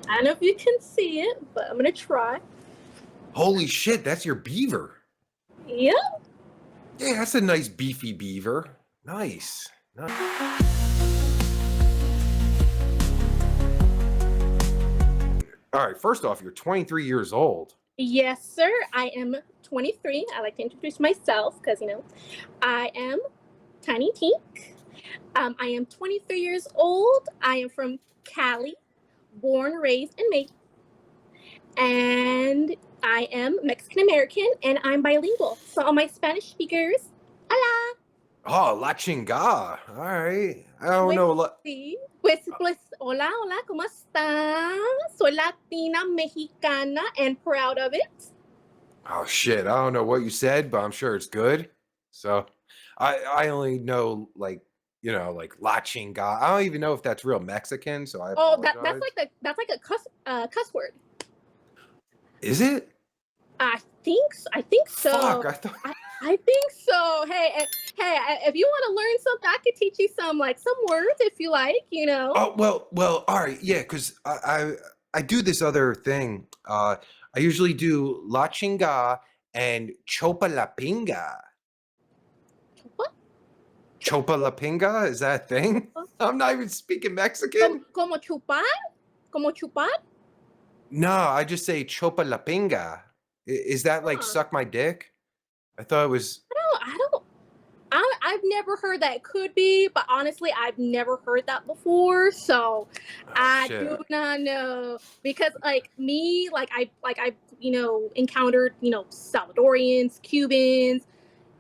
I don't know if you can see it, but I'm gonna try. Holy shit, that's your beaver. Yep. Yeah, that's a nice beefy beaver. Nice. All right, first off, you're 23 years old. Yes, sir. I am 23. I like to introduce myself because, I am Tiny Tink. I am 23 years old. I am from Cali, born, raised, and made. And I am Mexican American and I'm bilingual. So, all my Spanish speakers, hola. Oh, La Chinga. All right. I don't know. Pues, hola, ¿cómo estás? Soy Latina, Mexicana, and proud of it. Oh, shit. I don't know what you said, but I'm sure it's good. So I only know, like La Chinga. I don't even know if that's real Mexican, so I apologize. That's like a cuss word. Is it? I think so. Fuck, I think so. Hey, if you want to learn something, I could teach you some words if you like, Oh, well, all right, yeah, because I do this other thing. I usually do La Chinga and Chopa la Pinga. What? Chopa la Pinga? Is that a thing? I'm not even speaking Mexican. Como chupar? Como chupar? No, I just say Chopa la Pinga. Is that like suck my dick? I thought it was. I've never heard that. It could be, but honestly, I've never heard that before. So I do not know because I've encountered Salvadorians, Cubans,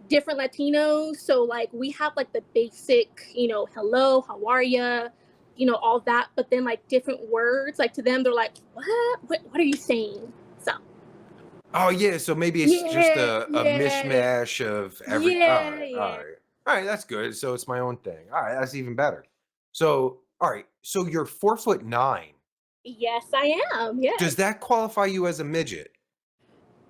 different Latinos. So we have the basic hello, how are ya, all that. But then different words to them they're like what are you saying? So. Oh yeah, so maybe it's just a mishmash of every. All right, that's good. So it's my own thing. All right, that's even better. So all right, so you're 4'9". Yes, I am. Yes. Does that qualify you as a midget?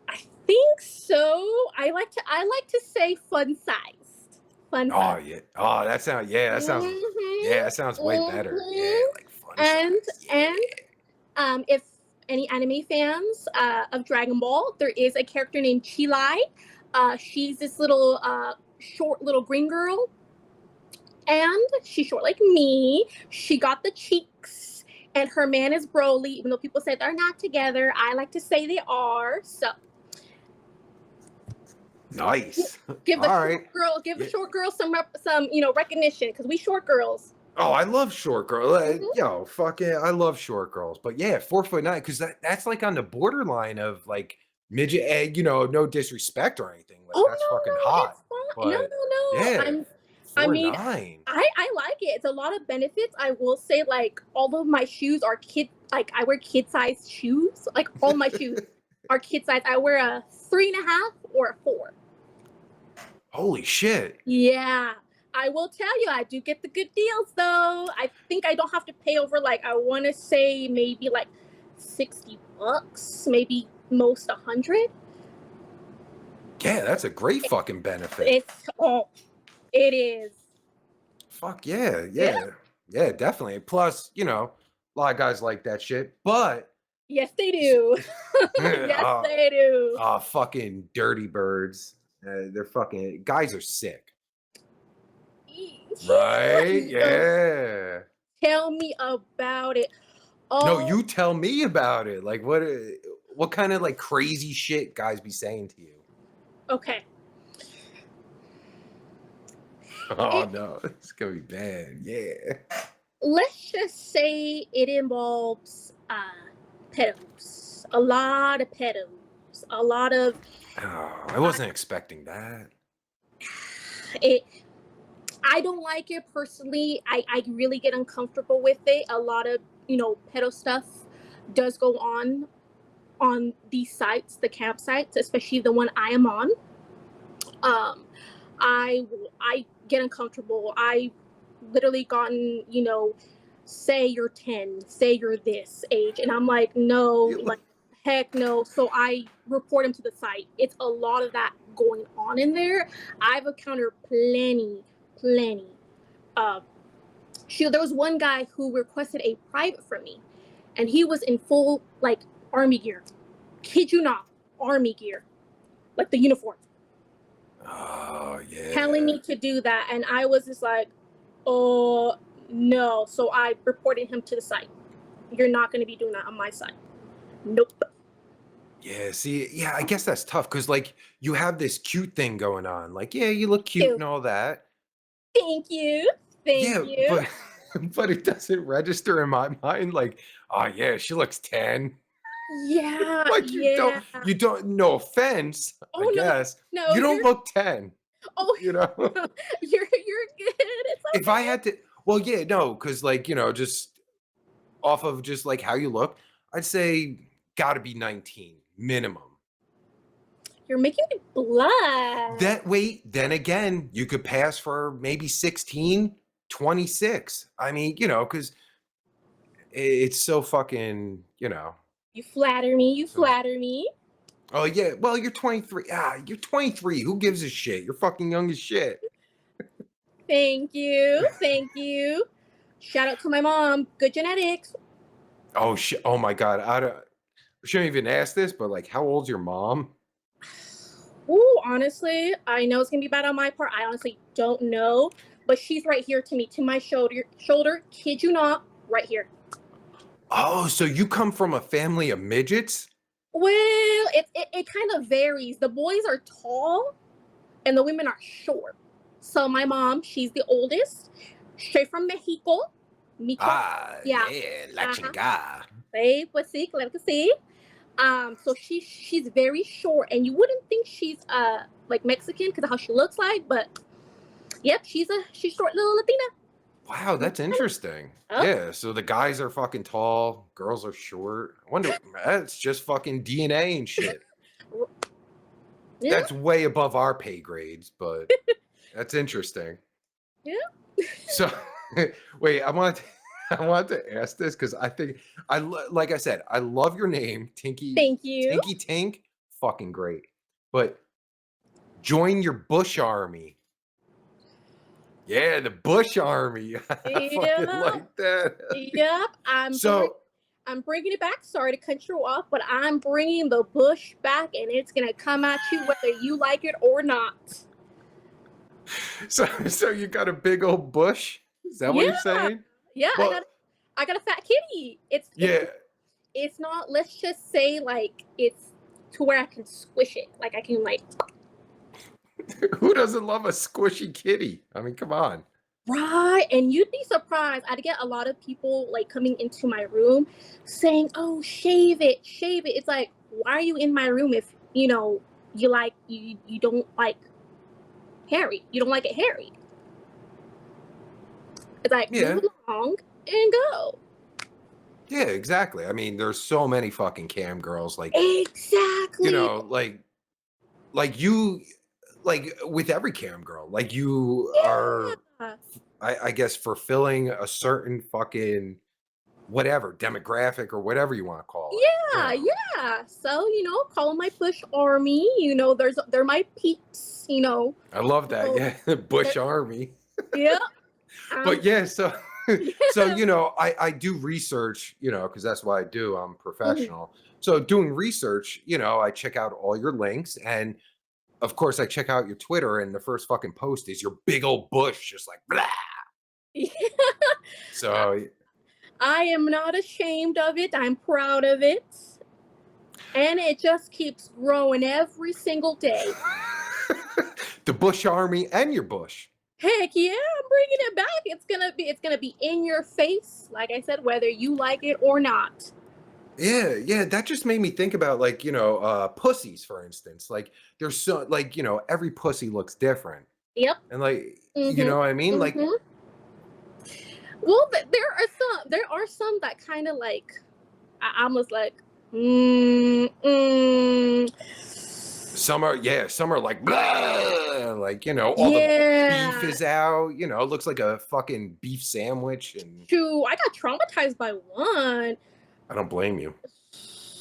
I think so. I like to say fun sized. Fun sized. Oh yeah. Oh, that sounds. Yeah, that sounds. Yeah, that sounds way better. Yeah, like fun sized. If any anime fans of Dragon Ball, there is a character named Chilai. She's this little short little green girl, and she's short like me. She got the cheeks, and her man is Broly. Even though people say they're not together, I like to say they are. So nice. Give the short girl some recognition because we short girls. Oh, I love short girls. Yo, fucking, I love short girls. But yeah, 4'9", because that's like on the borderline of like midget. No disrespect or anything. Like that's fucking hot. But, no. Yeah, I mean, I like it. It's a lot of benefits. I will say, all of my shoes are I wear kid-sized shoes. Like all my shoes are kid-sized. I wear a 3.5 or a 4. Holy shit. Yeah. I will tell you, I do get the good deals though. I think I don't have to pay over I want to say maybe $60, maybe most 100. Yeah, that's a great fucking benefit. It is. Fuck yeah, definitely. Plus, a lot of guys like that shit, but yes, they do. Yes, they do. Fucking dirty birds. They're fucking guys are sick. Right? Yeah. Tell me about it. No, you tell me about it. Like what kind of crazy shit guys be saying to you? Okay. Oh no, it's gonna be bad. Yeah. Let's just say it involves pedos. A lot of pedos. A lot of I wasn't expecting that. I don't like it personally. I really get uncomfortable with it. A lot of, pedo stuff does go on these sites, the campsites, especially the one I am on. I get uncomfortable. I literally gotten, say you're 10, say you're this age. And I'm like, no, heck no. So I report them to the site. It's a lot of that going on in there. I've encountered plenty. There was one guy who requested a private from me, and he was in full like army gear. Kid you not, army gear, like the uniform. Oh yeah. Telling me to do that, and I was just like, oh no. So I reported him to the site. You're not going to be doing that on my site. Nope. Yeah, see, yeah, I guess that's tough because like you have this cute thing going on. Like, yeah, you look cute and all that. Thank you. Thank you. But but it doesn't register in my mind like, oh yeah, she looks 10. Yeah. Like you don't no offense, I guess. No, you don't look 10. Oh, You know? you're good. It's okay. If I had to, well, yeah, no, because like, just off of just like how you look, I'd say gotta be 19 minimum. You're making me blush. Then again, you could pass for maybe 16, 26. I mean, because it's so fucking, You flatter me. You flatter me. Oh yeah, well, you're 23. You're 23. Who gives a shit? You're fucking young as shit. Thank you. Thank you. Shout out to my mom. Good genetics. Oh shit. Oh my god. I shouldn't even ask this, but like, how old's your mom? Ooh, honestly, I know it's gonna be bad on my part. I honestly don't know, but she's right here to me, to my shoulder. Kid you not, right here. Oh, so you come from a family of midgets? Well, it kind of varies. The boys are tall, and the women are short. So my mom, she's the oldest, straight from Mexico. Yeah, la chingada. Pues sí, claro que sí. So she's very short, and you wouldn't think she's like Mexican because of how she looks like, but yep, she's short little Latina. Wow, that's interesting. Oh. Yeah, so the guys are fucking tall, girls are short. I wonder, that's just fucking DNA and shit. Yeah. That's way above our pay grades, but that's interesting. Yeah. So, wait, I want to ask this because I think like I said, I love your name, Tinky. Thank you. Tinky Tink, fucking great. But join your Bush Army. Yeah, the Bush Army. I fucking like that. Yep. I'm bringing it back. Sorry to cut you off, but I'm bringing the Bush back, and it's gonna come at you whether you like it or not. So you got a big old bush? Is that what you're saying? Yeah, well, I got a fat kitty. It's not. Let's just say like it's to where I can squish it. Like I can like. Who doesn't love a squishy kitty? I mean, come on. Right, and you'd be surprised. I'd get a lot of people like coming into my room saying, "Oh, shave it, shave it." It's like, why are you in my room if you don't like hairy? You don't like it hairy. It's like move along and go. Yeah, exactly. I mean, there's so many fucking cam girls like exactly. Like you. Like with every cam girl, like you are, I guess, fulfilling a certain fucking whatever demographic or whatever you want to call it. Yeah. So call them my Bush Army. They're my peeps. I love that. Yeah, Bush Army. Yeah. But yeah, so I do research, because that's what I do. I'm professional. Mm-hmm. So doing research, I check out all your links and. Of course, I check out your Twitter, and the first fucking post is your big old bush, just like blah. Yeah. So I am not ashamed of it. I'm proud of it, and it just keeps growing every single day. The Bush Army and your bush. Heck yeah, I'm bringing it back. It's gonna be in your face, like I said, whether you like it or not. Yeah, that just made me think about like, pussies, for instance. Like there's so like, every pussy looks different. Yep. And like, you know what I mean? Like well, there are some that kind of like I almost like Some are like blah, like all the beef is out, it looks like a fucking beef sandwich. And True, I got traumatized by one. I don't blame you.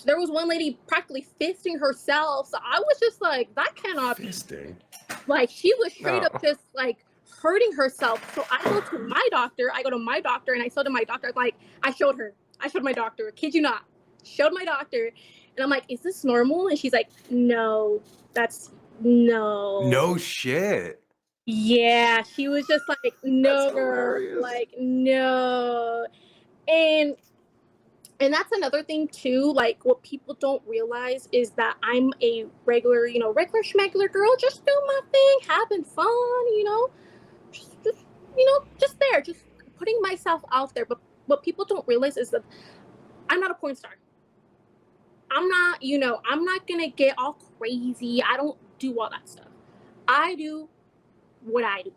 There was one lady practically fisting herself. So I was just like, that cannot fisting. Like she was straight up just like hurting herself. So I go to my doctor. And I said to my doctor, like, I showed her, I showed my doctor. Kid you not. Showed my doctor, and I'm like, "Is this normal?" And she's like, "No, that's no." No shit. Yeah, she was just like, That's "No, girl, hilarious. like no." And that's another thing too. Like what people don't realize is that I'm a regular, regular schmegular girl, just doing my thing, having fun, just just there, just putting myself out there. But what people don't realize is that I'm not a porn star. I'm not, I'm not gonna get all crazy. I don't do all that stuff. I do what I do.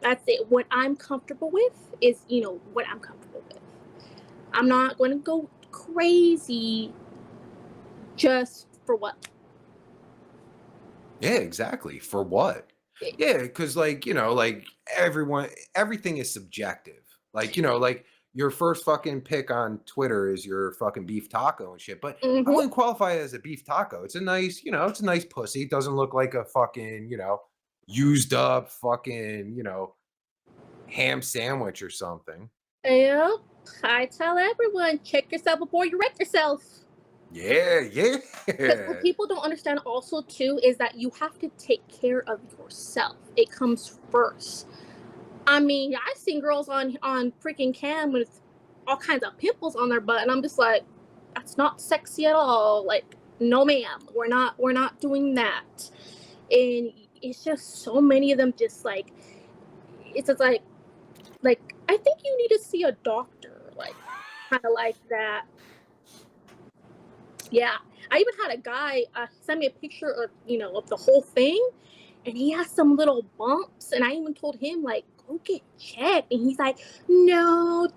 That's it. What I'm comfortable with is, what I'm comfortable with. I'm not going to go crazy just for what? Yeah, exactly. For what? Yeah, because like, like everything is subjective. Like, like your first fucking pick on Twitter is your fucking beef taco and shit. But I Mm-hmm. wouldn't qualify it as a beef taco. It's a nice, it's a nice pussy. It doesn't look like a fucking, used up fucking, ham sandwich or something. Yep. I tell everyone, check yourself before you wreck yourself. Yeah, Because what yeah. people don't understand also too is that you have to take care of yourself. It comes first. I mean, I've seen girls on freaking cam with all kinds of pimples on their butt, and I'm just like, that's not sexy at all. Like, no, ma'am, we're not doing that. And it's just so many of them. Just like, it's just like I think you need to see a doctor. Like, kind of like that. Yeah, I even had a guy send me a picture of of the whole thing, and he has some little bumps, and I even told him like, go get checked, and he's like, no,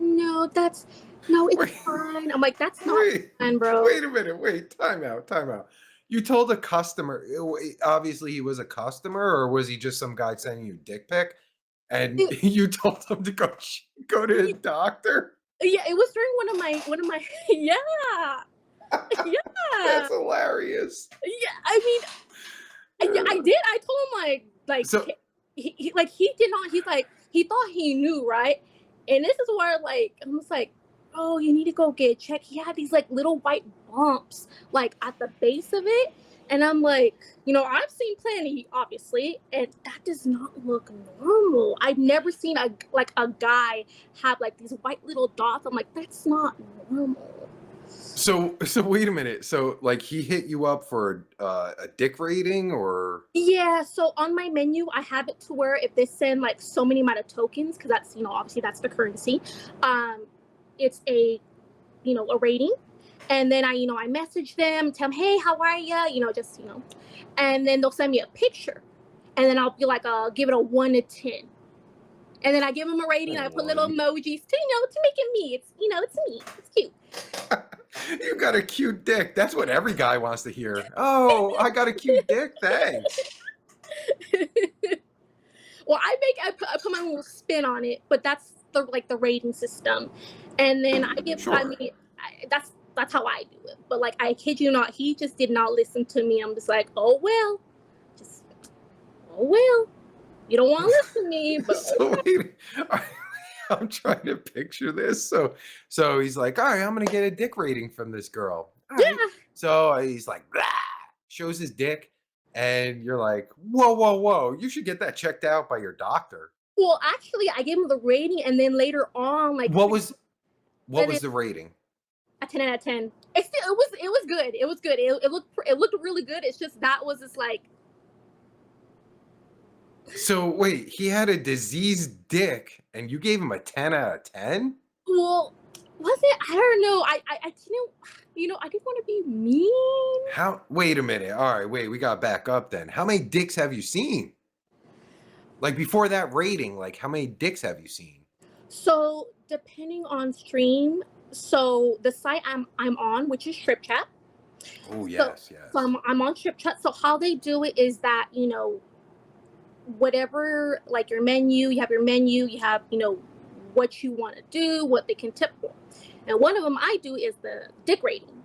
that's no, it's Wait, fine. I'm like, that's not fine, bro. wait a minute. Wait, time out, time out. You told a customer, obviously he was a customer, or was he just some guy sending you dick pic? And It- you told him to go to a doctor? yeah, it was during one of my yeah, yeah, That's hilarious. yeah. I mean, I did. I told him like So he did not. He's like he thought he knew, right? And this is where like I'm just like, oh, you need to go get checked. He had these like little white bumps like at the base of it, and I'm like, I've seen plenty, obviously, and that does not look normal. I've never seen a guy have like these white little dots. I'm like, that's not normal. so wait a minute. So like he hit you up for a dick rating or Yeah, so on my menu, I have it to where if they send like so many amount of tokens, because that's obviously that's the currency. It's a rating, and then I message them, tell them, hey, how are ya? Just and then they'll send me a picture, and then I'll be like, give it a 1 to 10, and then I give them a rating. I put little emojis to make it me. It's me. It's cute. you got a cute dick. That's what every guy wants to hear. Oh, I got a cute dick. Thanks. Well, I put my little spin on it, but that's the rating system, and then I give. I Sure. mean, that's how I do it. But like, I kid you not, he just did not listen to me. I'm just like, oh well, just oh well. You don't want to listen to me, but So wait, I'm trying to picture this. So he's like, all right, I'm gonna get a dick rating from this girl. All right. yeah. So he's like, blah, shows his dick, and you're like, whoa, you should get that checked out by your doctor. Well, actually, I gave him the rating, and then later on, like, What was and then the rating? a 10 out of 10. It was good. It was good. It looked really good. It's just that was just like. So wait, he had a diseased dick, and you gave him a 10 out of 10? Well, was it? I don't know. I didn't. I didn't want to be mean. How? Wait a minute. All right, wait, we got to back up then. How many dicks have you seen? Like before that rating, like how many dicks have you seen? So depending on stream, so the site I'm on, which is Strip Chat. Oh yes, yes. So I'm on Strip Chat. So how they do it is that whatever, like your menu, you have what you want to do, what they can tip for, and one of them I do is the dick rating.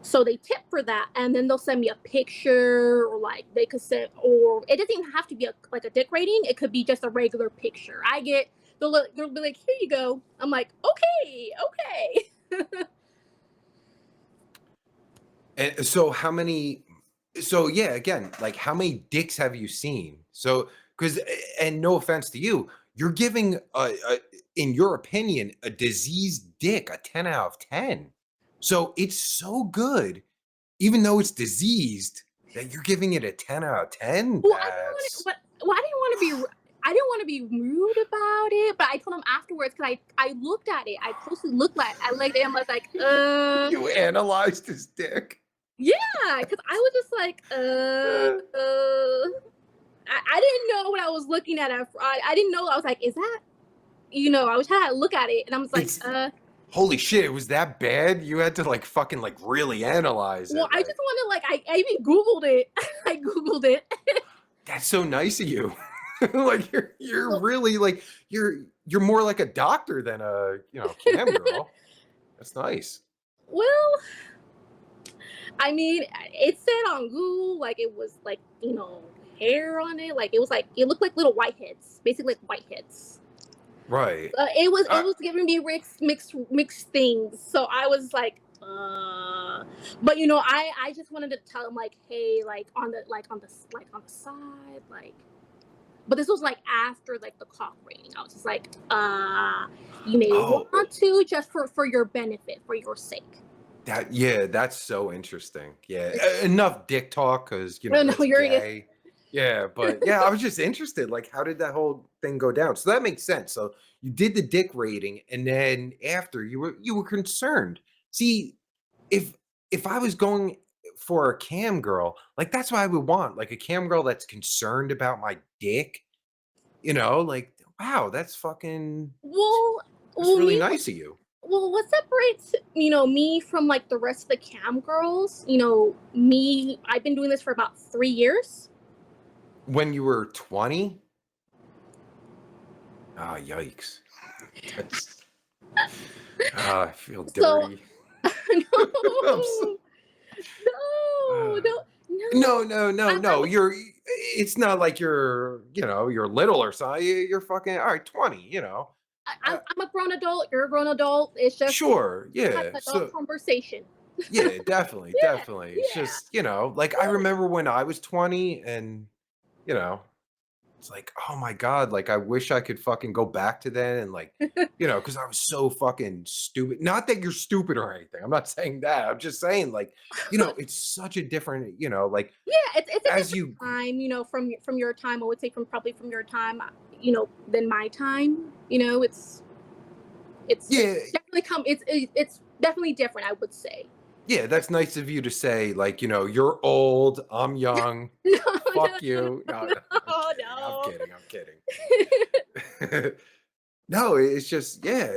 So they tip for that, and then they'll send me a picture, or like they could send, or it doesn't even have to be a dick rating. It could be just a regular picture. I get they'll be like, here you go. I'm like, okay. And so how many, so yeah, again, like how many dicks have you seen? So, because, and no offense to you, you're giving in your opinion, a diseased dick a 10 out of 10. So it's so good, even though it's diseased, that you're giving it a 10 out of 10. Well, I didn't want to be rude about it, but I told him afterwards because I looked at it. I closely looked at it. I looked at him. I was like, You analyzed his dick. Yeah, because I was just like, I didn't know what I was looking at. I didn't know. I was like, is that, I was trying to look at it, and I was like, holy shit, it was that bad? You had to like fucking like really analyze it. Well, I just wanted I even Googled it. I Googled it. That's so nice of you. Like you're really like you're more like a doctor than a cam girl. That's nice. Well, I mean, it said on Google like it was like hair on it, like it was like it looked like little whiteheads, basically like whiteheads. Right. It was giving me mixed things, so I was like, but I just wanted to tell him like, hey, like on the side, like. But this was like after like the cock ring. I was just like, you may want to just for your benefit, for your sake. That's so interesting. Yeah, enough dick talk because no, you're gay. Yeah, but yeah, I was just interested. Like, how did that whole thing go down? So that makes sense. So you did the dick rating, and then after you were concerned. See, if I was going for a cam girl, like that's what I would want, like a cam girl that's concerned about my dick. Like wow, that's fucking. Well, that's really nice of you. Well, what separates me from like the rest of the cam girls? Me, I've been doing this for about 3 years. When you were 20? Ah, yikes. I feel dirty. No. It's not like you're little or something. You're fucking all right, 20, I'm a grown adult, you're a grown adult. It's just sure, yeah. Adult conversation. Yeah, definitely. It's just, like I remember when I was 20 and it's like, oh my God, like I wish I could fucking go back to then and like, because I was so fucking stupid. Not that you're stupid or anything. I'm not saying that. I'm just saying like, it's such a different, like it's a different time, from your time. I would say probably from your time, than my time. It's it's definitely different, I would say. Yeah, that's nice of you to say, like, you're old, I'm young. Fuck you. No. I'm kidding. No, it's just, yeah.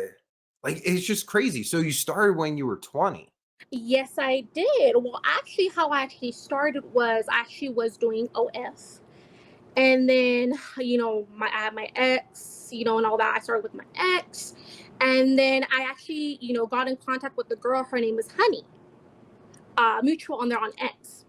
Like, it's just crazy. So you started when you were 20. Yes, I did. Well, actually, how I actually started was doing OF. And then, I had my ex, and all that. I started with my ex. And then I actually, got in contact with the girl. Her name is Honey. Mutual on there on X.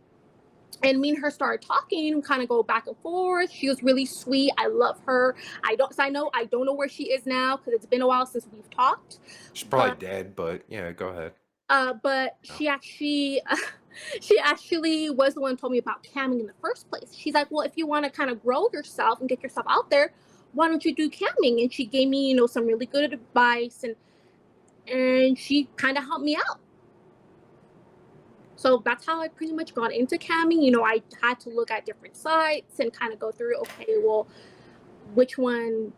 And me and her started talking, kind of go back and forth. She was really sweet. I love her. I don't know where she is now because it's been a while since we've talked. She's probably dead, but yeah, go ahead. But she actually was the one who told me about camming in the first place. She's like, well, if you want to kind of grow yourself and get yourself out there, why don't you do camming? And she gave me, some really good advice, and she kind of helped me out. So that's how I pretty much got into camming. I had to look at different sites and kind of go through, okay, well, which one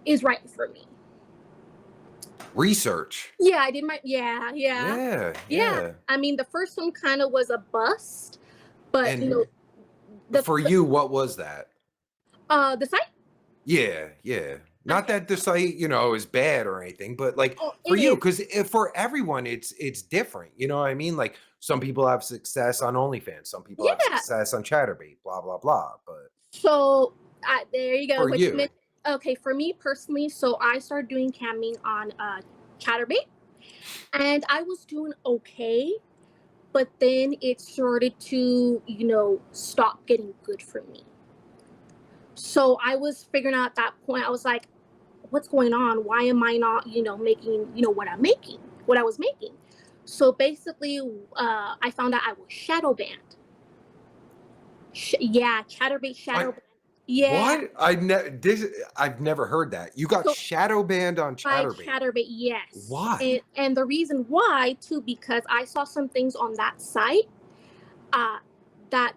is right for me? Research. Yeah, I did my, yeah. I mean, the first one kind of was a bust, but, and for you, what was that? The site? Yeah. Not that the site, is bad or anything, but like for you, because for everyone, it's different. You know what I mean? Like some people have success on OnlyFans, some people have success on Chaturbate, blah blah blah. But so there you go. For you. Okay, for me personally, so I started doing camming on Chaturbate, and I was doing okay, but then it started to stop getting good for me. So I was figuring out at that point, I was like, what's going on? Why am I not, making, what I was making? So basically, I found out I was shadow banned. Yeah, Chaturbate shadow banned. Yeah. What? I've never heard that. You got So shadow banned on by Chaturbate. Chaturbate, yes. Why? And the reason why too, because I saw some things on that site uh that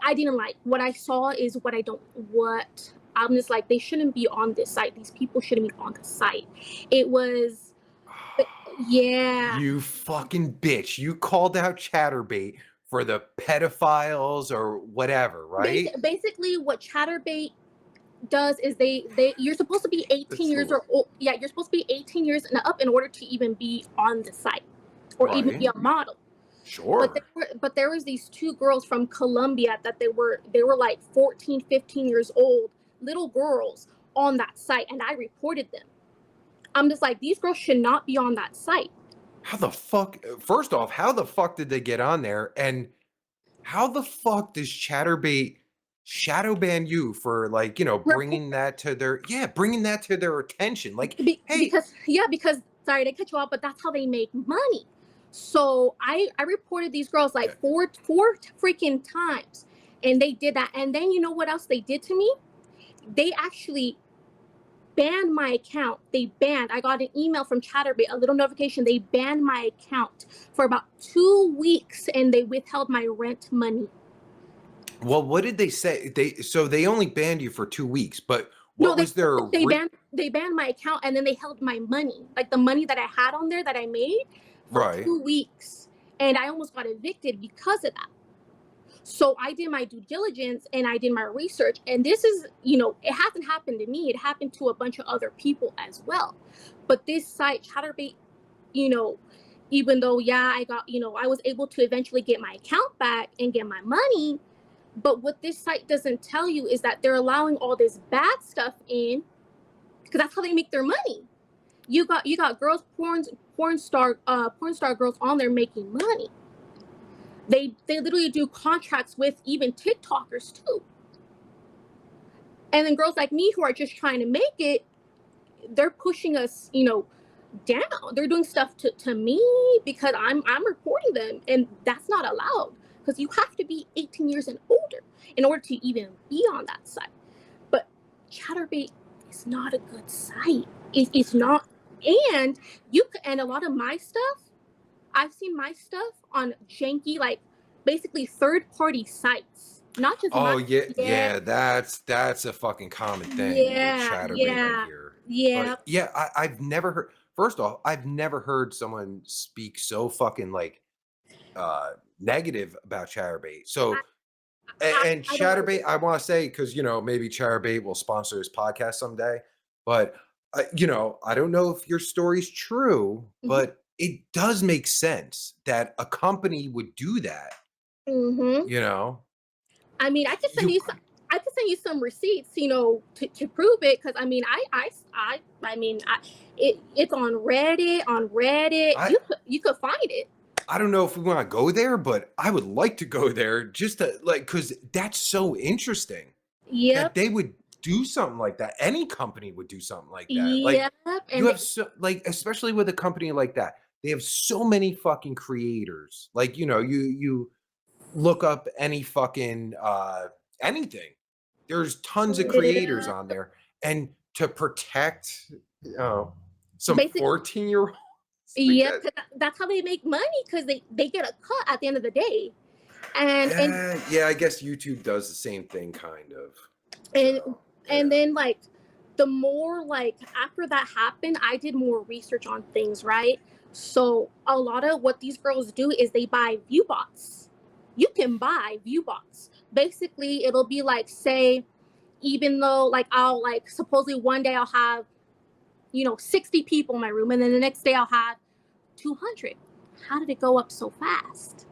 I didn't like. What I saw is what I'm just like, they shouldn't be on this site. These people shouldn't be on the site. It was, yeah. You fucking bitch. You called out Chaturbate for the pedophiles or whatever, right? Basically, what Chaturbate does is you're supposed to be 18 That's the years word. or old. Yeah, you're supposed to be 18 years and up in order to even be on the site or even be Right. a model. Sure. But there was these two girls from Colombia that they were like 14, 15 years old, little girls on that site, and I reported them. I'm just like, these girls should not be on that site. How the fuck? First off, how the fuck did they get on there? And how the fuck does Chaturbate shadow ban you for, like, bringing that to their attention? Like, hey, Because sorry to cut you off, but that's how they make money. So I reported these girls like four freaking times, and they did that. And then you know what else they did to me? They actually banned my account. I got an email from Chaturbate, a little notification. They banned my account for about 2 weeks, and they withheld my rent money. well, what did they say? They only banned you for 2 weeks, but No, what was their they banned my account, and then they held my money, like the money that I had on there that I made, for right? 2 weeks, and I almost got evicted because of that. So I did my due diligence and I did my research, and this is, it hasn't happened to me. It happened to a bunch of other people as well. But this site, Chaturbate, you know, even though, yeah, I was able to eventually get my account back and get my money. But what this site doesn't tell you is that they're allowing all this bad stuff in, because that's how they make their money. You got girls, porn star girls on there making money. They literally do contracts with even TikTokers too. And then girls like me who are just trying to make it, they're pushing us, down. They're doing stuff to me because I'm reporting them, and that's not allowed, because you have to be 18 years and older in order to even be on that site. But Chaturbate is not a good site. It's not. And and a lot of my stuff, I've seen my stuff on janky, like basically third-party sites, not just Oh my. yeah, that's a fucking common thing with Chaturbate, I hear. Yeah. But yeah, I've never heard. First off, I've never heard someone speak so fucking like negative about Chaturbate. So and I don't Chaturbate, I want to say, because maybe Chaturbate will sponsor his podcast someday, but I don't know if your story's true, but it does make sense that a company would do that. Mm-hmm. You know, I mean, I could send you you some. I could send you some receipts, to prove it. Because I mean, it's on Reddit. On Reddit, you could find it. I don't know if we want to go there, but I would like to go there just to, like, because that's so interesting that Yep. they would do something like that. Any company would do something like that. Like, Yep. you have especially with a company like that, they have so many fucking creators. Like, you look up any fucking anything. There's tons of creators on there, and to protect, some Basic. 14-year-olds. Yep. That's how they make money, because they get a cut at the end of the day. And Yeah, I guess YouTube does the same thing, kind of. And then, like, the more, like, after that happened, I did more research on things, right? So a lot of what these girls do is they buy view bots. You can buy view bots. Basically, it'll be like, say, even though, like, I'll, like, supposedly one day I'll have 60 people in my room, and then the next day I'll have 200. How did it go up so fast?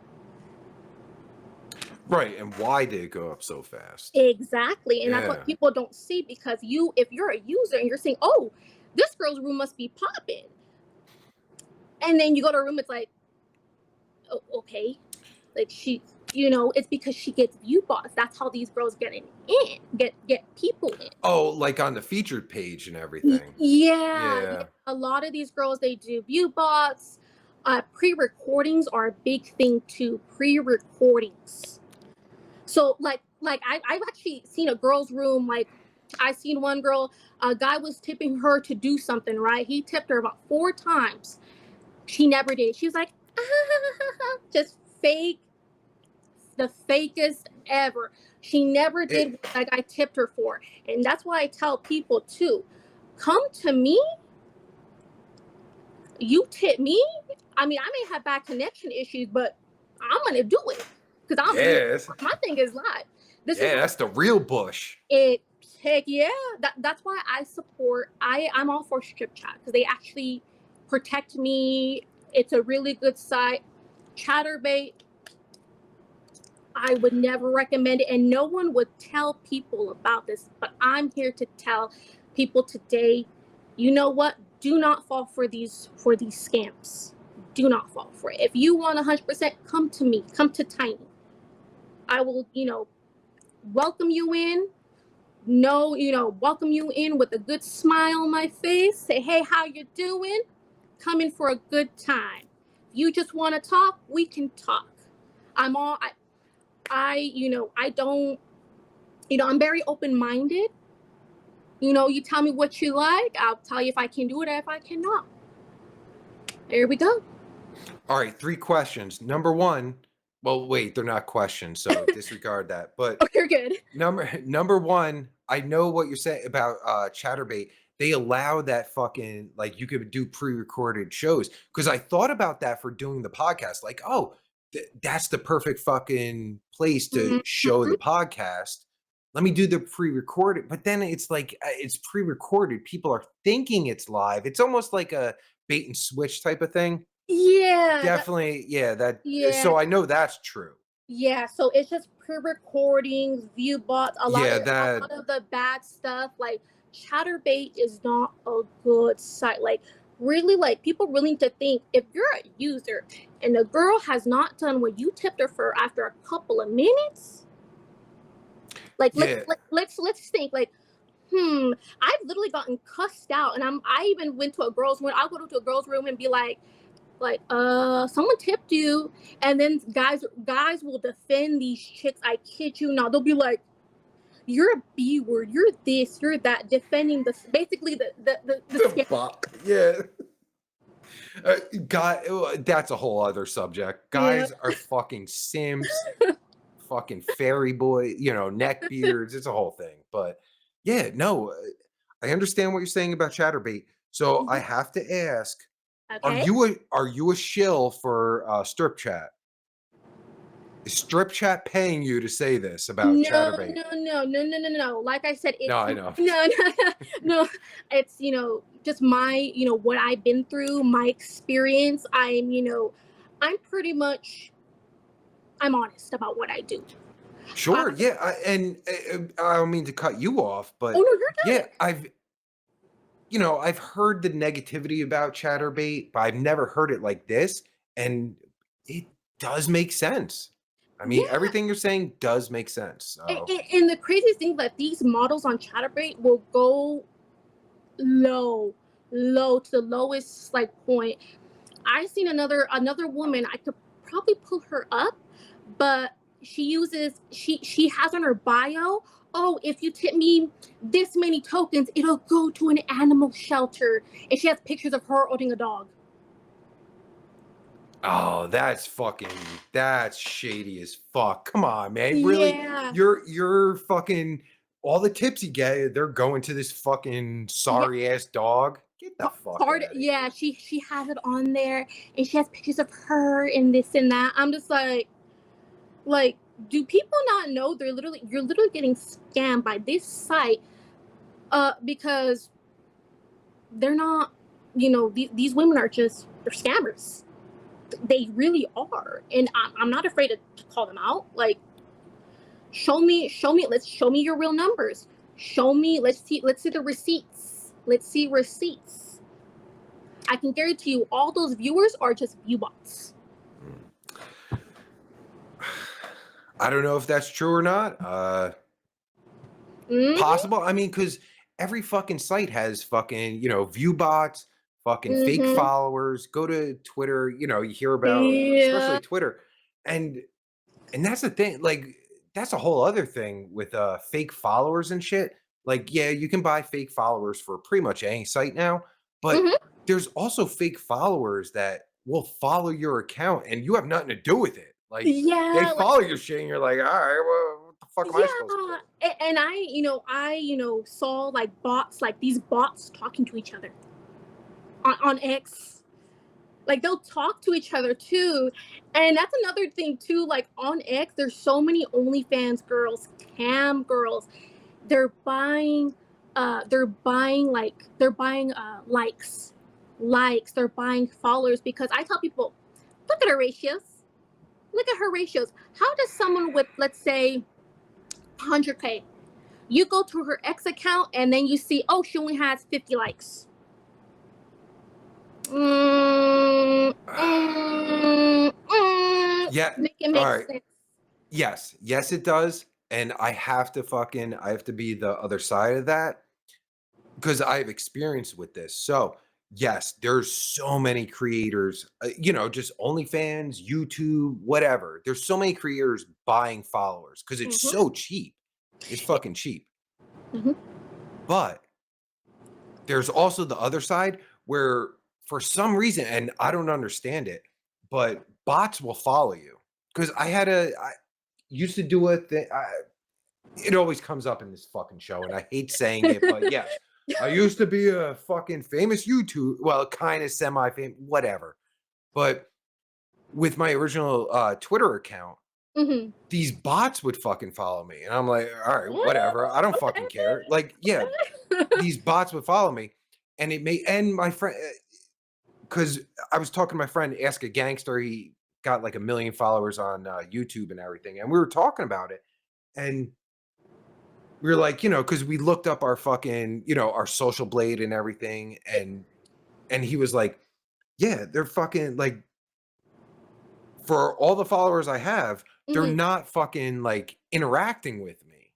Right, and why did it go up so fast? Exactly, and that's what people don't see, because if you're a user and you're saying, "Oh, this girl's room must be popping," and then you go to a room, it's like, oh, okay, like, it's because she gets view bots. That's how these girls get people in. Oh, like on the featured page and everything. Yeah. A lot of these girls, they do view bots. Pre-recordings are a big thing too. Pre-recordings. So I've actually seen a girl's room. Like, I seen one girl, a guy was tipping her to do something, right? He tipped her about 4 times. She never did. She was like, just fake, the fakest ever. She never did what that guy tipped her for. And that's why I tell people too, come to me, you tip me. I mean, I may have bad connection issues, but I'm going to do it. Because my thing is live. That's the real bush. Heck yeah. That's why I support, I'm all for strip chat, because they actually protect me. It's a really good site. Chaturbate, I would never recommend it, and no one would tell people about this, but I'm here to tell people today, you know what? Do not fall for these scams. Do not fall for it. If you want 100%, come to me. Come to Tiny. I will, welcome you in. Welcome you in with a good smile on my face. Say, hey, how you doing? Come in for a good time. You just want to talk? We can talk. I'm very open-minded. You tell me what you like. I'll tell you if I can do it or if I cannot. There we go. All right, 3 questions. Number 1, well, wait, they're not questions, so disregard that. But you're good. Number 1, I know what you're saying about Chaturbate. They allow that fucking, like, you could do pre-recorded shows, because I thought about that for doing the podcast. Like, oh, that's the perfect fucking place to show the podcast. Let me do the pre-recorded. But then it's like, it's pre-recorded. People are thinking it's live. It's almost like a bait and switch type of thing. Yeah. Definitely. So I know that's true. Yeah. So it's just pre-recordings, view bots, a lot of the bad stuff. Like, Chaturbate is not a good site. Like, really, like, people really need to think, if you're a user and the girl has not done what you tipped her for after a couple of minutes, like, let's think, like, I've literally gotten cussed out, and I even went to a girl's room. I'll go to a girl's room and be like, someone tipped you, and then guys will defend these chicks. I kid you not. They'll be like, you're a B word, you're this, you're that, defending basically the bot. Yeah. That's a whole other subject. Guys are fucking simps, fucking fairy boy, neck beards. It's a whole thing. But yeah, no, I understand what you're saying about Chaturbate. So I have to ask, okay, are you a shill for strip chat? Is strip chat paying you to say this about Chaturbate? No. Like I said, No, I know. No. It's just my what I've been through, my experience. I'm honest about what I do. Sure, yeah, I don't mean to cut you off, but oh no, you're good. Yeah, I've heard the negativity about Chaturbate, but I've never heard it like this, and it does make sense. I mean, everything you're saying does make sense. So. And the craziest thing, that these models on Chaturbate will go low to the lowest point. I seen another woman. I could probably pull her up, but she has on her bio, oh, if you tip me this many tokens, it'll go to an animal shelter, and she has pictures of her holding a dog. Oh, that's shady as fuck. Come on, man. Really? Yeah. You're fucking, all the tips you get, they're going to this fucking sorry ass dog. Get the fuck out of here. Yeah, she has it on there, and she has pictures of her and this and that. I'm just like, do people not know you're literally getting scammed by this site? Because they're not, these women are they're scammers. They really are, and I'm not afraid to call them out. Like, show me your real numbers. Let's see the receipts. Let's see receipts. I can guarantee you, all those viewers are just view bots. I don't know if that's true or not. Possible. I mean, because every fucking site has fucking, view bots, fucking fake Mm-hmm. followers. Go to Twitter, you hear about, Yeah. especially Twitter. And that's the thing, like, that's a whole other thing with fake followers and shit. Like, yeah, you can buy fake followers for pretty much any site now, but Mm-hmm. there's also fake followers that will follow your account and you have nothing to do with it. Like, they Yeah. follow your shit and you're like, all right, well, what the fuck am I supposed to do? Yeah. And I saw like bots, like these bots talking to each other on X. Like they'll talk to each other too. And that's another thing too. Like on X, there's so many OnlyFans girls, cam girls. They're buying likes, they're buying followers, because I tell people, look at her ratios. Look at her ratios. How does someone with, let's say, 100K, you go to her X account and then you see, oh, she only has 50 likes. Yeah. Make it All make right. sense. Yes, it does. And I have to be the other side of that because I've experienced with this. So, yes, there's so many creators, just OnlyFans, YouTube, whatever. There's so many creators buying followers because it's Mm-hmm. so cheap. It's fucking cheap. Mm-hmm. But there's also the other side where for some reason, and I don't understand it, but bots will follow you. Because I used to do a thing. It always comes up in this fucking show, and I hate saying it, but yes, I used to be a fucking famous YouTube, well, kind of semi-famous, whatever. But with my original Twitter account, Mm-hmm. these bots would fucking follow me, and I'm like, all right, whatever, I don't fucking care. Like, yeah, these bots would follow me, and my friend, because I was talking to my friend, Ask a Gangster, he got like 1 million followers on YouTube and everything, and we were talking about it, and we were like, because we looked up our fucking, our social blade and everything, and he was like, yeah, they're fucking like, for all the followers I have, they're Mm-hmm. not fucking like interacting with me.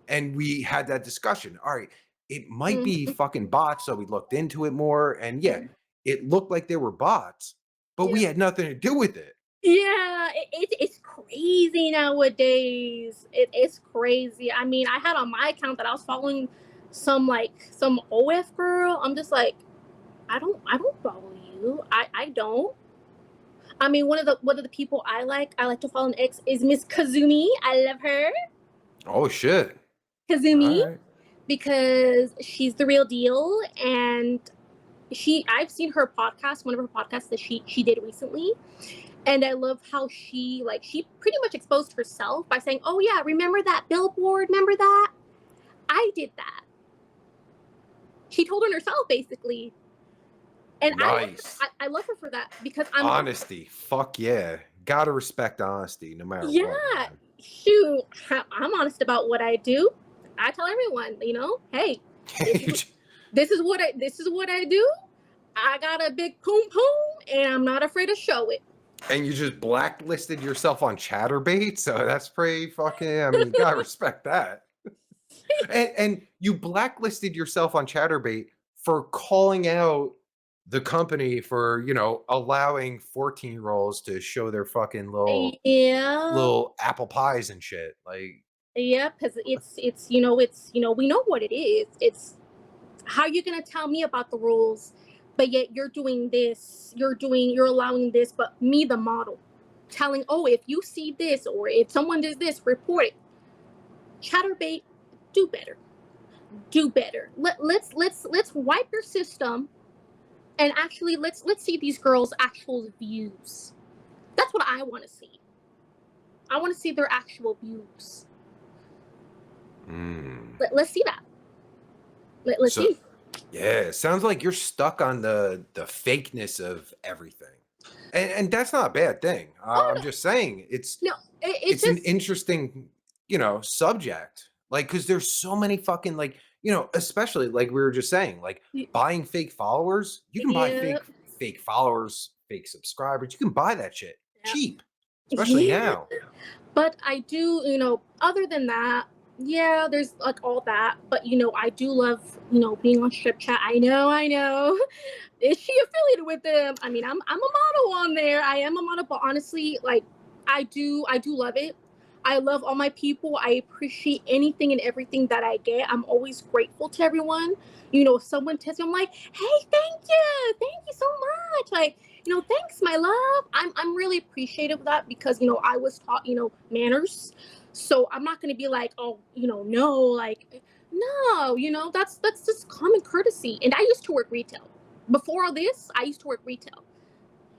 And we had that discussion. All right, it might be Mm-hmm. fucking bots, so we looked into it more, and yeah, it looked like they were bots, but Yeah. we had nothing to do with it. Yeah, it's crazy nowadays. It's crazy. I mean, I had on my account that I was following some OF girl. I'm just like, I don't follow you. I don't. I mean, one of the people I like to follow on X is Miss Kazumi. I love her, Oh shit! Kazumi, All right. because she's the real deal. And I've seen her podcast, one of her podcasts that she did recently. And I love how she pretty much exposed herself by saying, oh yeah, remember that billboard? Remember that? I did that. She told on herself basically. And Nice. I love her for that, because I'm Honesty. Fuck yeah. Gotta respect honesty no matter yeah, what, man. shoot, I'm honest about what I do. I tell everyone, hey, this is what I do. I got a big poom poom and I'm not afraid to show it. And you just blacklisted yourself on Chaturbate, so that's pretty fucking. I mean, you gotta respect that. And you blacklisted yourself on Chaturbate for calling out the company for allowing 14-year-olds to show their fucking Yeah. little apple pies and shit. Like, Yeah, because it's we know what it is. It's how you gonna tell me about the rules, but yet you're doing this, you're allowing this, but me, the model, telling, oh, if you see this or if someone does this, report it. Chaturbate, do better. Do better. Let's wipe your system, and actually let's see these girls' actual views. That's what I want to see. I want to see their actual views. Let's see that. Let's see. Yeah, it sounds like you're stuck on the fakeness of everything, and that's not a bad thing. I'm just saying it's It's an just interesting subject, like, because there's so many fucking, like, especially like we were just saying, like, buying fake followers. You can buy fake followers, fake subscribers. You can buy that shit cheap, especially now. But I do, other than that, yeah, there's like all that. But I do love, being on Strip Chat. I know. Is she affiliated with them? I mean, I'm a model on there. I am a model, but honestly, like I do love it. I love all my people. I appreciate anything and everything that I get. I'm always grateful to everyone. If someone tells me, I'm like, hey, thank you so much. Like, thanks, my love. I'm really appreciative of that because I was taught manners. So I'm not gonna be like, oh, no, like, no, that's just common courtesy. And I used to work retail. Before all this, I used to work retail.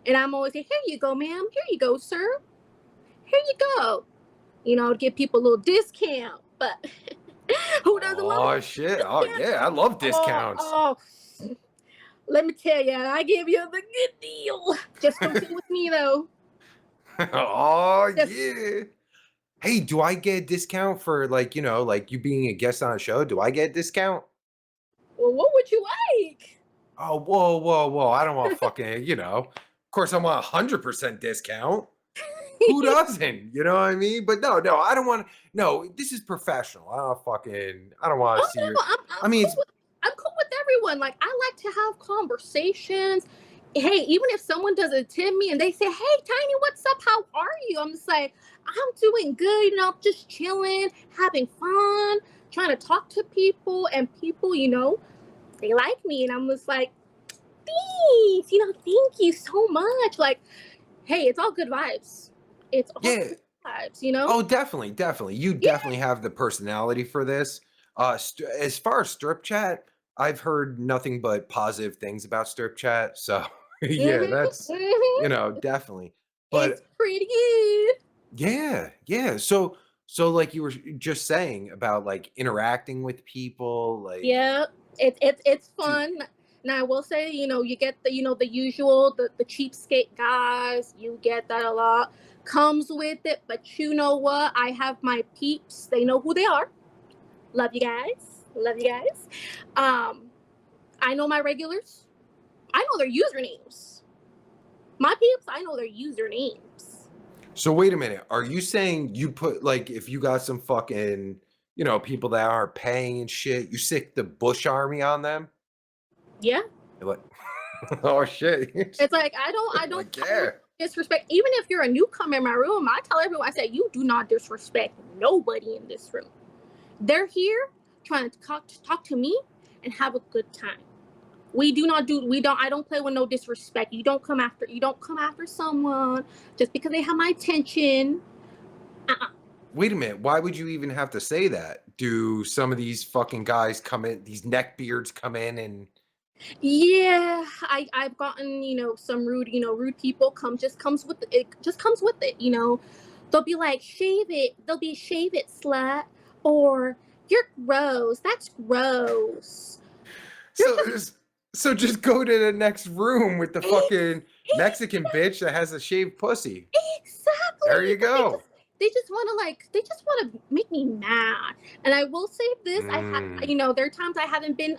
And I'm always like, here you go, ma'am. Here you go, sir. Here you go. To give people a little discount. But who doesn't love Oh a shit. Oh discount? yeah, I love Oh, discounts. oh, let me tell you, I give you the good deal. Just don't deal with me, though. Oh Just, yeah. Hey, do I get a discount for like, like you being a guest on a show? Do I get a discount? well, what would you like? Oh, whoa, whoa, whoa. I don't want fucking, of course I want 100% discount. Who doesn't? You know what I mean? But no, no, I don't want no, this is professional. I don't want to Oh see your no, I I'm mean, cool it's with everyone. Like I like to have conversations. Hey, even if someone doesn't tip me and they say, "Hey, Tiny, what's up? How are you?" I'm just like, "I'm doing good. Just chilling, having fun, trying to talk to people, and people, they like me." And I'm just like, "Thanks, thank you so much." Like, hey, it's all good vibes. It's all yeah. good vibes. Oh, definitely, definitely. You Yeah. definitely have the personality for this. As far as strip chat, I've heard nothing but positive things about strip chat. So yeah, Mhm. that's Mhm. definitely. It's But pretty good. yeah, yeah. So like you were just saying about like interacting with people, like Yeah, it's do, fun. Now I will say, you get the usual the cheapskate guys. You get that a lot. Comes with it, but you know what? I have my peeps. They know who they are. Love you guys. Love you guys. Um, I know my regulars. I know their usernames. My peeps. I know their usernames. so wait a minute. Are you saying you put like if you got some fucking, people that aren't paying and shit, you sick the Bush Army on them? Yeah, You're like, oh shit. it's like I don't Like, yeah. tolerate disrespect. Even if you're a newcomer in my room, I tell everyone. I say you do not disrespect nobody in this room. They're here trying to talk to me and have a good time. I don't play with no disrespect. You don't come after someone just because they have my attention. Uh-uh. Wait a minute. Why would you even have to say that? Do some of these fucking guys come in, these neckbeards come in and Yeah, I've gotten, some rude people comes with it. It just comes with it. They'll be like, shave it. They'll be shave it, slut, or you're gross. That's gross. You're so just just so just go to the next room with the fucking Mexican bitch that has a shaved pussy. There exactly. you But go. they just want to make me mad. And I will say this, Mm. there are times I haven't been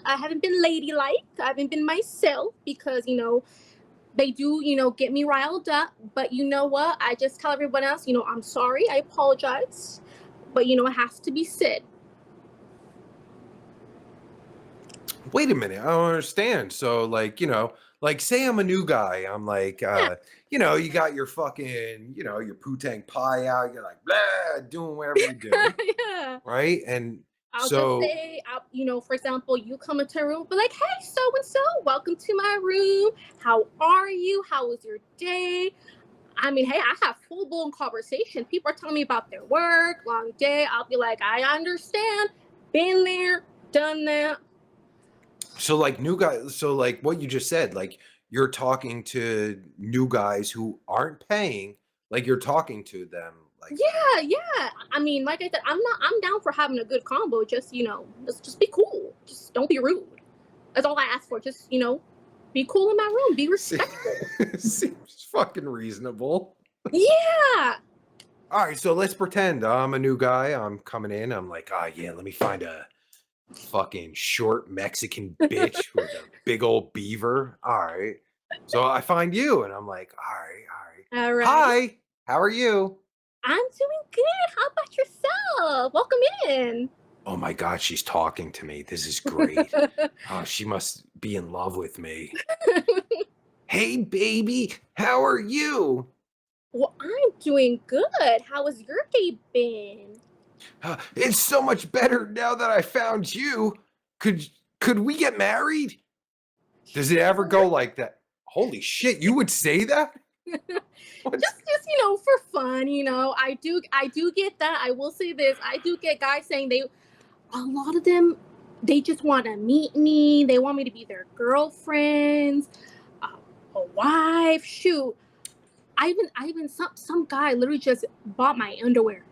ladylike. I haven't been myself because, they do, get me riled up. But you know what? I just tell everyone else, I'm sorry, I apologize. But it has to be said. Wait a minute, I don't understand. So like, like say I'm a new guy. I'm like, Yeah, you got your fucking, your poo-tang pie out, you're like blah, doing whatever you do, yeah. right? And I'll just so say, for example, you come into a room, be like, hey, so and so, welcome to my room. How are you? How was your day? I mean, hey, I have full blown conversation. People are telling me about their work, long day. I'll be like, I understand. Been there, done that. so like new guys, so like what you just said, like you're talking to new guys who aren't paying, like you're talking to them like Yeah, yeah. I mean, like I said, I'm down for having a good combo. Just, just be cool. Just don't be rude. That's all I ask for. Just, be cool in my room. Be se- respectful. seems fucking reasonable. Yeah. All right, so let's pretend I'm a new guy. I'm coming in. I'm like, oh yeah, let me find a fucking short Mexican bitch with a big old beaver. All right. So I find you and I'm like, all right, all right. All right. Hi, how are you? I'm doing good. How about yourself? Welcome in. Oh my God, she's talking to me. This is great. Oh, she must be in love with me. Hey, baby, how are you? Well, I'm doing good. How has your day been? It's so much better now that I found you. Could could we get married? Does it ever Sure. go like that? Holy shit, you would say that? What? Just for fun. I do get that. I will say this. I do get guys saying a lot of them, they just want to meet me. They want me to be their girlfriends, uh, a wife. Shoot, I even some guy literally just bought my underwear.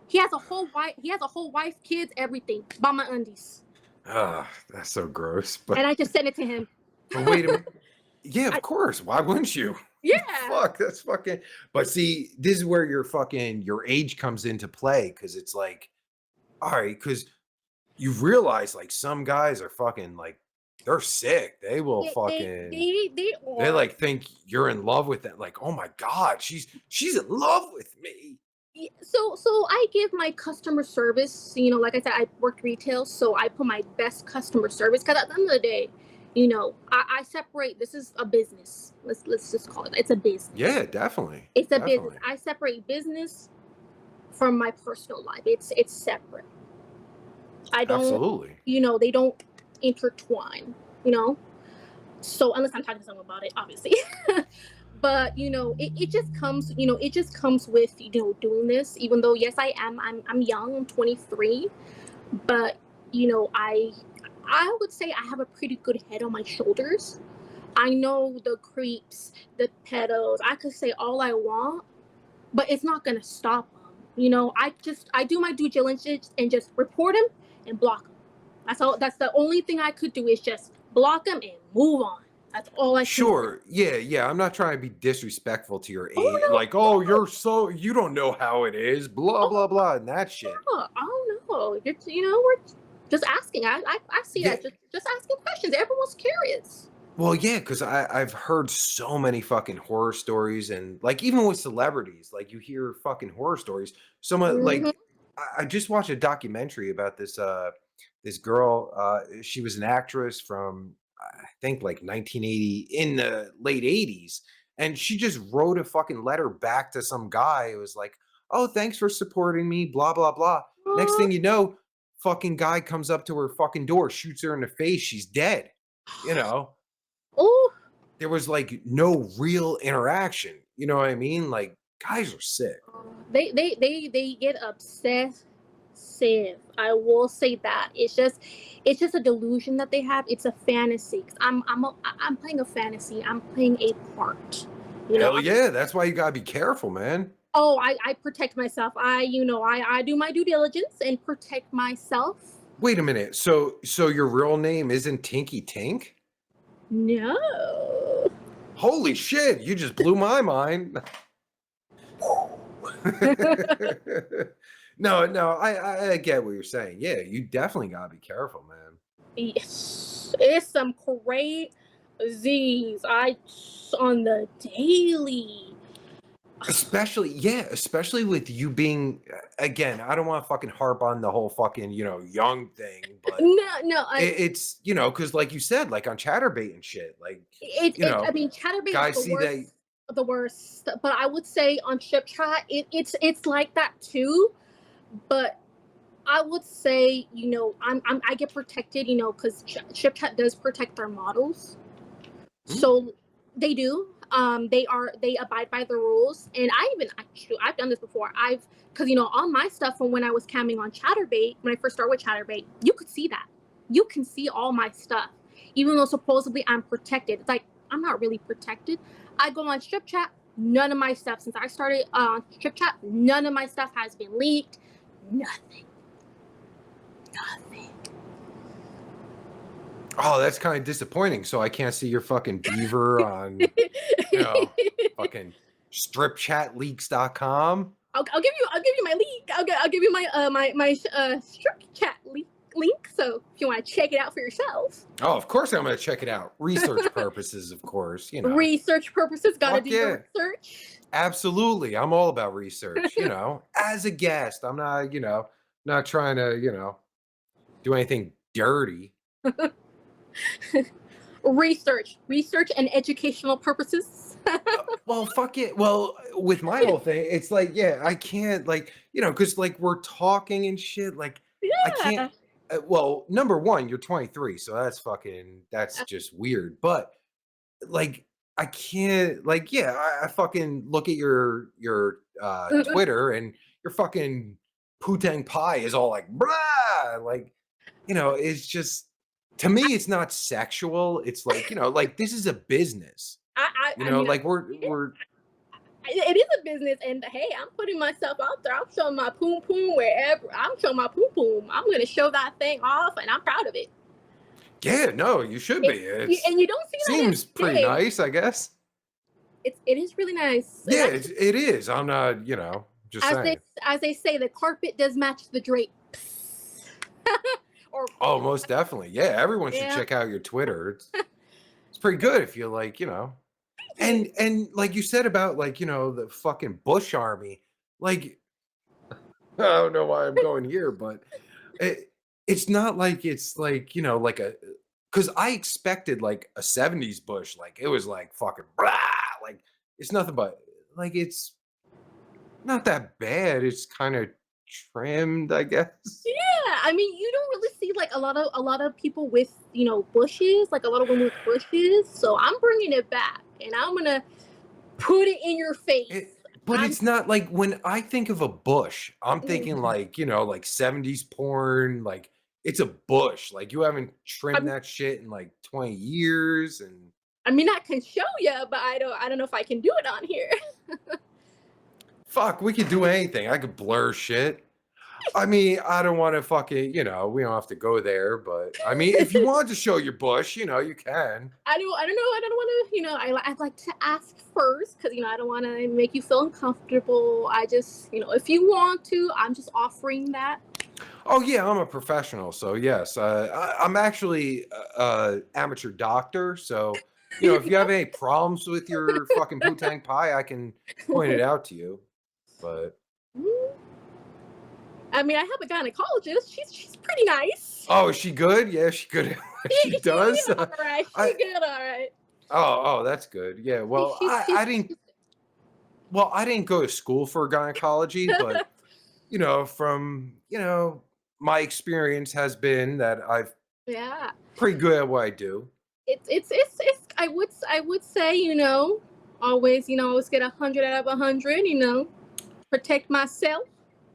He has a whole wife. He has a whole wife, kids, everything. Bought my undies, That's so gross. and I just sent it to him. But wait a minute. Yeah, I, of course. Why wouldn't you? yeah, Fuck, that's fucking. But see, this is where your age comes into play because it's like, all right, because you realize like some guys are fucking like they're sick. They will they they fucking they, they they are. like think you're in love with them. Like, oh my God, she's in love with me. So I give my customer service. Like I said, I worked retail, so I put my best customer service. Because at the end of the day, I separate. This is a business. Let's just call it. It's a business. Yeah, definitely. It's a business. Definitely. I separate business from my personal life. It's separate. I don't. Absolutely. They don't intertwine. You know. So unless I'm talking to someone about it, obviously. But it just comes with doing this. Even though yes, I'm young. I'm 23, but I would say I have a pretty good head on my shoulders. I know the creeps, the pedos. I could say all I want, but it's not gonna stop them. I do my due diligence and just report them and block them. That's all. That's the only thing I could do is just block them and move on. That's all I can say. Sure. Yeah, yeah. I'm not trying to be disrespectful to your Oh age. no, Like, oh, you don't know how it is, blah, oh blah, blah, and that shit. no, oh no. We're just asking. I see Yeah. that. Just asking questions. Everyone's curious. Well, yeah, because I've heard so many fucking horror stories and like even with celebrities, like you hear fucking horror stories. Someone Hmm. like I just watched a documentary about this girl. She was an actress from I think like 1980 in the late 80s. And she just wrote a fucking letter back to some guy. It was like, oh, thanks for supporting me, blah, blah, blah. Next thing you know, fucking guy comes up to her fucking door, shoots her in the face, she's dead. You know? Oh, There was, like, no real interaction, you know what I mean? Like, guys are sick. they get obsessive. I will say that it's just a delusion that they have. It's a fantasy. 'Cause I'm playing a fantasy. I'm playing a part. You know. Hell yeah, that's why you gotta be careful, man. Oh, I protect myself. I do my due diligence and protect myself. Wait a minute, so your real name isn't Tinky Tink? No. Holy shit, you just blew my mind. No, no, I get what you're saying. Yeah, you definitely gotta be careful, man. Yes, it's some crazies. I on the daily. Especially yeah, especially with you being again, I don't wanna fucking harp on the whole fucking, young thing, but No, no. it's, because like you said, like on Chaturbate and shit, like, I mean, Chatterbait is guys see that the worst. But I would say on Ship Chat, it's like that too. But I would say, I get protected, because Ship Chat does protect their models. hmm? So they do. They abide by the rules, and I've done this before. Because on my stuff from when I was camming on Chatterbait, when I first started with Chatterbait, you could see that. You can see all my stuff, even though supposedly I'm protected. It's like I'm not really protected. I go on Strip Chat. None of my stuff since I started on Strip Chat. None of my stuff has been leaked. Nothing. Nothing. Oh, that's kinda disappointing, so I can't see your fucking beaver on, you know, fucking stripchatleaks.com. I'll give you my leak. I'll give you my strip chat leak link. So if you want to check it out for yourself. Oh, of course I'm gonna check it out. Research purposes, of course. Research purposes, gotta Fuck do yeah. your research. Absolutely. I'm all about research, as a guest. I'm not, not trying to, do anything dirty. Research and educational purposes. Well, fuck it. Well, with my whole thing, it's like, yeah, I can't, like, because like we're talking and shit. Like, I Yeah. can't. Well, number one, you're 23, so that's just weird. But like, I can't, like, yeah, I fucking look at your Twitter, and your fucking putang pie is all like, blah, like, it's just, to me, it's not sexual. It's like, like, this is a business. I mean, Like we're it is a business, and hey, I'm putting myself out there. I'm showing my poom poom wherever. I'm showing my poom poom. I'm gonna show that thing off, and I'm proud of it. Yeah, no, you should be. And you don't see that Seems pretty nice, I guess. It is really nice. Yeah, it is. I'm not, just saying. As they say, the carpet does match the drapes. Oh, most definitely. Yeah, everyone should check out your Twitter. It's pretty good if you like, and like you said about, like, the fucking Bush Army. Like, I don't know why I'm going here, but it's not like it's like, like because I expected like a 70s Bush. Like, it was like fucking blah, like, it's nothing but, like, it's not that bad. It's kind of trimmed, I guess. Yeah, I mean, you don't really see like a lot of people with bushes, like a lot of women with bushes. So I'm bringing it back, and I'm gonna put it in your face. But it's not like, when I think of a bush, I'm thinking like, like 70s porn. Like, it's a bush. Like, you haven't trimmed that shit in like 20 years. And I mean, I can show you, but I don't know if I can do it on here. fuck, we could do anything. I could blur shit. I mean, I don't want to fucking, we don't have to go there, but I mean, if you want to show your bush, you can. I don't want to, I'd like to ask first, because, I don't want to make you feel uncomfortable. I just, if you want to, I'm just offering that. Oh yeah, I'm a professional, so yes, I'm actually a amateur doctor. So, if you have any problems with your fucking putang pie, I can point it out to you. But I mean, I have a gynecologist. She's pretty nice. Oh, is she good? Yeah, she good at what she does. She's all right. She's good, all right. Oh, that's good. Yeah. Well, I didn't. Well, I didn't go to school for gynecology, but from my experience has been that I've pretty good at what I do. It's I would say, always get 100 out of 100. Protect myself.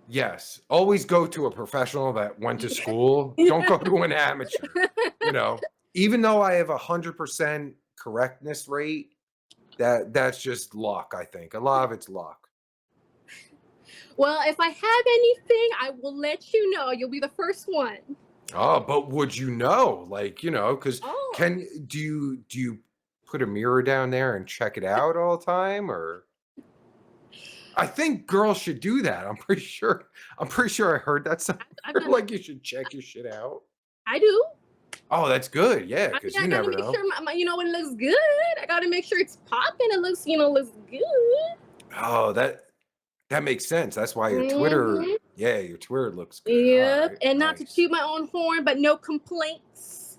Yes, always go to a professional that went to school. Don't go to an amateur. Even though I have 100% correctness rate, that's just luck. I think a lot of it's luck. Well, if I have anything, I will let you know. You'll be the first one. Oh, but would you know? Like, because do you put a mirror down there and check it out all the time, or? I think girls should do that. I'm pretty sure I heard that somewhere. Like, you should check your shit out. I do. Oh, that's good. Yeah, because you never know. I gotta make sure it looks good. I gotta make sure it's popping. It looks, looks good. Oh, that makes sense. That's why your Twitter, your Twitter looks good. Yep, right, and not to toot my own horn, but no complaints.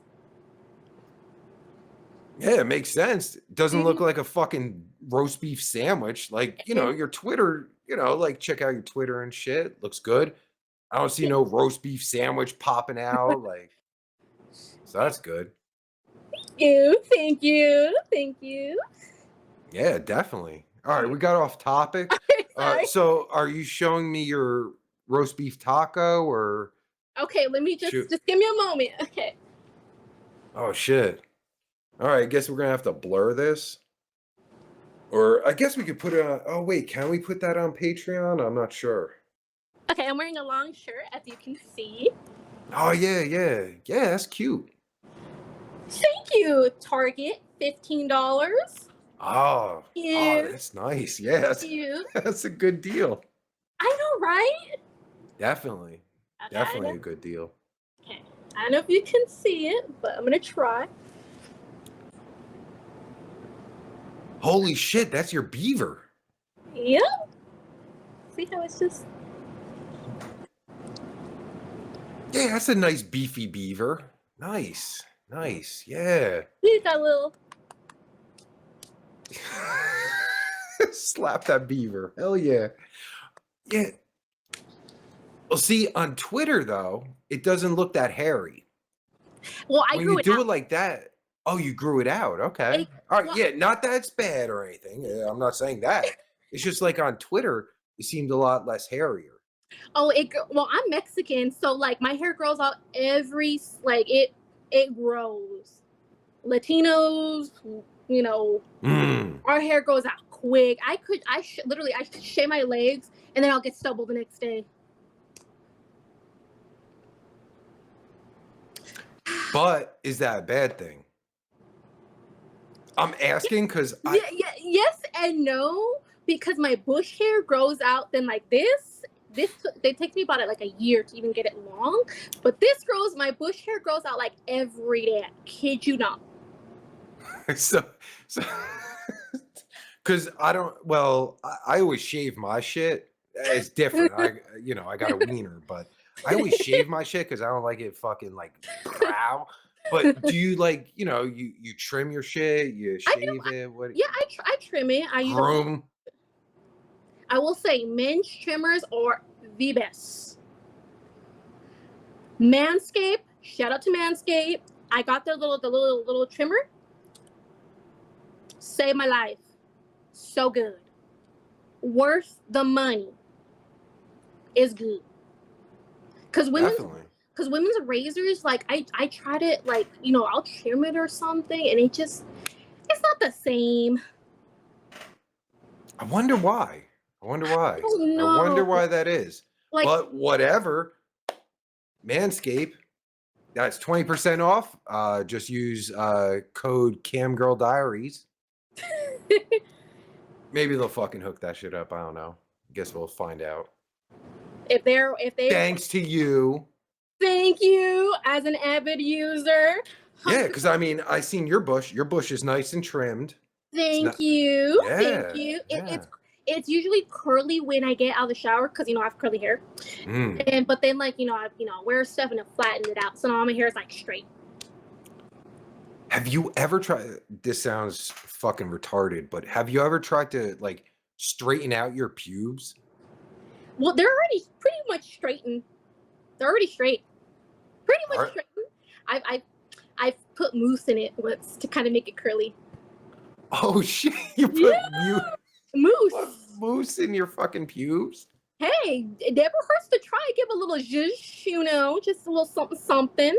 Yeah, it makes sense. It doesn't look like a fucking roast beef sandwich. Like, your Twitter, like, check out your Twitter and shit. Looks good. I don't see no roast beef sandwich popping out. Like, so that's good. Thank you. Yeah, definitely. All right, we got off topic. So are you showing me your roast beef taco, or? Okay, let me just give me a moment. Okay. Oh shit. All right, I guess we're gonna have to blur this. Or I guess we could put it on. Oh wait, can we put that on Patreon? I'm not sure. Okay, I'm wearing a long shirt, as you can see. Oh yeah, that's cute. Thank you, Target, $15. Oh, that's nice. Yeah, that's a good deal. I know, right? Definitely a good deal. Okay. I don't know if you can see it, but I'm gonna try. Holy shit, that's your beaver. Yep. See how it's just. Yeah, that's a nice beefy beaver. Nice. Nice. Yeah. You got a little. Slap that beaver. Hell yeah. Yeah. Well, see, on Twitter though, it doesn't look that hairy. Well, I When grew you it do out. it like that, oh, you grew it out. Okay. All right. Well, Yeah, not that it's bad or anything. I'm not saying that. It's just like on Twitter, it seemed a lot less hairier. oh, well, I'm Mexican, so like my hair grows out every like it grows. Latinos, our hair grows out quick. Literally I shave my legs and then I'll get stubble the next day. But is that a bad thing? I'm asking because Yes and no, because my bush hair grows out then like this. It takes me about like a year to even get it long, but my bush hair grows out like every day. I kid you not. so because I always shave my shit. It's different. I got a wiener, but I always shave my shit because I don't like it fucking like brow. But do you like, you trim your shit, you shave it? What? Yeah, I trim it. Groom. I will say men's trimmers are the best. Manscaped, shout out to Manscaped. I got the little trimmer. Saved my life. So good. Worth the money. Is good. Cause women's razors, like I tried it, like I'll trim it or something, and it's not the same. I wonder why. I wonder why that is. Like, but whatever. Manscaped. That's 20% off. Just use code CamGirlDiaries. Maybe they'll fucking hook that shit up. I don't know. Guess we'll find out. If they Thanks to you. Thank you as an avid user. Yeah, because I mean, I seen your bush. Your bush is nice and trimmed. Thank you. Yeah, Thank you. Yeah. It's usually curly when I get out of the shower because I have curly hair. But then like I wear stuff and it flattens it out, so now my hair is like straight. Have you ever tried? This sounds fucking retarded, but have you ever tried to like straighten out your pubes? Well, they're already pretty much straightened. They're already straight. Pretty much straightened. I've put mousse in it once to kind of make it curly. Oh shit! You put mousse in your fucking pubes? Hey, it never hurts to try. Give a little zhuzh, just a little something, something.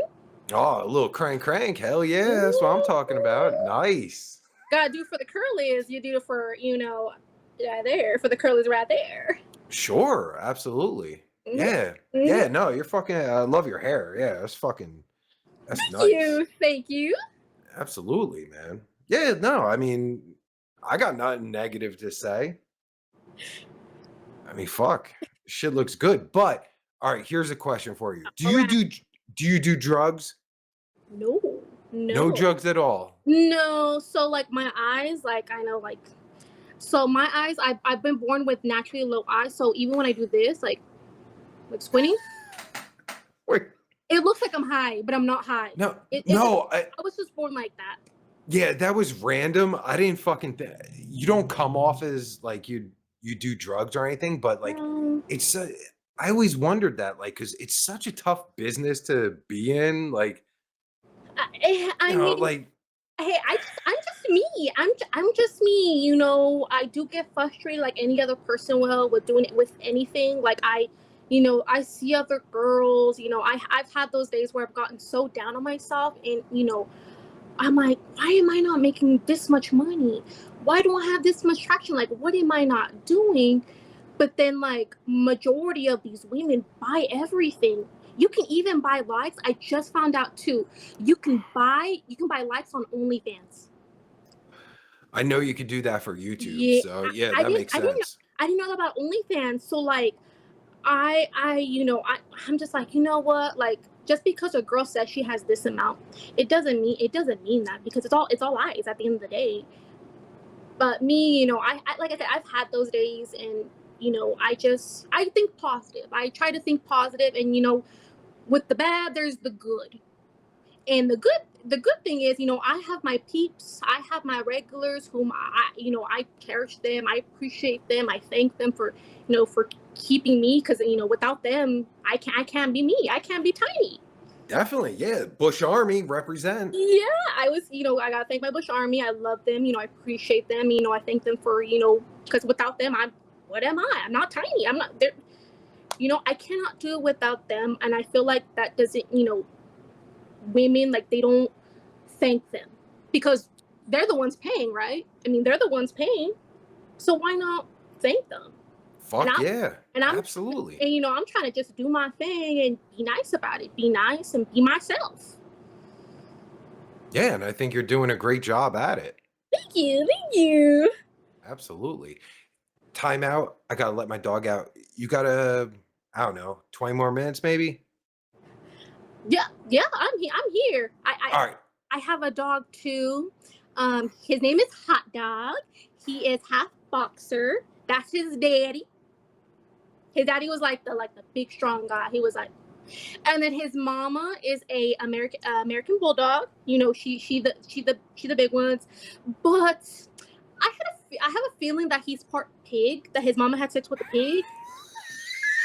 Oh, a little crank. Hell yeah, that's what I'm talking about. Nice. Gotta do for the curlies. You do it for right there. For the curlies, right there. Sure, absolutely. Mm-hmm. Yeah, yeah. No, you're fucking. I love your hair. Yeah, that's nice. Thank you. Absolutely, man. Yeah, no, I mean, I got nothing negative to say. I mean, fuck, shit looks good. But all right, here's a question for you. Do you do drugs? No. No drugs at all. No. So like my eyes, like I know, like so my eyes, I've been born with naturally low eyes. So even when I do this, like squinting, Wait. It looks like I'm high, but I'm not high. No, I was just born like that. Yeah, that was random. I didn't fucking. You don't come off as like you do drugs or anything, but like it's. I always wondered that, like, because it's such a tough business to be in. Like, I mean, like, hey, I'm just me. I'm just me. I do get frustrated like any other person will with doing it with anything. Like I see other girls. I've had those days where I've gotten so down on myself, and I'm like, why am I not making this much money? Why don't I have this much traction? Like, what am I not doing? But then, like, majority of these women buy everything. You can even buy likes. I just found out too. You can buy likes on OnlyFans. I know you could do that for YouTube. Yeah, so yeah, that makes sense. I didn't know about OnlyFans. So like, I'm just like, you know what? Like, just because a girl says she has this amount, it doesn't mean that, because it's all lies at the end of the day. But me, I like I said, I've had those days, and I think positive. I try to think positive, and with the bad, there's the good. And the good thing is, I have my peeps, I have my regulars whom I cherish them, I appreciate them, I thank them for for keeping me, because without them, I can't be me, I can't be Tiny. Definitely, yeah. Bush Army represent. Yeah, I gotta thank my Bush Army. I love them. I appreciate them. I thank them for because without them, what am I? I'm not Tiny. I'm not there. I cannot do it without them, and I feel like that doesn't. Women, like, they don't thank them because they're the ones paying, right? I mean, they're the ones paying, so why not thank them? Fuck yeah, and I'm absolutely. And I'm trying to just do my thing and be nice about it, be nice and be myself. Yeah, and I think you're doing a great job at it. Thank you. Absolutely. Time out. I gotta let my dog out. You gotta, I don't know, 20 more minutes maybe? Yeah, I'm here. All right. I have a dog too. His name is Hot Dog. He is half boxer. That's his daddy. His daddy was like the big strong guy. He was like, and then his mama is a American bulldog. She the big ones. But I have a feeling that he's part pig. That his mama had sex with a pig.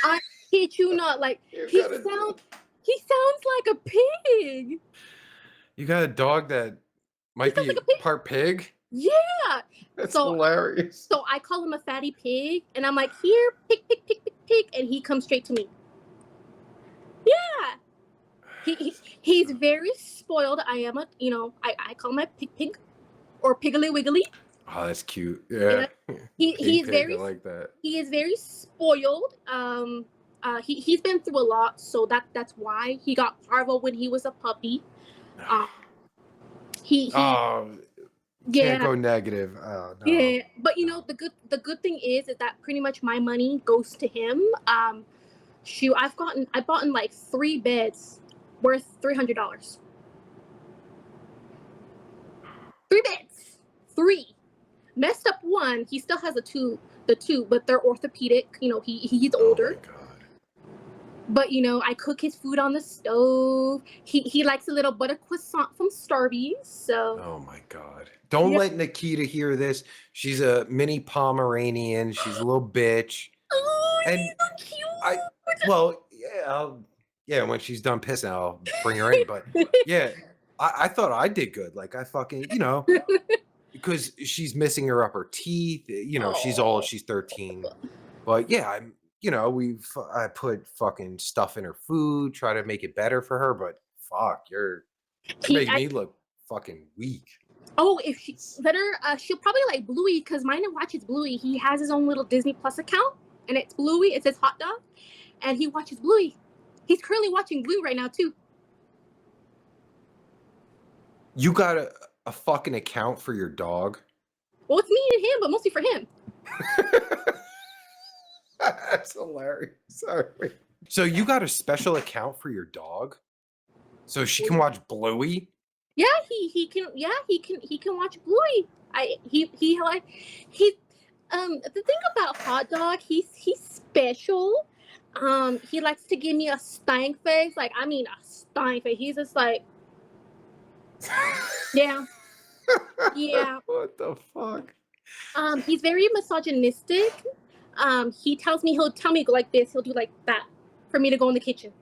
I kid you not. Like, he sounds like a pig. You got a dog that might be like a pig. part pig? Yeah. That's hilarious. So I call him a fatty pig, and I'm like, here, pig, pig, pig, pig, pig, and he comes straight to me. Yeah. He's very spoiled. I am I call him my pig or piggly wiggly. Oh, that's cute. Yeah. He's pig, very, I like that. He is very spoiled. He's been through a lot, so that's why he got parvo when he was a puppy. Can't go negative. Oh, no. Yeah, but the good thing is that pretty much my money goes to him. I bought in like 3 beds worth $300. 3 beds, 3. Messed up one. He still has the two, but they're orthopedic. He's older. Oh my God. But I cook his food on the stove. He likes a little butter croissant from Starbucks. So. Oh my God. Don't let Nikita hear this. She's a mini Pomeranian. She's a little bitch. Oh, and he's so cute. Yeah, when she's done pissing, I'll bring her in. But yeah, I thought I did good. Like, I fucking, because she's missing her upper teeth. She's 13. But yeah, I put fucking stuff in her food, try to make it better for her, but fuck, you're making me look fucking weak. Oh, if she let her, she'll probably like Bluey, because mine watches Bluey. He has his own little Disney Plus account, and it's Bluey. It says Hot Dog, and he watches Bluey. He's currently watching Bluey right now too. You got a fucking account for your dog? Well, it's me and him, but mostly for him. That's hilarious. Sorry. So you got a special account for your dog, so she can watch Bluey? Yeah, he can. Yeah, he can watch Bluey. The thing about Hot Dog, he's special. He likes to give me a stank face. Like, I mean, a stank face. He's just like, yeah. What the fuck? He's very misogynistic. He'll tell me go like this. He'll do like that for me to go in the kitchen.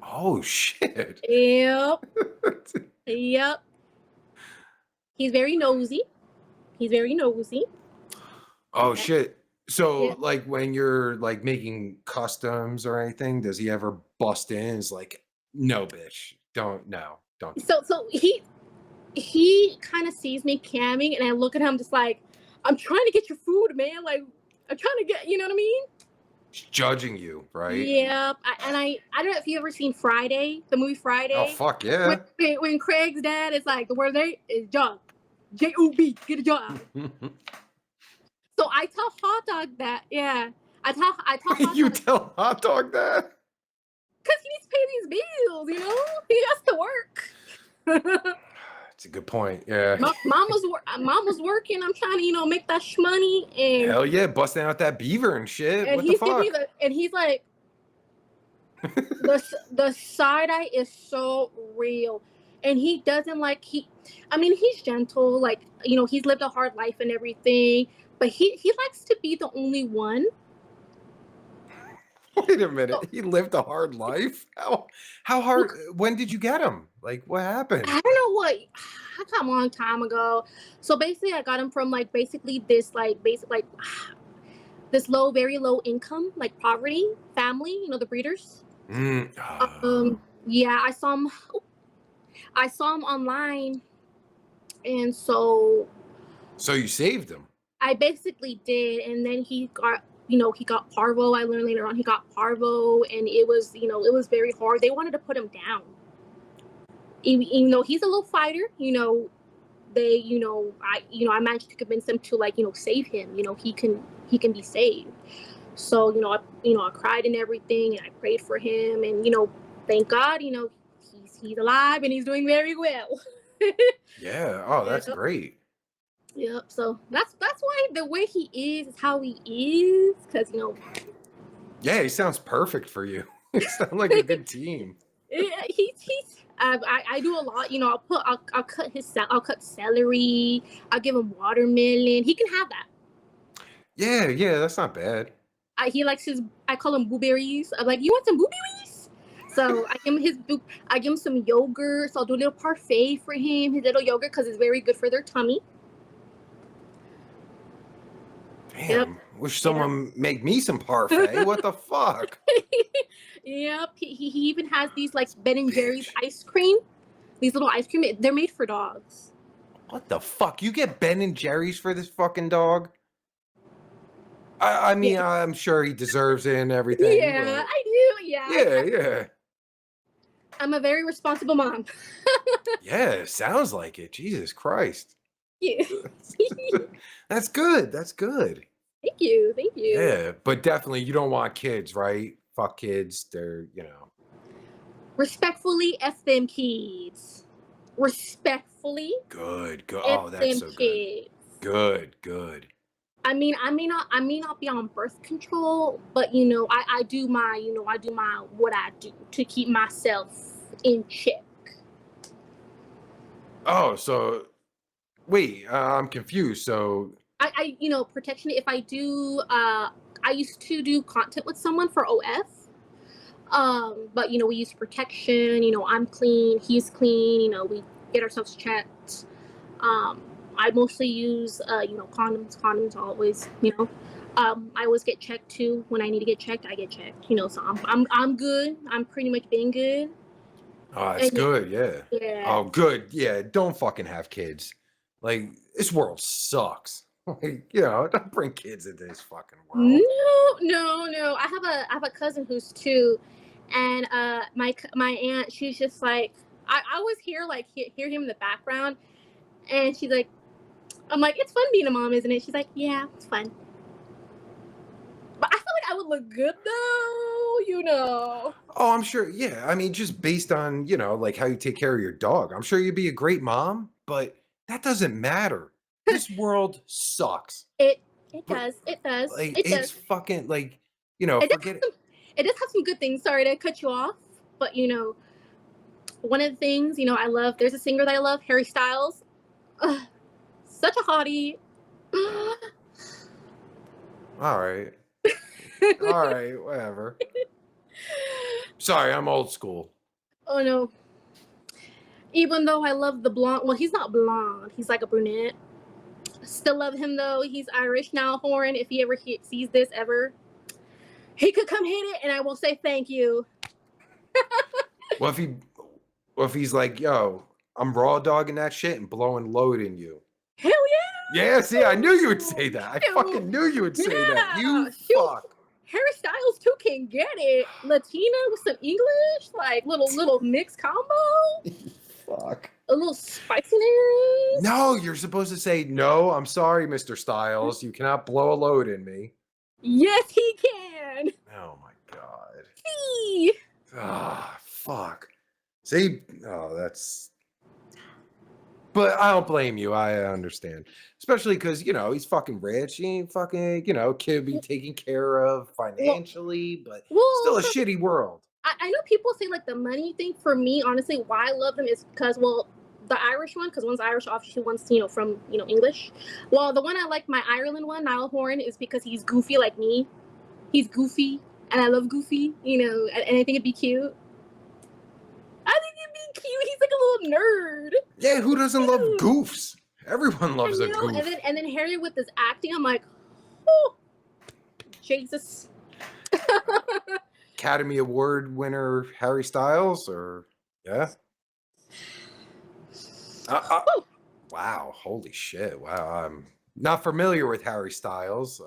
Oh shit. Yep. Yep. He's very nosy. Oh shit. So like when you're like making customs or anything, does he ever bust in? It's like, no, bitch, don't. So he kind of sees me camming, and I look at him just like, I'm trying to get your food, man. Like, I'm trying to get, you know what I mean? He's judging you, right? Yeah. I don't know if you've ever seen Friday, the movie Friday. Oh fuck yeah. When Craig's dad is like, the word they is job. J-O-B, get a job. So I tell Hot Dog that, yeah. I tell Hot You Dog, tell Hot Dog that? because he needs to pay these bills, you know? He has to work. It's a good point. Yeah. Mama's working. I'm trying to, you know, make that money, and hell yeah, busting out that beaver and shit. and What the he's fuck? giving me and he's like, the side eye is so real, and he doesn't like I mean, he's gentle, like, you know, he's lived a hard life and everything, but he likes to be the only one. Wait a minute. So, He lived a hard life? How hard? When did you get him? Like, what happened? I don't know what. I got him a long time ago. So basically, I got him from like basically this like basic like this very low income, like poverty family. You know, the breeders. Yeah, I saw him. I saw him online, and so you saved him? I basically did, and then he got. You know, he got parvo. I learned later on he got parvo, and it was, you know, it was very hard. They wanted to put him down. Even though he's a little fighter, you know, I managed to convince them to, like, you know, save him. You know, he can be saved. So, you know, I cried and everything, and I prayed for him, and, you know, thank God, you know, he's alive and he's doing very well. Yeah. Oh, that's great. Yep. So that's why the way he is how he is, because, you know. Yeah, he sounds perfect for you. You sound like a good team. Yeah, I do a lot, you know. I'll cut celery. I'll give him watermelon. He can have that. Yeah, that's not bad. He likes I call him blueberries. I'm like, you want some blueberries? So I give him some yogurt. So I'll do a little parfait for him, his little yogurt, because it's very good for their tummy. Damn, yep. Wish someone make me some parfait. What the fuck? Yep. He even has these like Ben and Jerry's ice cream. These little ice cream. They're made for dogs. What the fuck? You get Ben and Jerry's for this fucking dog? I mean, yeah. I'm sure he deserves it and everything. Yeah, I do. Yeah. Yeah. I'm a very responsible mom. Yeah, sounds like it. Jesus Christ. Yeah. That's good. That's good. Thank you. Yeah, but definitely you don't want kids, right? Fuck kids. They're, you know. Respectfully, F them kids. Respectfully. Good. Oh, that's so kids. Good. I mean, I may not be on birth control, but, you know, I do my what I do to keep myself in check. Oh, so wait, I'm confused. So I you know, protection. If I do, I used to do content with someone for OF. But, you know, we use protection. You know, I'm clean, he's clean. You know, we get ourselves checked. I mostly use, you know, condoms always, you know. I always get checked too. When I need to get checked, I get checked, you know, so I'm good. I'm pretty much been good. Oh, that's good. Yeah. Oh, good. Yeah. Don't fucking have kids. Like, this world sucks. Like, you know, don't bring kids into this fucking world. No. I have a cousin who's 2, and my aunt, she's just like, I always hear him in the background, and she's like, I'm like, it's fun being a mom, isn't it? She's like, yeah, it's fun. But I feel like I would look good though, you know. Oh, I'm sure. Yeah. I mean, just based on, you know, like how you take care of your dog, I'm sure you'd be a great mom, but that doesn't matter. This world sucks. It does. Like, it's fucking, like, you know, it does have some good things. Sorry to cut you off, but, you know, one of the things, you know, I love, there's a singer that I love, Harry Styles. Such a hottie. All right, whatever. Sorry, I'm old school. Oh no. Even though I love the blonde, well, he's not blonde, he's like a brunette. Still love him though. He's Irish now, Horn. If he ever sees this ever, he could come hit it, and I will say thank you. Well, if he's like, yo, I'm raw dogging that shit and blowing load in you. Hell yeah! Yeah, see, I knew you would say that. I fucking knew you would say that. You fuck. Harry Styles too can get it. Latina with some English, like little mixed combo. Fuck. A little spiciness. No, you're supposed to say, no, I'm sorry, Mr. Styles. You cannot blow a load in me. Yes, he can. Oh my God. See. Ah, fuck. See, oh, that's. But I don't blame you. I understand, especially because he's fucking rich. He ain't fucking kid be taken care of Well, financially, but well, still a so shitty world. I know people say like the money thing. For me, honestly, why I love them is because, well, the Irish one, because one's Irish, obviously one's from English. Well, the one I like, my Ireland one, Niall Horan, is because he's goofy like me. He's goofy, and I love goofy. And I think it'd be cute. I think it'd be cute. He's like a little nerd. Yeah, who doesn't love Cute. goofs? Everyone loves a goof. And then Harry with his acting, I'm like, oh, Jesus. Academy Award winner Harry Styles, or yeah. Wow, holy shit! Wow, I'm not familiar with Harry Styles.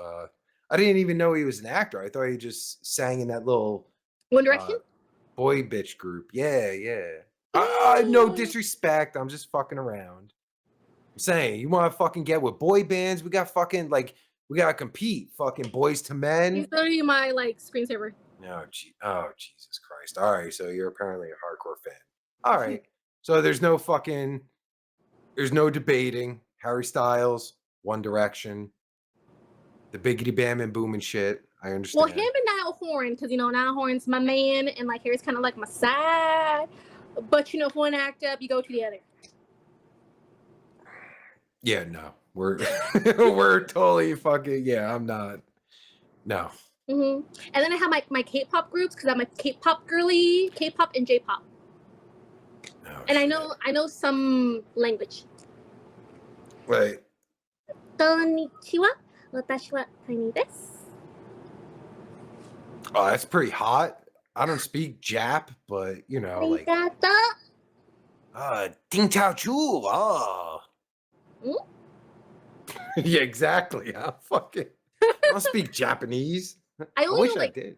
I didn't even know he was an actor. I thought he just sang in that little One Direction. Boy bitch group. Yeah. Yeah. No disrespect. I'm just fucking around. I'm saying, you want to fucking get with boy bands? We got fucking we gotta compete. Fucking Boys to Men. He's literally my screensaver. Oh, Jesus Christ! All right, so you're apparently a hardcore fan. All right, so there's no debating. Harry Styles, One Direction, the Biggity Bam and Boom and shit. I understand. Well, him and Niall Horan, because Niall Horan's my man, and Harry's kind of like my side. But if one act up, you go to the other. Yeah, no, we're we're totally fucking. Yeah, I'm not. No. And then I have my K-pop groups because I'm a K-pop girly, K-pop and J-pop. Oh, and shit. I know some language. Wait. Konnichiwa, watashi wa Tiny desu. Oh, that's pretty hot. I don't speak Jap, but like. Ting Chao Chu. Oh. Yeah, exactly. I don't speak Japanese. I wish I did.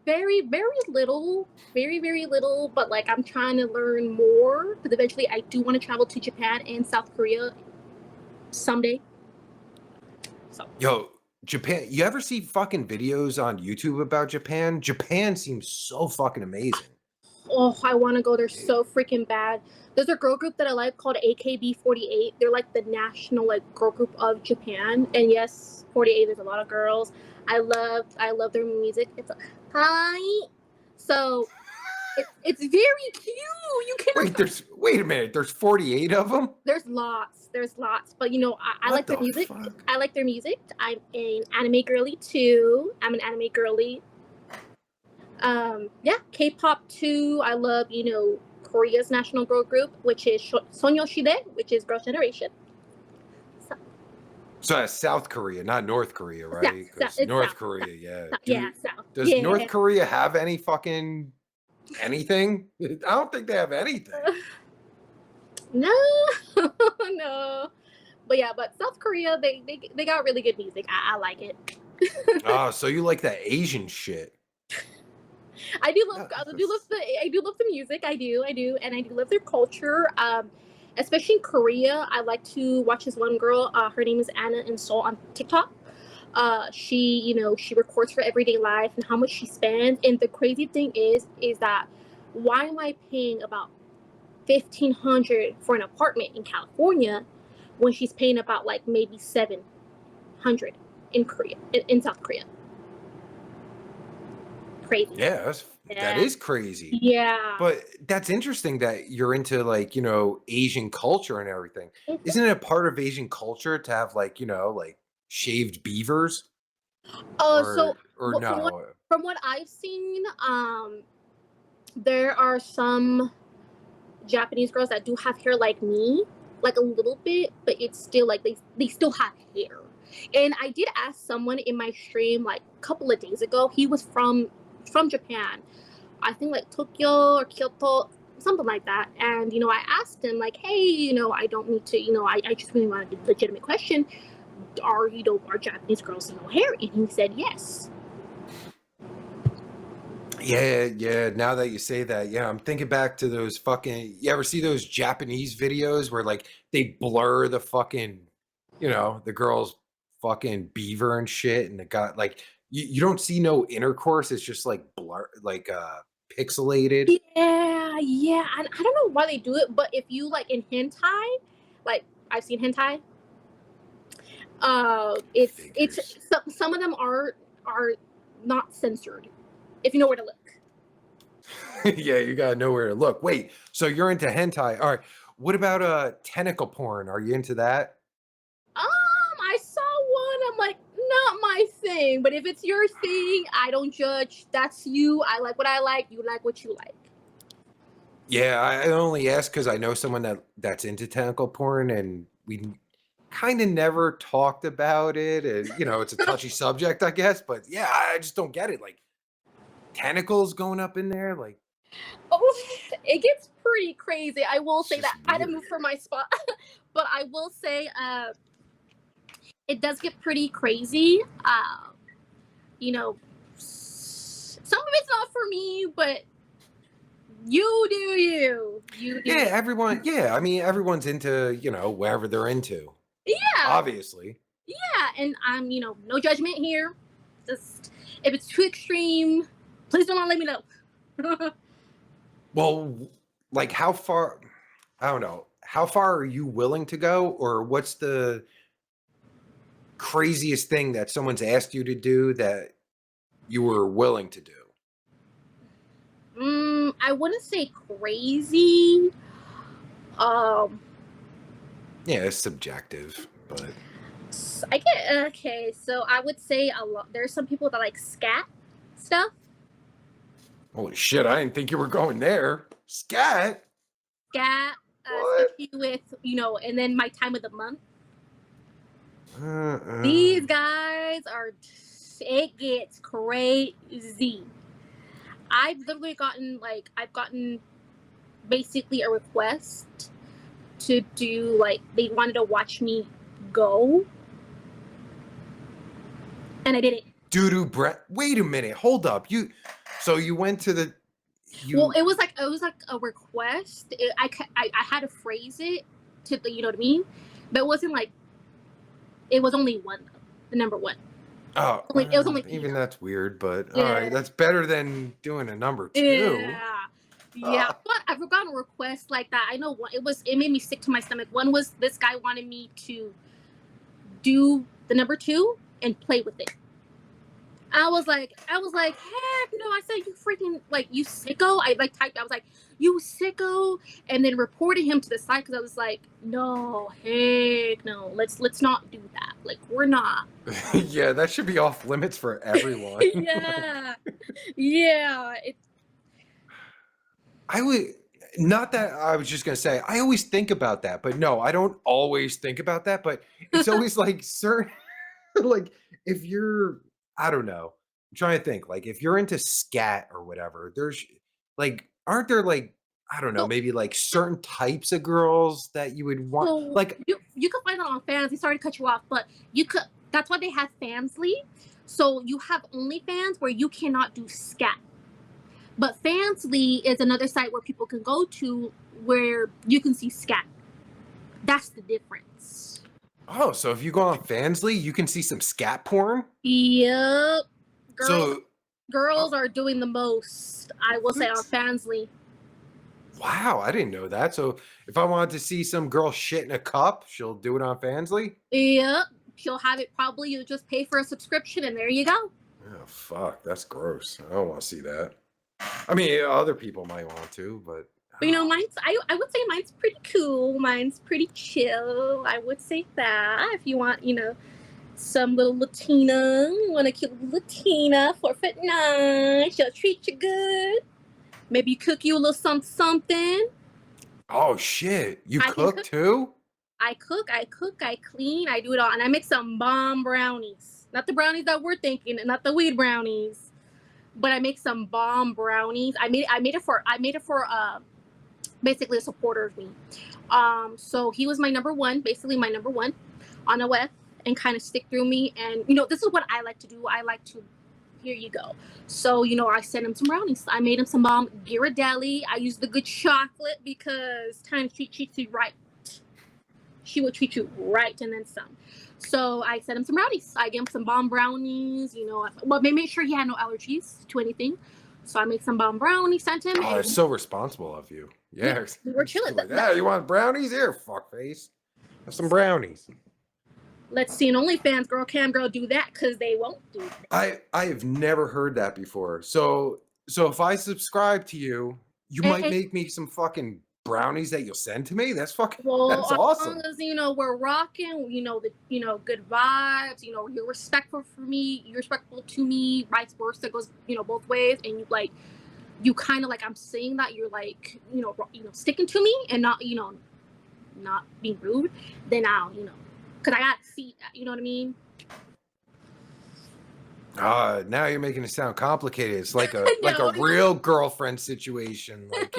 Very, very little. Very, very little. But I'm trying to learn more because eventually I do want to travel to Japan and South Korea someday. So. Yo, Japan. You ever see fucking videos on YouTube about Japan? Japan seems so fucking amazing. Oh, I want to go there so freaking bad. There's a girl group that I like called AKB48. They're like the national girl group of Japan. And yes, 48. There's a lot of girls. I love their music. It's hi. So it's very cute. You can't wait a minute. There's 48 of them. There's lots. But I like their music. Fuck? I like their music. I'm an anime girly too. Yeah, K-pop too. I love, Korea's national girl group, which is Sonyeoshide, which is Girls' Generation. So that's South Korea, not North Korea, right? Because North Korea, yeah. South. Does North Korea have any fucking anything? I don't think they have anything. No. But South Korea, they got really good music. I like it. Oh, so you like that Asian shit? I do love the music. I do, and I do love their culture. Especially in Korea, I like to watch this one girl. Her name is Anna in Seoul on TikTok. She records her everyday life and how much she spends. And the crazy thing is that why am I paying about $1,500 for an apartment in California when she's paying about maybe $700 in Korea, in South Korea? Crazy. Yeah, that is crazy. Yeah. But that's interesting that you're into Asian culture and everything. Isn't it a part of Asian culture to have shaved beavers? No. From what I've seen, there are some Japanese girls that do have hair like me, a little bit, but it's still they still have hair. And I did ask someone in my stream a couple of days ago. He was from Japan, I think Tokyo or Kyoto, something like that. And I asked him hey, I don't need to, I just really wanted a legitimate question. Are Japanese girls hair? And he said yes. Yeah. Now that you say that, yeah, I'm thinking back to those fucking. You ever see those Japanese videos where they blur the fucking, the girl's fucking beaver and shit, and it got you don't see no intercourse. It's just blur, pixelated. Yeah. Yeah, I don't know why they do it, but if you like in hentai, like I've seen hentai, it's Figures. some of them are not censored, if you know where to look. Yeah, you gotta know where to look. Wait, so you're into hentai? All right. What about tentacle porn? Are you into that? I saw one. I'm like, not my thing. But if it's your thing, I don't judge. That's you. I like what I like. You like what you like. Yeah, I only ask because I know someone that's into tentacle porn, and we kind of never talked about it. And it's a touchy subject, I guess. But yeah, I just don't get it. Like tentacles going up in there, like Oh, it gets pretty crazy. I will it's say just that. I had to weird. move from my spot, but I will say, it does get pretty crazy. You know, some of it's not for me, but you do you. You do Yeah, you. everyone. Yeah, I mean, everyone's into wherever they're into. Yeah, Obviously. yeah, and I'm no judgment here. Just if it's too extreme, please don't let me know. Well, like how far? I don't know. How far are you willing to go, or what's the craziest thing that someone's asked you to do that you were willing to do? I wouldn't say crazy. Um, Yeah, it's subjective, but I get okay. So I would say a lot. There's some people that like scat stuff. holy shit, I didn't think you were going there. Scat? Scat, What? especially with and then my time of the month. Uh-uh. These guys are. It gets crazy. I've gotten basically a request to do like they wanted to watch me go, and I did it. Doo-doo breath. Wait a minute. Hold up. So you went to the Well, it was like a request. I had to phrase it to the you know what I mean, but it wasn't like it was only one, the number one. Oh, It was only even Peter. that's weird, but all right, Yeah, that's better than doing a number two. yeah, yeah. But I've gotten requests like that. I know what it was. It made me sick to my stomach. One was this guy wanted me to do the number two and play with it. I was like, heck no. I said, you freaking, like, you sicko. I like typed, I was like, you sicko, and then reported him to the side because I was like, no, heck no. Let's not do that. Like, we're not. Yeah, that should be off limits for everyone. Yeah, yeah. I would not that I was just gonna say I always think about that, but no, I don't always think about that. But it's always like certain like if you're I don't know. I'm trying to think. Like if you're into scat or whatever, there's like aren't there like I don't know, So, maybe like certain types of girls that you would want so like you could find that on Fans. Sorry to cut you off, but you could. That's why they have Fansly. So you have OnlyFans where you cannot do scat. But Fansly is another site where people can go to where you can see scat. That's the difference. oh, so if you go on Fansly, you can see some scat porn. Yep. So Girls are doing the most, I will say, on what? Fansly. Wow, I didn't know that. So if I wanted to see some girl shit in a cup, she'll do it on Fansly? Yep. She'll have it probably. You just pay for a subscription and there you go. Oh fuck, that's gross. I don't want to see that. I mean, other people might want to, but But I would say mine's pretty cool. Mine's pretty chill. I would say that. If you want, some little Latina, want a cute little Latina, 4'9", she'll treat you good. Maybe cook you a little something. oh shit, you I can cook cook. too? I clean, I do it all, and I make some bomb brownies. Not the brownies that we're thinking, and not the weed brownies, but I make some bomb brownies. I made it for basically a supporter of me. So he was my number one, basically my number one on a web, and kind of stick through me. And this is what I like to do. I like to. Here you go. So, I sent him some brownies. I made him some bomb Ghirardelli. I used the good chocolate because time she treats you right. She will treat you right and then some. So I sent him some brownies. I gave him some bomb brownies, but made sure he had no allergies to anything. So I made some bomb brownies, sent him. Oh, it's so responsible of you. Yeah. We were chilling. Like, yeah, you want brownies? Here, fuckface. Have some brownies. Let's see an OnlyFans girl, Cam girl do that because they won't do that. I have never heard that before. So if I subscribe to you, you might make me some fucking brownies that you'll send to me. That's fucking that's awesome. As long as we're rocking, good vibes. You're respectful for me, you're respectful to me, vice versa goes both ways, and you kind of like I'm saying that you're like sticking to me and not not being rude. Then I'll because I got feet. You know what I mean? Now you're making it sound complicated. It's like a like a real girlfriend situation. Like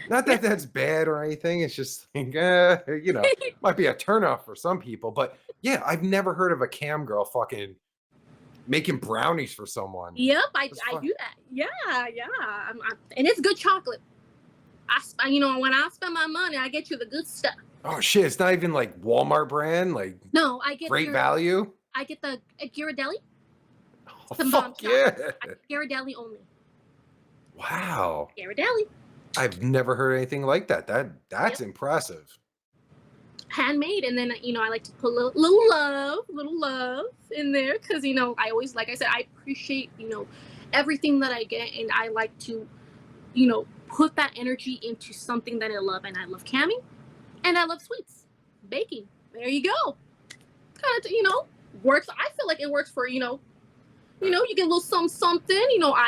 not that that's bad or anything. It's just like might be a turnoff for some people. But yeah, I've never heard of a cam girl fucking making brownies for someone. Yep, I do that. Yeah. And it's good chocolate. When I spend my money, I get you the good stuff. Oh shit! It's not even like Walmart brand. Like no, I get great value. I get the Ghirardelli. Oh, fuck yeah! Ghirardelli only. Wow. Ghirardelli. I've never heard anything like that. That's impressive. Handmade, and then I like to put little love in there because I always, like I said, I appreciate everything that I get, and I like to put that energy into something that I love, and I love camming, and I love sweets, baking. There you go. Kind of works. I feel like it works for you get a little something.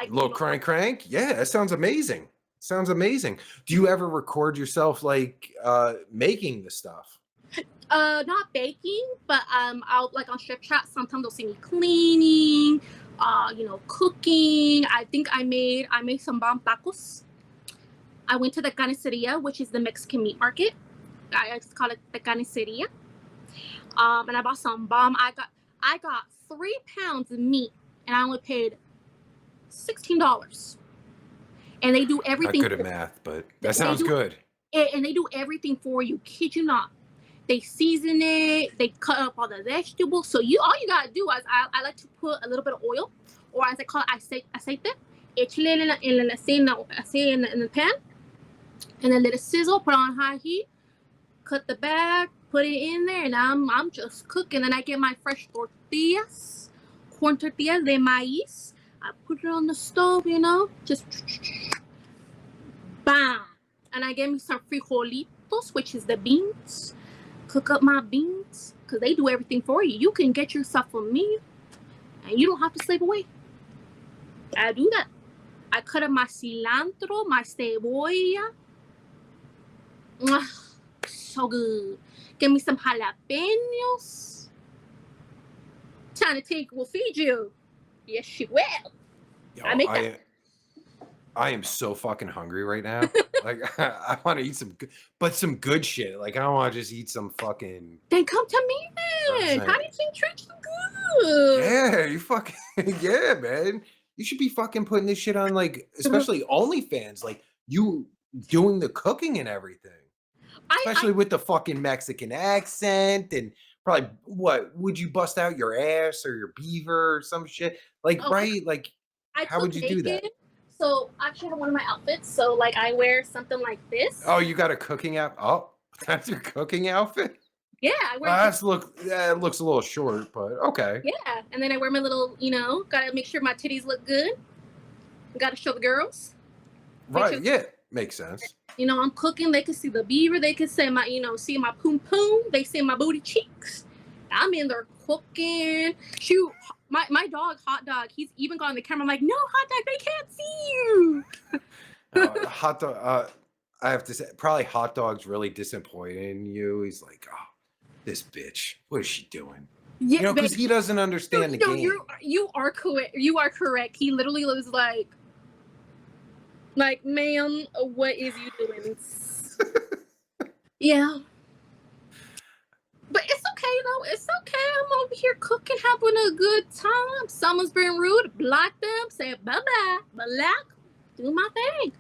Little crank. Yeah, that sounds amazing. Sounds amazing. Do you ever record yourself like making the stuff? Not baking, but I'll like on Strip Chat. Sometimes they'll see me cleaning, cooking. I think I made some bomb tacos. I went to the carniceria, which is the Mexican meat market. I just call it the carniceria. And I bought some bomb. I got 3 pounds of meat, and I only paid $16. And they do everything. Not good at math, but that sounds good. And they do everything for you. Kid you not. They season it. They cut up all the vegetables. So all you gotta do is I like to put a little bit of oil, or as I call it, aceite. Échale in the pan, and then let it sizzle. Put on high heat. Cut the bag. Put it in there, and I'm just cooking. Then I get my fresh tortillas, corn tortillas de maíz. I put it on the stove, just bam. And I get me some frijolitos, which is the beans. Cook up my beans, because they do everything for you. You can get yourself a meal, and you don't have to slave away. I do that. I cut up my cilantro, my cebolla. So good. Give me some jalapenos. Trying to Tink will feed you. Yes, she will. Yo, I am so fucking hungry right now. Like I want to eat some good shit. Like I don't want to just eat some fucking. Then come to me then. How do you think treats you good? Yeah, you fucking yeah, man. You should be fucking putting this shit on, like, especially OnlyFans, like you doing the cooking and everything. Especially with the fucking Mexican accent, and probably what would you bust out your ass or your beaver or some shit? Like right? Like how would you do that? So I actually have one of my outfits. So like I wear something like this. Oh, you got a cooking out? Oh, that's your cooking outfit? Yeah, I wear it looks a little short, but okay. Yeah, and then I wear my little, gotta make sure my titties look good. Gotta show the girls. Right, yeah, makes sense. I'm cooking, they can see the beaver, they can say my, see my poom poom, they see my booty cheeks. I'm in there cooking. Shoot, my dog, Hot Dog, he's even got on the camera. I'm like, no, Hot Dog, they can't see you. Hot Dog, I have to say, probably Hot Dog's really disappointed in you. He's like, oh, this bitch, what is she doing? Yeah, because he doesn't understand the game. You are correct. You are correct. He literally was like, ma'am, what is you doing? Yeah. But it's okay, though. It's okay. I'm over here cooking, having a good time. Someone's been rude. Block them. Say bye-bye. Block. Do my thing.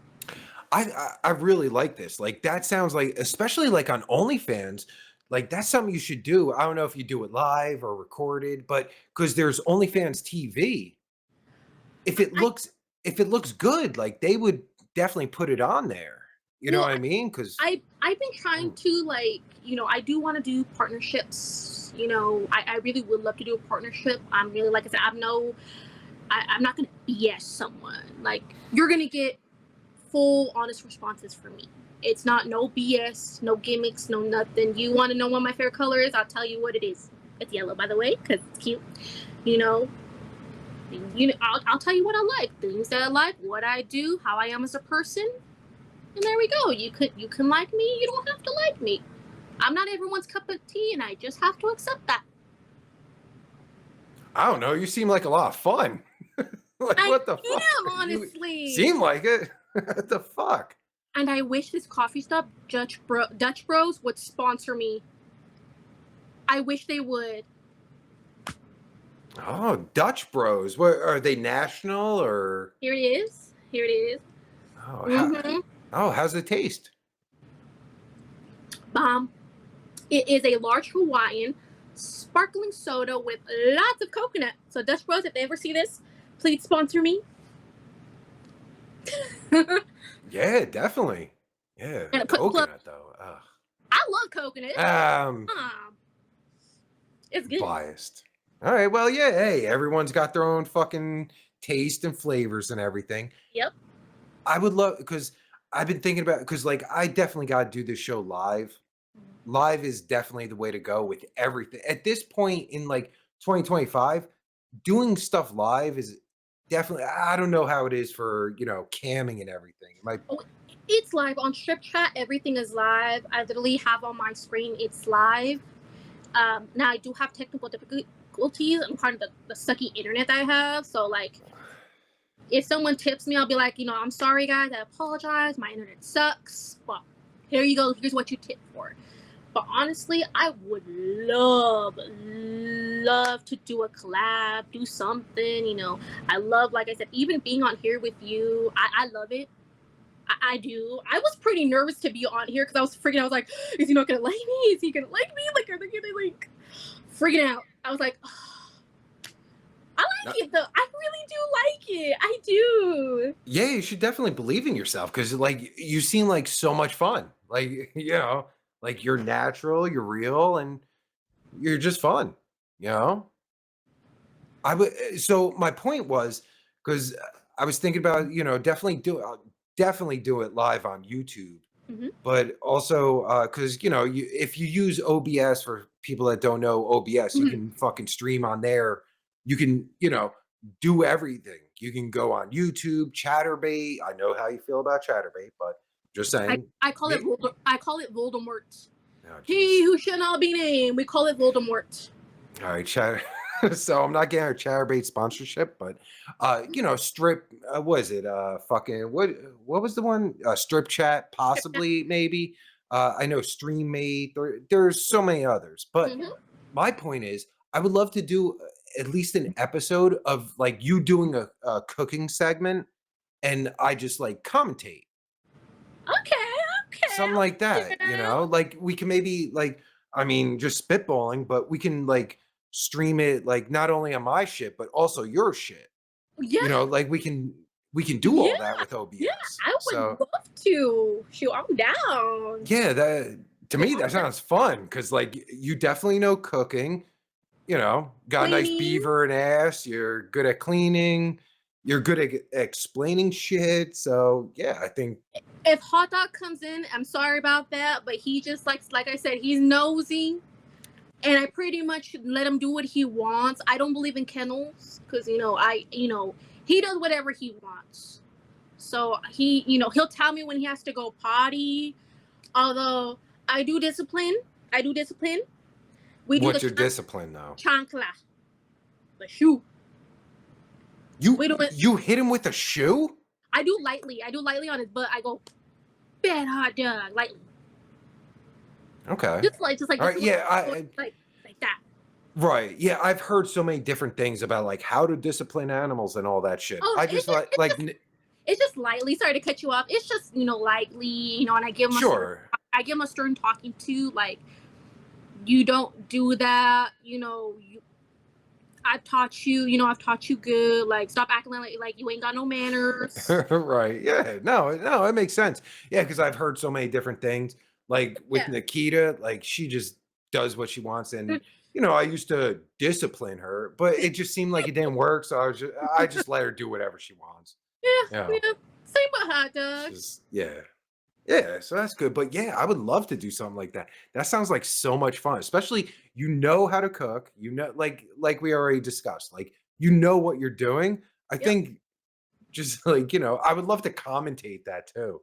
I really like this. Like, that sounds like, especially like on OnlyFans, like that's something you should do. I don't know if you do it live or recorded, but because there's OnlyFans TV. if it looks good, like they would definitely put it on there. You know Well, what I mean? Because I've been trying to, like, I do want to do partnerships. I really would love to do a partnership. I'm really, like I said, I'm not gonna BS someone. Like, you're gonna get full honest responses from me. It's not no BS, no gimmicks, no nothing. You want to know what my favorite color is? I'll tell you what it is. It's yellow, by the way, because it's cute. You know, I'll tell you what I like, things that I like, what I do, how I am as a person, and there we go. You can like me. You don't have to like me. I'm not everyone's cup of tea, and I just have to accept that. I don't know. You seem like a lot of fun. Like, what the fuck? Honestly. You seem like it. What the fuck? And I wish this coffee shop, Dutch Bros, would sponsor me. I wish they would. Oh, Dutch Bros. What are they, national or? Here it is. Oh, how's it taste? It is a large Hawaiian sparkling soda with lots of coconut. So Dutch Bros, if they ever see this, please sponsor me. Yeah, definitely. Yeah, coconut though. Ugh. I love coconut. It's good. Biased. All right. Well, yeah. Hey, everyone's got their own fucking taste and flavors and everything. Yep. I would love, because I've been thinking about, because like I definitely got to do this show live. Live is definitely the way to go with everything. At this point in like 2025, doing stuff live is definitely, I don't know how it is for, camming and everything. It's live on Strip Chat. Everything is live. I literally have on my screen, it's live. Now I do have technical difficulties. I'm part of the sucky internet that I have. So like, if someone tips me, I'll be like, I'm sorry guys, I apologize. My internet sucks. But here you go. Here's what you tip for. But honestly, I would love to do a collab, do something, I love, like I said, even being on here with you. I love it. I do. I was pretty nervous to be on here because I was freaking out. I was like, is he not going to like me? Is he going to like me? Like, are they going to, like, freaking out? I was like, oh. I like it, though. I really do like it. I do. Yeah, you should definitely believe in yourself because, like, you seem like so much fun. Like, like you're natural, you're real, and you're just fun, So my point was, because I was thinking about, definitely do it live on YouTube, but also because if you use OBS, for people that don't know OBS, you can fucking stream on there. You can do everything. You can go on YouTube, Chaturbate. I know how you feel about Chaturbate, but just saying. I call it Voldemort. Oh, he who shall not be named. We call it Voldemort. All right, so I'm not getting a Chaturbate sponsorship, but Strip. What is it? Fucking what was the one? Strip Chat, possibly, maybe. I know StreamMate. There's so many others, but my point is, I would love to do at least an episode of like you doing a cooking segment, and I just like commentate. Okay. Something like that, like we can maybe like, I mean, just spitballing, but we can like stream it like not only on my shit, but also your shit. Yeah. Like we can do all that with OBS. Yeah, I would love to. Shoot, I'm down. Yeah, to me that sounds fun because like you definitely know cooking, got a nice beaver and ass, you're good at cleaning. You're good at explaining shit, so yeah, I think. If Hot Dog comes in, I'm sorry about that, but he just like I said, he's nosy, and I pretty much let him do what he wants. I don't believe in kennels because he does whatever he wants. So he'll tell me when he has to go potty. Although I do discipline. What's your discipline though? Chancla, the shoe. You hit him with a shoe? I do lightly on his butt. I go, bad Hot Dog, lightly. Okay. Just like. All right, yeah, like that. Right. Yeah, I've heard so many different things about like how to discipline animals and all that shit. Oh, I just it's just lightly. Sorry to cut you off. It's just lightly, and I give him a stern talking to, like, you don't do that. I've taught you, I've taught you good. Like, stop acting like you ain't got no manners. Right. Yeah. No, it makes sense. Yeah, because I've heard so many different things. Like with Yeah. Nikita, like she just does what she wants. And I used to discipline her, but it just seemed like it didn't work. So I just let her do whatever she wants. Yeah, You know, yeah. Same with hot it's dogs. just yeah. Yeah, so that's good. But yeah, I would love to do something like that. That sounds like so much fun, especially how to cook. Like we already discussed, like what you're doing. I Yep. think just like, I would love to commentate that too.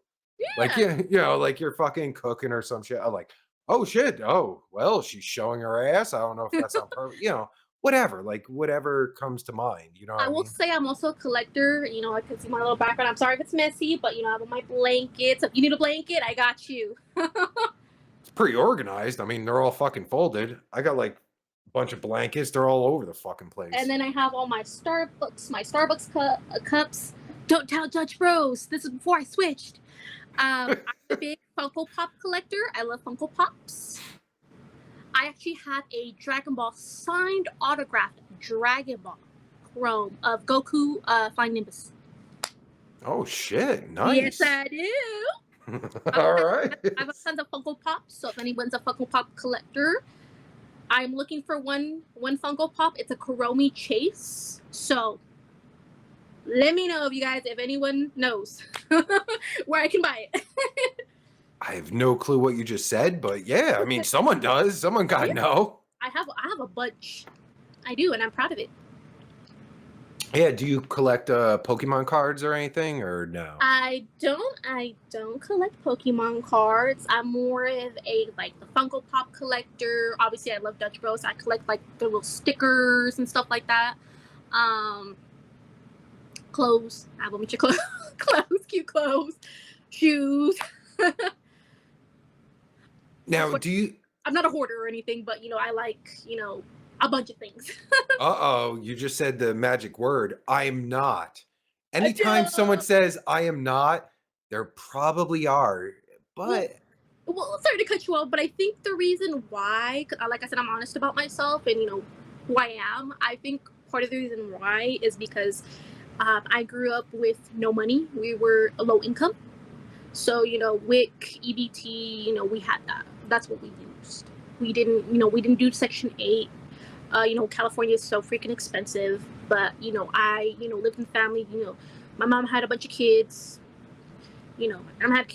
Like, Yeah. yeah, like you're fucking cooking or some shit. I'm like, oh shit. Oh, well, she's showing her ass. I don't know if that's on purpose, whatever, like whatever comes to mind. You know what I I will mean? say I'm also a collector. I can see my little background. I'm sorry if it's messy, but I have all my blankets. If you need a blanket, I got you. It's pretty organized. I mean, they're all fucking folded. I got like a bunch of blankets. They're all over the fucking And place. then I have all my Starbucks cups. Don't tell Judge Bros. This is before I switched. I'm a big Funko Pop collector. I love Funko Pops. I actually have a Dragon Ball signed autographed Dragon Ball Chrome of Goku Flying Nimbus. Oh shit! Yes, Nice. I do. All right. I have a tons of Funko Pops, so if anyone's a Funko Pop collector, I'm looking for one Funko Pop. It's a Kuromi Chase. So let me know if anyone knows where I can buy it. I have no clue what you just said, but yeah, I mean, someone does. Someone got to Yeah, know. I have a bunch. I do, and I'm proud of it. Yeah. Do you collect Pokemon cards or anything, or no? I don't collect Pokemon cards. I'm more of a like the Funko Pop collector. Obviously, I love Dutch Bros. I collect like the little stickers and stuff like that. Um, Clothes. I have a bunch of clothes, cute clothes, shoes. Now, do you? I'm not a hoarder or anything, but I like a bunch of things. Uh-oh, you just said the magic word. I am not. Anytime someone No. says I am not, there probably are. Well, But sorry to cut you off, but I think the reason why, like I said, I'm honest about myself and who I am. I think part of the reason why is because I grew up with no money. We were a low income, so WIC, EBT, we had that. That's what we used. We didn't do Section 8. California is so freaking expensive, but I lived in family. My mom had a bunch of kids. And I had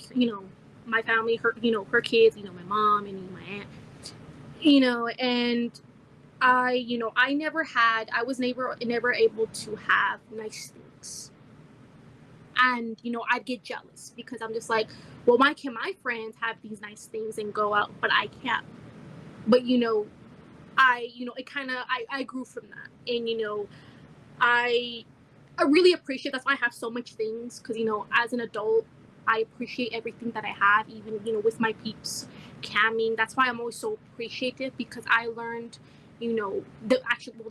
my family, her kids. My mom and my aunt. And I never had. I was never able to have nice things, and I'd get jealous because I'm just like, well, why can my friends have these nice things and go out, but I can't? But it kind of I grew from that, and I I really appreciate. That's why I have so much things, because as an adult, I appreciate everything that I have, even with my peeps camming. That's why I'm always so appreciative, because I learned the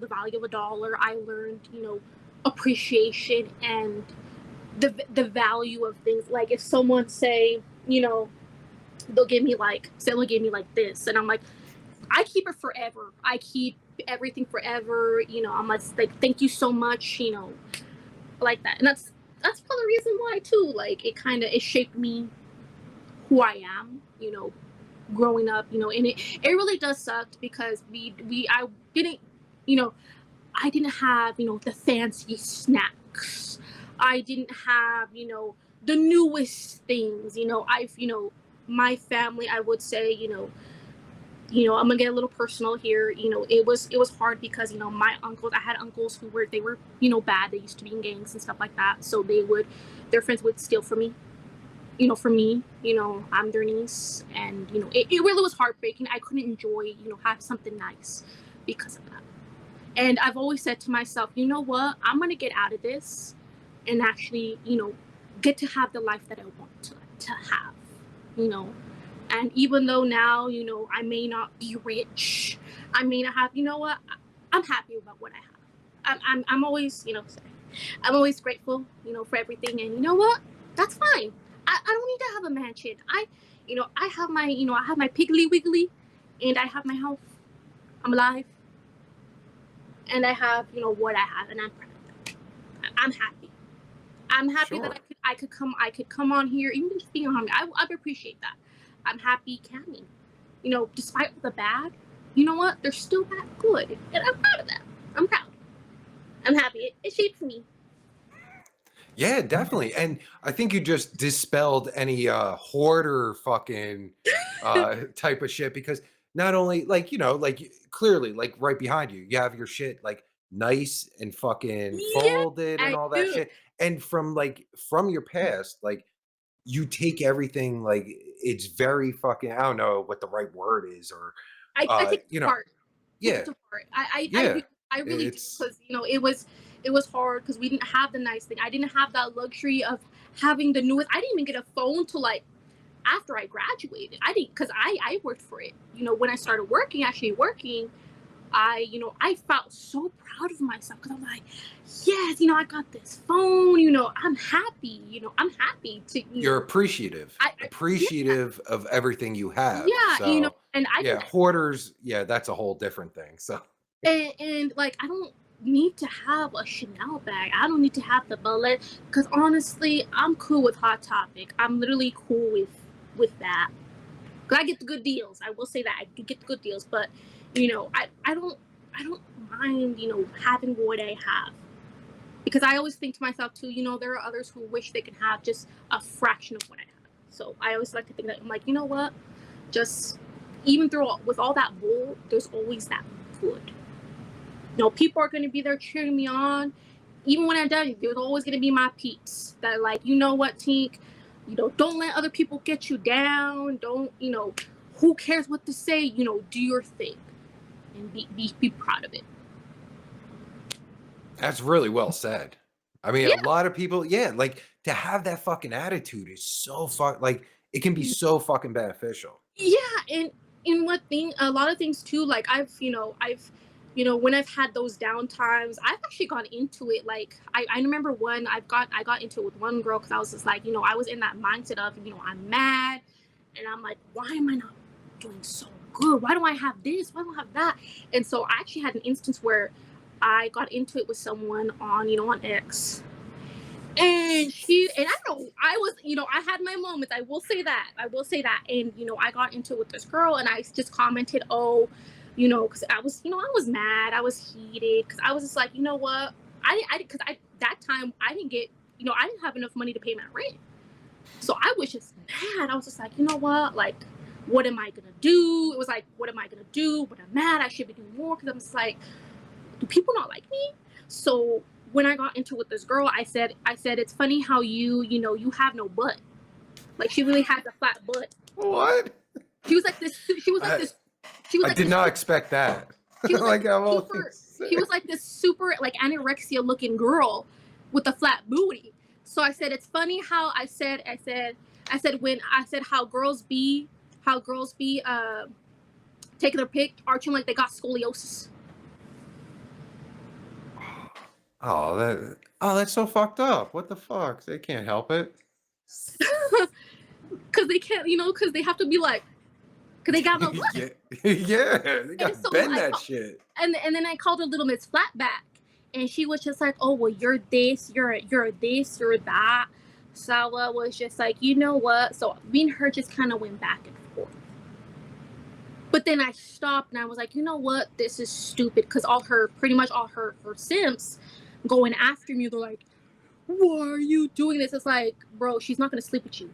value of a dollar. I learned appreciation and the value of things. Like if someone say they'll give me like this, and I'm like, I keep it forever. I keep everything forever. I'm like, thank you so much. Like that, and that's probably the reason why too. Like it shaped me who I am. Growing up. And it really does suck, because I didn't you know I didn't have the fancy snacks. I didn't have the newest things. My family, I would say, I'm gonna get a little personal here. It was hard, because my uncles, I had uncles who were bad. They used to be in gangs and stuff like that. So their friends would steal from me. For me, I'm their niece, and it really was heartbreaking. I couldn't enjoy have something nice because of that. And I've always said to myself, you know what? I'm gonna get out of this and actually get to have the life that I want to have. You know, and even though now, I may not be rich, I may not have, what? I'm happy about what I have. I'm always, I'm always grateful, for everything. And you know what? That's fine. I don't need to have a mansion. I have my Piggly Wiggly, and I have my health. I'm alive. and I have, you know, what I have, and I'm proud of that. I'm happy. I'm happy Sure. that I could come on here, even just being on me. I appreciate that. I'm happy camming. You know, despite the bad, you know what? They're still that good, and I'm proud of that. I'm proud. I'm happy. It shapes me. Yeah, definitely. And I think you just dispelled any hoarder fucking type of shit because not only like, you know, like clearly like right behind you, you have your shit like nice and fucking Yeah, folded and I all that do. shit. And from your past, like you take everything like it's very fucking I don't know what the right word is or I take it you to know, heart. Take it yeah, to heart. I yeah. do. I really do, It's because you know it was hard because we didn't have the nice thing. I didn't have that luxury of having the newest. I didn't even get a phone till like after I graduated. I didn't, because I worked for it. You know, when I started working, actually working, you know, I felt so proud of myself because I'm like, yes, you know, I got this phone. You know, I'm happy. You know, I'm happy to, you you're know, appreciative yeah, appreciative of everything you have. yeah, you know, So and I yeah, didn't, hoarders, yeah, that's a whole different thing. So and like I don't need to have a Chanel bag. I don't need to have the bullet because honestly, I'm cool with Hot Topic. I'm literally cool with that. Cause I get the good deals. I will say that I get the good deals, but you know, I don't mind, you know, having what I have, because I always think to myself too, you know, there are others who wish they can have just a fraction of what I have. So I always like to think that I'm like, you know what, just even through with all that bull, there's always that good. You know, people are going to be there cheering me on. Even when I'm done, there's always going to be my peeps that are like, you know what, Tink, you know, don't let other people get you down. Don't, you know, who cares what to say? You know, do your thing and be proud of it. that's really well said. I mean, a Yeah. lot of people, yeah, like to have that fucking attitude is so like it can be so fucking beneficial. Yeah, and in what thing, a lot of things too, like you know, when I've had those down times, I've actually gone into it. Like I remember when I got into it with one girl because I was just like, you know, I was in that mindset of, you know, I'm mad, and I'm like, why am I not doing so good? Why don't I have this? Why don't I have that? And so I actually had an instance where I got into it with someone on, you know, on X, and I don't know, I was, you know, I had my moments. I will say that. I will say that. And, you know, I got into it with this girl and I just commented, oh, you know, because I was, you know, I was mad. I was heated because I was just like, you know what? Because that time I didn't get, you know, I didn't have enough money to pay my rent. So I was just mad. I was just like, you know what? Like, what am I going to do? It was like, what am I going to do? But I'm mad. I should be doing more because I'm just like, do people not like me? So when I got into it with this girl, I said it's funny how you know, you have no butt. Like she really has a flat butt. What? She was like this. She was like I, this. She was I like did this. not expect that. She was like Like this I'm all super. She was like this super like anorexia looking girl with a flat booty. So I said it's funny how I said when I said how girls be taking their pic arching like they got scoliosis. that's so fucked up. What the fuck? They can't help it. Because they can't, you know, because they have to be like, because they got no butt. Yeah, yeah, they And got so bend that shit. and then I called her Little Miss Flatback, and she was just like, oh well, you're this, you're this, you're that. Sawa was just like, you know what? So me and her just kind of went back and forth. But then I stopped and I was like, you know what? This is stupid because pretty much all her simps going after me. They're like, why are you doing this? It's like, bro, she's not gonna sleep with you.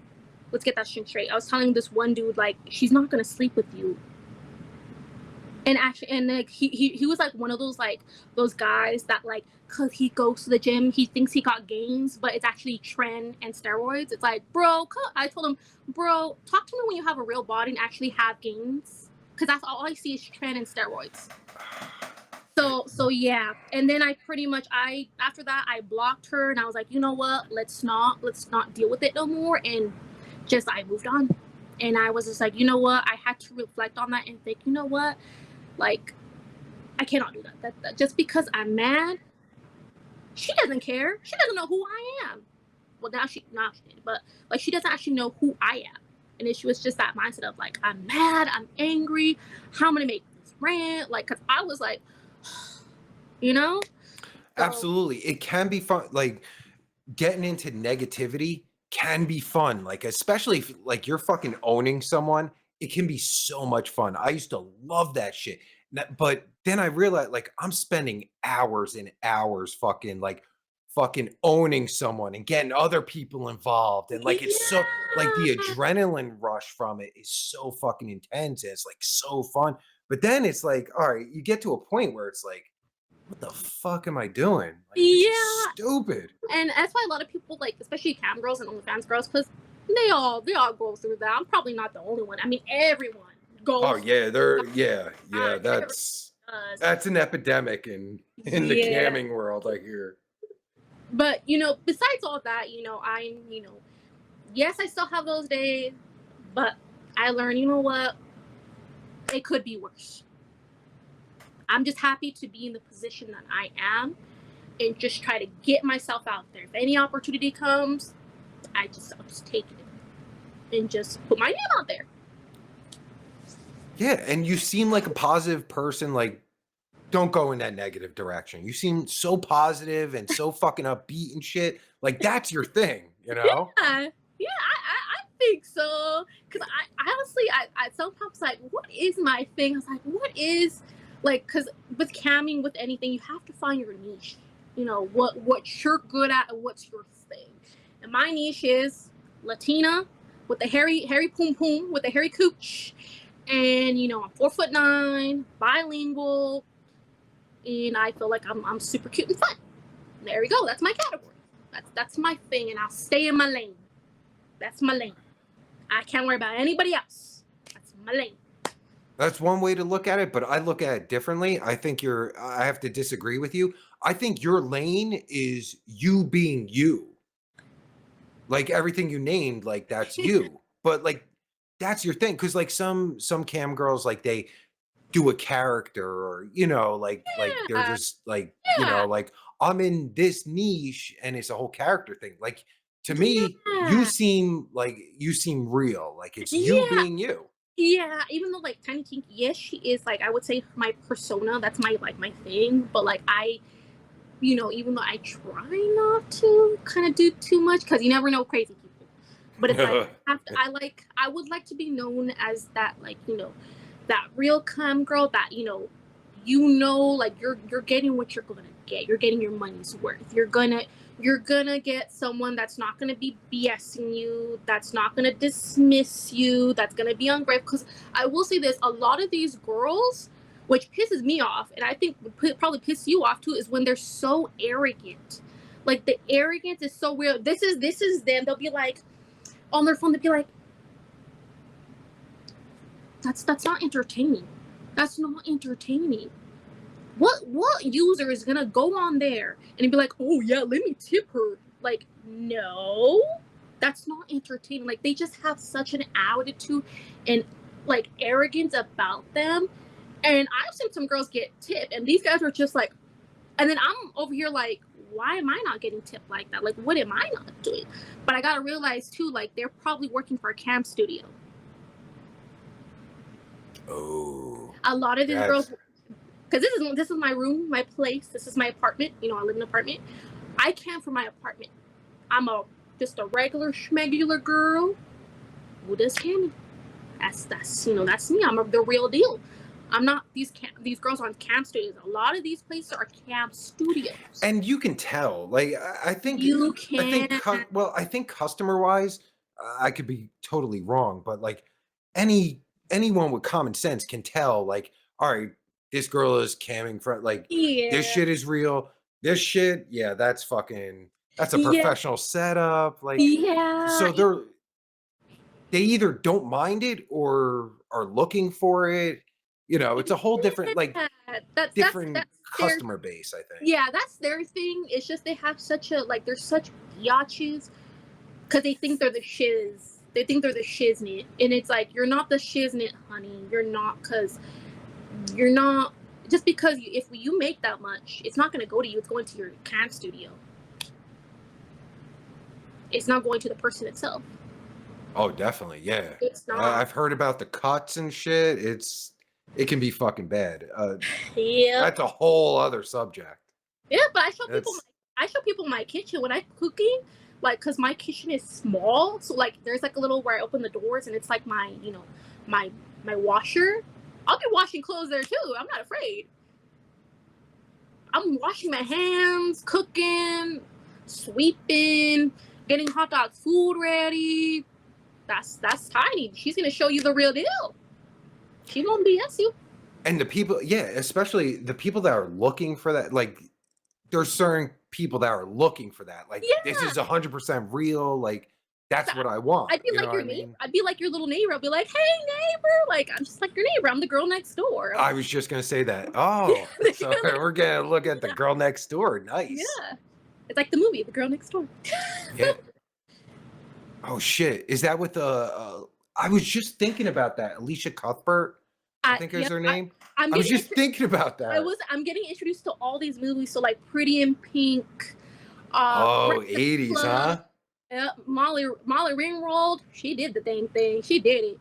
Let's get that shit straight. I was telling this one dude, like, she's not gonna sleep with you. And actually, and like he was like one of those, like, those guys that, like, cause he goes to the gym, he thinks he got gains, but it's actually tren and steroids. It's like, bro, I told him, bro, talk to me when you have a real body and actually have gains, cause that's all I see is tren and steroids. So yeah, and then I pretty much after that I blocked her and I was like, you know what, let's not deal with it no more, and just I moved on. And I was just like, you know what, I had to reflect on that and think, you know what, like, I cannot do that just because I'm mad. She doesn't care. She doesn't know who I am. Well, now she did, but like she doesn't actually know who I am. And it was just that mindset of like, I'm mad, I'm angry, how am I gonna make this rant? Like, cause I was like, you know? So Absolutely. It can be fun. Like getting into negativity can be fun. Like, especially if like you're fucking owning someone, it can be so much fun. I used to love that shit. But then I realized like I'm spending hours and hours fucking owning someone and getting other people involved. And like it's so like the yeah. adrenaline rush from it is so fucking intense. And it's like so fun. But then it's like, all right, you get to a point where it's like, what the fuck am I doing? Like, this is Yeah. stupid. And that's why a lot of people like, especially cam girls and OnlyFans girls, because they all go through that. I'm probably not the only one. I mean, everyone Oh goes yeah, through yeah, that. Everyone does. that's an epidemic in the Yeah. camming world, I hear. But besides all that, yes, I still have those days, but I learned, you know what? It could be worse. I'm just happy to be in the position that I am and just try to get myself out there. If any opportunity comes, I'll just take it and just put my name out there. Yeah, and you seem like a positive person. Like, don't go in that negative direction. You seem so positive and so fucking upbeat and shit. Like, that's your thing, you know? I think so. Cause I honestly, I sometimes like, what is my thing? I was like, what is like? Cause with camming, with anything, you have to find your niche. What you're good at and what's your thing. And my niche is Latina with the hairy poom poom with the hairy cooch, and I'm 4'9", bilingual, and I feel like I'm super cute and fun. There we go. That's my category. That's my thing, and I'll stay in my lane. That's my lane. I can't worry about anybody else. That's my lane. That's one way to look at it, but I look at it differently. I have to disagree with you. I think your lane is you being you. Like everything you named, like that's you. But like that's your thing. Cause like some cam girls, like they do a character or like they're Yeah, just like, yeah, like I'm in this niche and it's a whole character thing. Like to me, yeah, you seem real. Like it's you yeah, being you. yeah. Even though like Tiny Tink, yes, she is like I would say my persona. That's my thing. But like even though I try not to kind of do too much because you never know crazy people. But it's like I would like to be known as that like that real cam girl that like you're getting what you're gonna get. You're getting your money's worth. You're gonna get someone that's not gonna be BSing you, that's not gonna dismiss you, that's gonna be ungrateful. Because I will say this: a lot of these girls, which pisses me off, and I think would probably piss you off too, is when they're so arrogant. Like the arrogance is so weird. This is them. They'll be like on their phone. They'll be like, that's not entertaining. That's not entertaining. What user is gonna go on there and be like, oh yeah, let me tip her? Like, no, that's not entertaining. Like they just have such an attitude and like arrogance about them. And I've seen some girls get tipped, and these guys are just like, and then I'm over here like, why am I not getting tipped like that? Like, what am I not doing? But I gotta realize too, like they're probably working for a cam studio. Oh, A lot of these that's girls, because this is my room, my place, this is my apartment. I live in an apartment. I cam for my apartment. I'm just a regular schmegular girl who does camming. That's me. I'm the real deal. I'm not these girls on cam studios. A lot of these places are cam studios. and you can tell. Like You can. I think customer wise, I could be totally wrong, but like anyone with common sense can tell. Like, all right, this girl is camming for like this Yeah. shit is real. This shit, yeah, that's a Yeah. professional setup. Like, Yeah. so they either don't mind it or are looking for it. It's a whole different Yeah. different That's their customer base, I think. yeah. That's their thing. It's just they have such a like they're such biatches because they think they're the shiz. They think they're the shiznit, and it's like you're not the shiznit, honey. You're not because you're not just because if you make that much, it's not going to go to you. It's going to your cam studio. It's not going to the person itself. Oh, definitely, yeah. It's not. I've heard about the cuts and shit. It's it can be fucking bad. Yeah. That's a whole other subject. Yeah, but That's I show people my kitchen when I'm cooking, like, cause my kitchen is small, so like there's like a little where I open the doors and it's like my, my my washer. I'll be washing clothes there too. I'm not afraid. I'm washing my hands, cooking, sweeping, getting hot dog food ready. That's Tiny. She's gonna show you the real deal. She won't BS you. and the people, yeah, especially the people that are looking for that, like there's certain people that are looking for that. Like this Yeah. is 100% real. Like that's what I want. I'd be You know like what your I neighbor. mean? I'd be like your little neighbor. I'd be like, hey neighbor, like I'm just like your neighbor. I'm the girl next door. I was just gonna say that. Oh, so we're gonna look at the girl next door. Nice. Yeah. It's like the movie, The Girl Next Door. Yeah. Oh shit. Is that what the I was just thinking about that. Alicia Cuthbert, I think is Yep, her name. I'm I was getting just thinking about that. I'm getting introduced to all these movies. So like Pretty in Pink, Oh, Breakfast 80s, Club, huh? Molly Ringwald. She did the damn thing. She did it.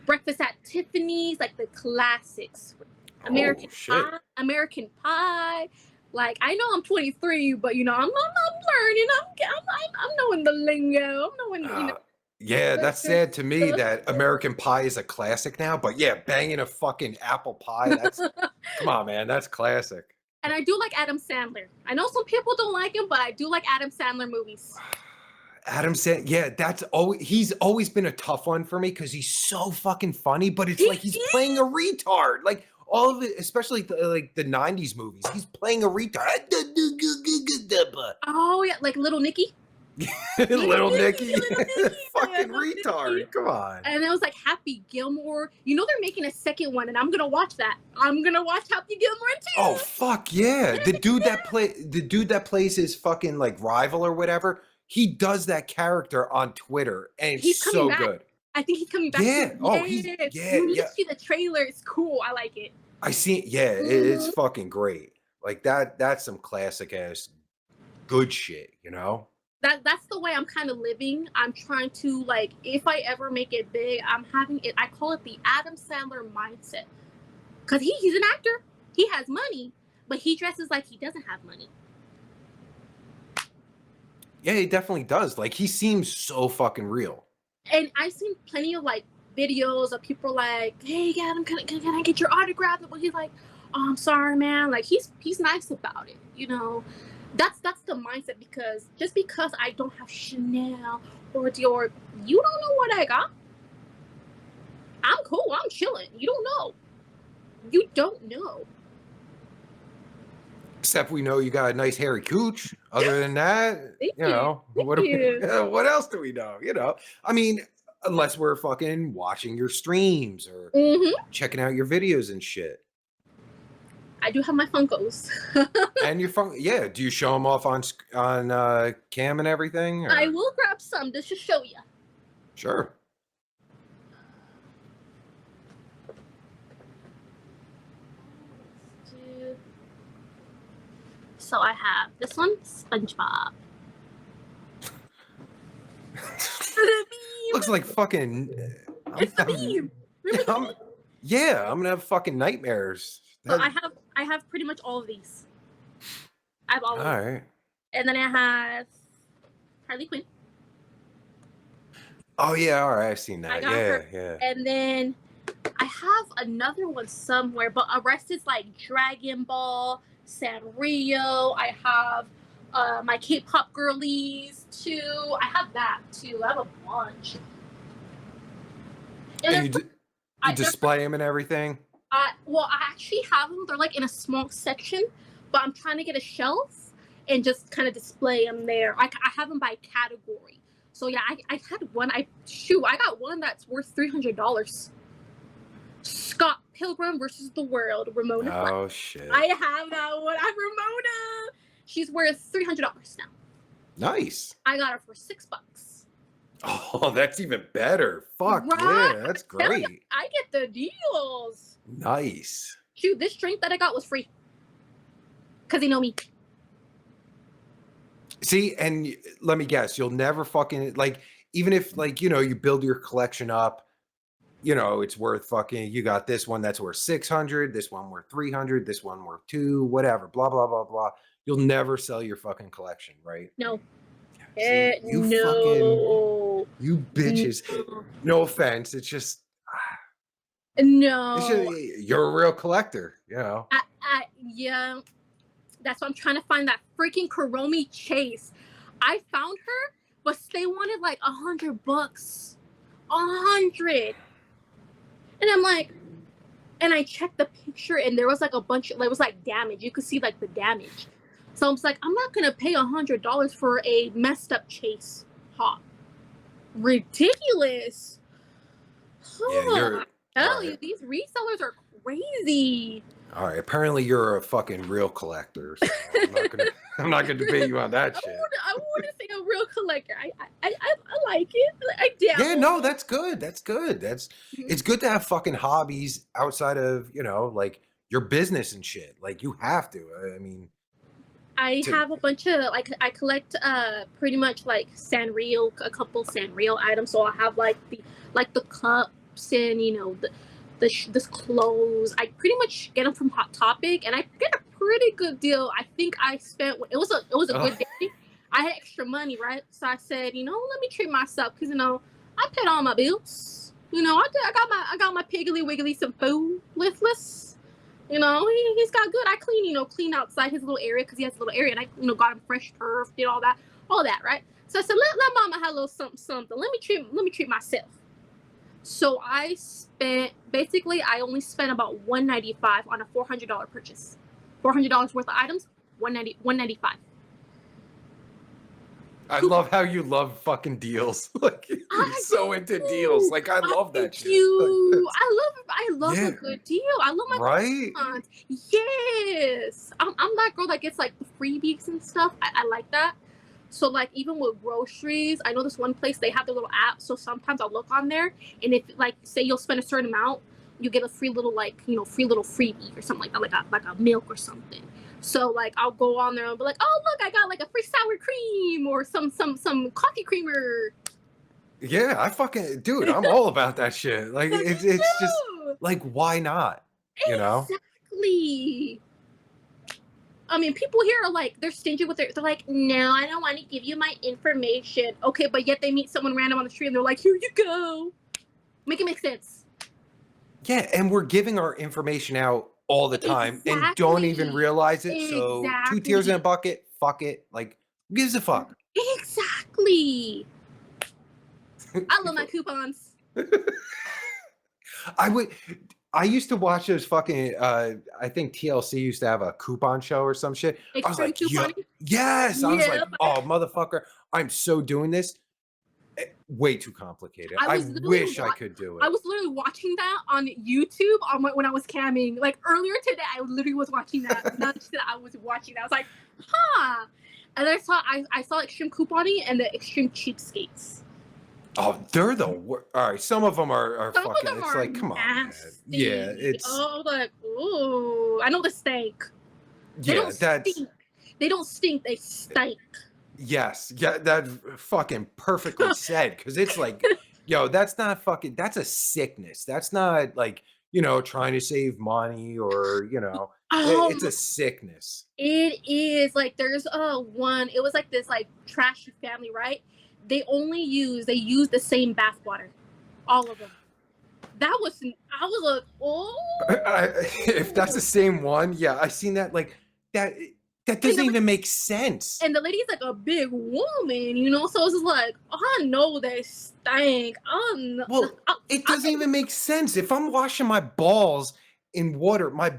Breakfast at Tiffany's, like the classics. Oh shit. American Pie. Like I know I'm 23, but I'm learning. I'm knowing the lingo. I'm knowing. Yeah, that's sad to me that American Pie is a classic now, but yeah, banging a fucking apple pie, that's come on, man, that's classic. And I do like Adam Sandler. I know some people don't like him, but I do like Adam Sandler movies. Adam said, yeah, he's always been a tough one for me because he's so fucking funny, but it's like he's playing a retard. Like all of it, especially like the 90s movies, he's playing a retard. Oh yeah, like Little Nicky. Little Nicky. Fucking Fucking retard. Come on. And it was like Happy Gilmore. They're making a second one, and I'm gonna watch that. I'm gonna watch Happy Gilmore too. Oh fuck yeah. The dude that plays his fucking like rival or whatever, he does that character on Twitter and it's so good. I think he's coming back. Yeah. Oh, You need to see the trailer. It's cool. I like it. I see. Yeah, it's fucking great. Like that's some classic ass good shit, That's the way I'm kind of living. I'm trying to, like, if I ever make it big, I'm having it. I call it the Adam Sandler mindset, because he's an actor. He has money, but he dresses like he doesn't have money. Yeah, he definitely does. Like he seems so fucking real. And I've seen plenty of like videos of people like, "Hey, Adam, can I get your autograph?" But he's like, "Oh, I'm sorry, man." Like he's nice about it. That's the mindset, because just because I don't have Chanel or Dior, you don't know what I got. I'm cool. I'm chilling. You don't know. You don't know. Except we know you got a nice hairy cooch. Other than that, Thank what else do we know? I mean, unless we're fucking watching your streams or checking out your videos and shit. I do have my Funkos. And your phone, yeah. Do you show them off on cam and everything? Or? I will grab some just to show you. Sure. So I have this one, SpongeBob. Looks like fucking. It's the Beam. Yeah, I'm gonna have fucking nightmares. So I have pretty much all of these. I have all of them. All right. And then I have Harley Quinn. Oh yeah, all right, I've seen that. Yeah. And then I have another one somewhere, but the rest is like Dragon Ball, Sanrio. I have my K-pop girlies too. I have that too. I have a bunch. And you display them and everything? Well, I actually have them. They're like in a small section, but I'm trying to get a shelf and just kind of display them there. I have them by category. So yeah, I had one. I got one that's worth $300. Scott Pilgrim versus the World, Ramona. Oh shit! I have that one. I'm Ramona. She's worth $300 now. Nice. I got her for $6. Oh, that's even better. Fuck right? Yeah, that's great. I get the deals. Nice. Shoot, this drink that I got was free. Cause you know me. See, and let me guess, you'll never fucking like, even if like you build your collection up, it's worth fucking, you got this one that's worth 600, this one worth 300, this one worth 2, whatever, blah, blah, blah, blah. You'll never sell your fucking collection, right? No. See, No. you bitches. No. No offense. It's just, No. you're a real collector, Yeah. That's why I'm trying to find that freaking Kuromi Chase. I found her, but they wanted like $100. 100. And I'm like, and I checked the picture and there was like a bunch of, it was like damage. You could see like the damage. So I was like, I'm not gonna pay $100 for a messed up Chase hop. Ridiculous. Yeah, Tell you, these resellers are crazy. all right. Apparently, you're a fucking real collector. So I'm not gonna debate you on that shit. I wouldn't say a real collector. I like it. I dabble. Yeah, no, that's good. That's good. It's good to have fucking hobbies outside of like your business and shit. Like you have to. I mean, I have a bunch of I collect pretty much like Sanrio, a couple Sanrio items. So I have like the cups and the clothes. I pretty much get them from Hot Topic, and I get a pretty good deal. I think I spent it was a good day. I had extra money, right? So I said, let me treat myself because I paid all my bills. I got my Piggly Wiggly some food, Liftless. He's got good. I clean outside his little area because he has a little area, and I got him fresh turf, did all that, right? So I said, let mama have a little something. Let me treat myself. So I only spent about $195 on a $400 purchase. $400 worth of items, $195. I love how you love fucking deals. Like you're so into deals. Like I love that shit. I love a good deal. I love my coupons. Yes. I'm that girl that gets like the freebies and stuff. I like that. So like even with groceries, I know this one place they have their little app. So sometimes I'll look on there, and if like say you'll spend a certain amount, you get a free little freebie or something like that, like a milk or something. So like I'll go on there and be like, oh look, I got like a free sour cream or some coffee creamer. Yeah, I fucking dude, I'm all about that shit. Like it's just like why not? Exactly. I mean, people here are like they're stingy with they're like, no, I don't want to give you my information. Okay, but yet they meet someone random on the street and they're like, here you go. Make it make sense. Yeah, and we're giving our information out all the time and don't even realize it. So 2 tears in a bucket, fuck it. Like, who gives a fuck? Exactly. I love my coupons. I used to watch those fucking I think TLC used to have a coupon show or some shit. I was like, yes. I was like, oh mother-fucker, I'm so doing this. Way too complicated. I wish I could do it. I was literally watching that on YouTube when I was camming. Like earlier today, I literally was watching that. Not just that I was watching that. I was like, huh. And I saw Extreme Couponing and the Extreme Cheapskates. Oh, they're the worst. All right, some of them are some fucking. Of them it's are like, come nasty. on, man. Yeah, it's. Oh, like, ooh, I know the stank. They don't stink. They stink. Yes, yeah, that fucking perfectly said. Because it's like, yo, that's not fucking. That's a sickness. That's not like trying to save money or it's a sickness. It is like there's one. It was like this like trashy family, right? They use the same bathwater, all of them. I was like, oh. If that's the same one, yeah, I've seen that. Like that doesn't even make sense. And the lady's like a big woman, so it's just like, I know they stink. Well, it doesn't even make sense. If I'm washing my balls in water, my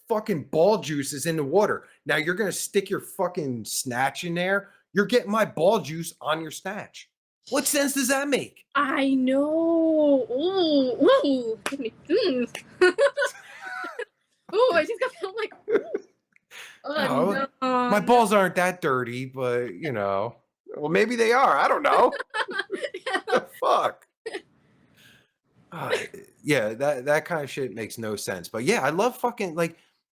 fucking ball juice is in the water. Now you're gonna stick your fucking snatch in there. You're getting my ball juice on your snatch. What sense does that make? I know. Ooh. Give me. Oh, I just got like. No. My balls aren't that dirty, but well, maybe they are. I don't know. The fuck. Yeah, that kind of shit makes no sense. But yeah, I love fucking like.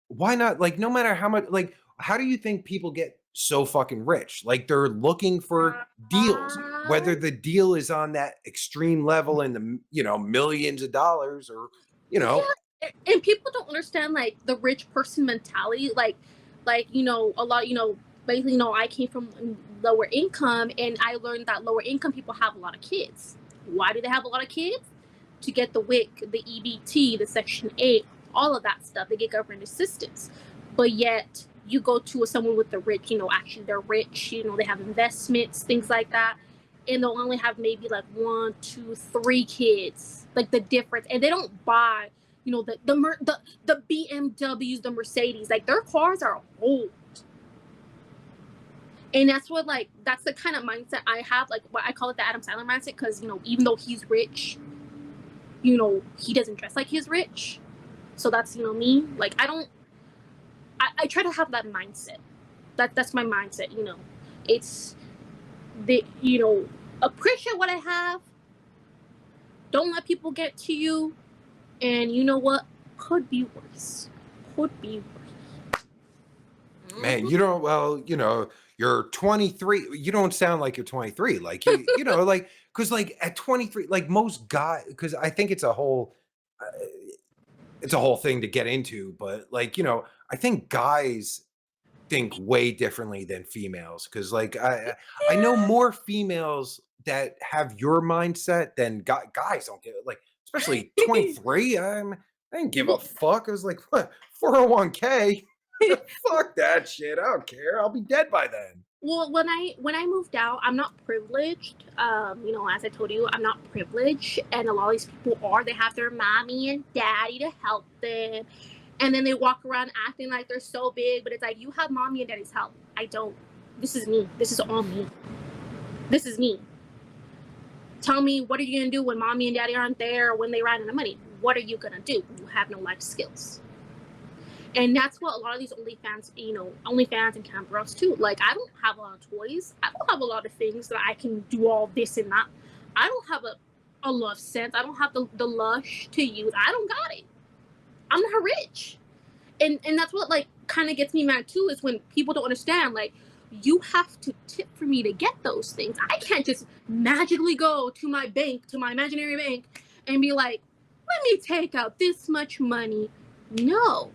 Why not? Like, no matter how much. Like, how do you think people get so fucking rich. Like they're looking for deals, whether the deal is on that extreme level in the millions of dollars or and people don't understand like the rich person mentality. Like a lot. Basically, I came from lower income, and I learned that lower income people have a lot of kids. Why do they have a lot of kids? To get the WIC, the EBT, the Section 8, all of that stuff. They get government assistance. But yet, you go to someone with the rich, actually they're rich, they have investments, things like that. And they'll only have maybe like 1, 2, 3 kids. Like the difference. And they don't buy, the BMWs, the Mercedes. Like their cars are old. And that's that's the kind of mindset I have. Like what I call it the Adam Sandler mindset. Because, even though he's rich, he doesn't dress like he's rich. So that's, me. Like I try to have that mindset. That's my mindset, It's appreciate what I have. Don't let people get to you. And you know what? Could be worse. Man, you're 23. You don't sound like you're 23. Like, like, because like at 23, like most guys, because I think it's a whole thing to get into, but like, I think guys think way differently than females. Cause like, I know more females that have your mindset than guys don't get it. Like, especially 23. I didn't give a fuck. I was like, what? 401k? Fuck that shit. I don't care. I'll be dead by then. Well, when I moved out, I'm not privileged. As I told you, I'm not privileged, and a lot of these people are. They have their mommy and daddy to help them, and then they walk around acting like they're so big. But it's like, you have mommy and daddy's help. I don't. This is me. This is all me. This is me. Tell me, what are you gonna do when mommy and daddy aren't there, or when they run out of money? What are you gonna do? You have no life skills. And that's what a lot of these OnlyFans and Cam girls too. Like, I don't have a lot of toys. I don't have a lot of things that I can do all this and that. I don't have a love sense. I don't have the lush to use. I don't got it. I'm not rich. And that's what like kind of gets me mad too, is when people don't understand, like, you have to tip for me to get those things. I can't just magically go to my bank, to my imaginary bank, and be like, let me take out this much money. No.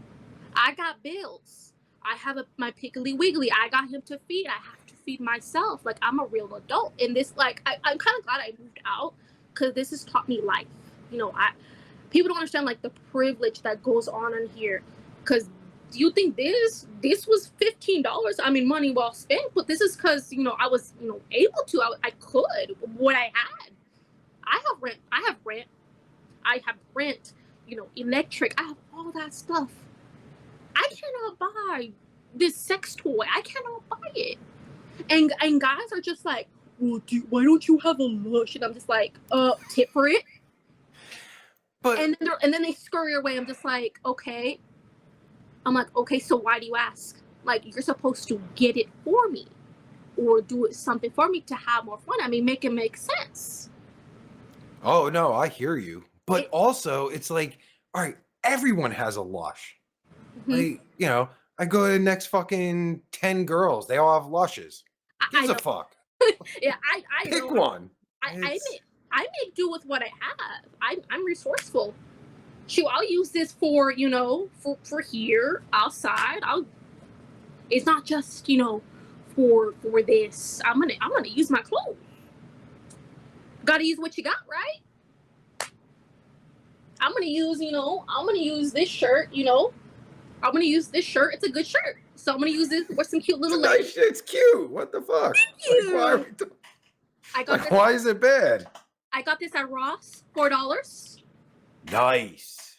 I got bills. I have my Piggly Wiggly. I got him to feed. I have to feed myself. Like, I'm a real adult. And this, like, I'm kind of glad I moved out, because this has taught me life. People don't understand, like, the privilege that goes on in here. Because do you think this was $15? I mean, money well spent. But this is because, I was, able to. I could. What I had. I have rent. I have rent, electric. I have all that stuff. I cannot buy this sex toy. I cannot buy it. And guys are just like, well, why don't you have a lush? And I'm just like, tip for it. But and then they scurry away. I'm just like, okay. I'm like, okay, so why do you ask? Like, you're supposed to get it for me, or do it something for me to have more fun. I mean, make it make sense. Oh no, I hear you. But also, it's like, all right, everyone has a lush. Like, I go to the next fucking 10 girls. They all have lushes. Gives a fuck. Yeah, I pick know. one. I make do with what I have. I'm resourceful. Shoot, I'll use this for for here outside. It's not just for this. I'm gonna use my clothes. Gotta use what you got, right? I'm gonna use this shirt. I'm gonna use this shirt. It's a good shirt. So I'm gonna use this with some cute little legs. Nice shit. It's cute. What the fuck? Thank you. Why is it bad? I got this at Ross, $4. Nice.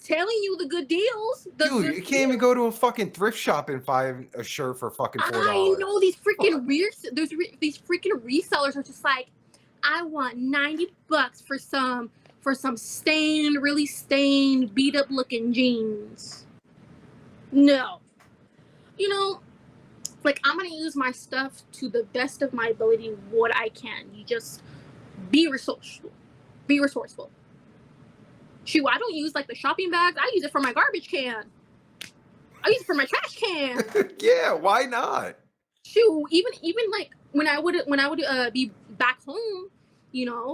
Telling you the good deals. Dude, you can't even go to a fucking thrift shop and buy a shirt for fucking $4. I know these freaking these freaking resellers are just like, I want $90 for some really stained, beat up looking jeans. No. Like, I'm gonna use my stuff to the best of my ability, what I can. You just be resourceful. Shoot, I don't use like the shopping bags. I use it for my garbage can. I use it for my trash can. Yeah, why not? Shoot, even like when I would be back home,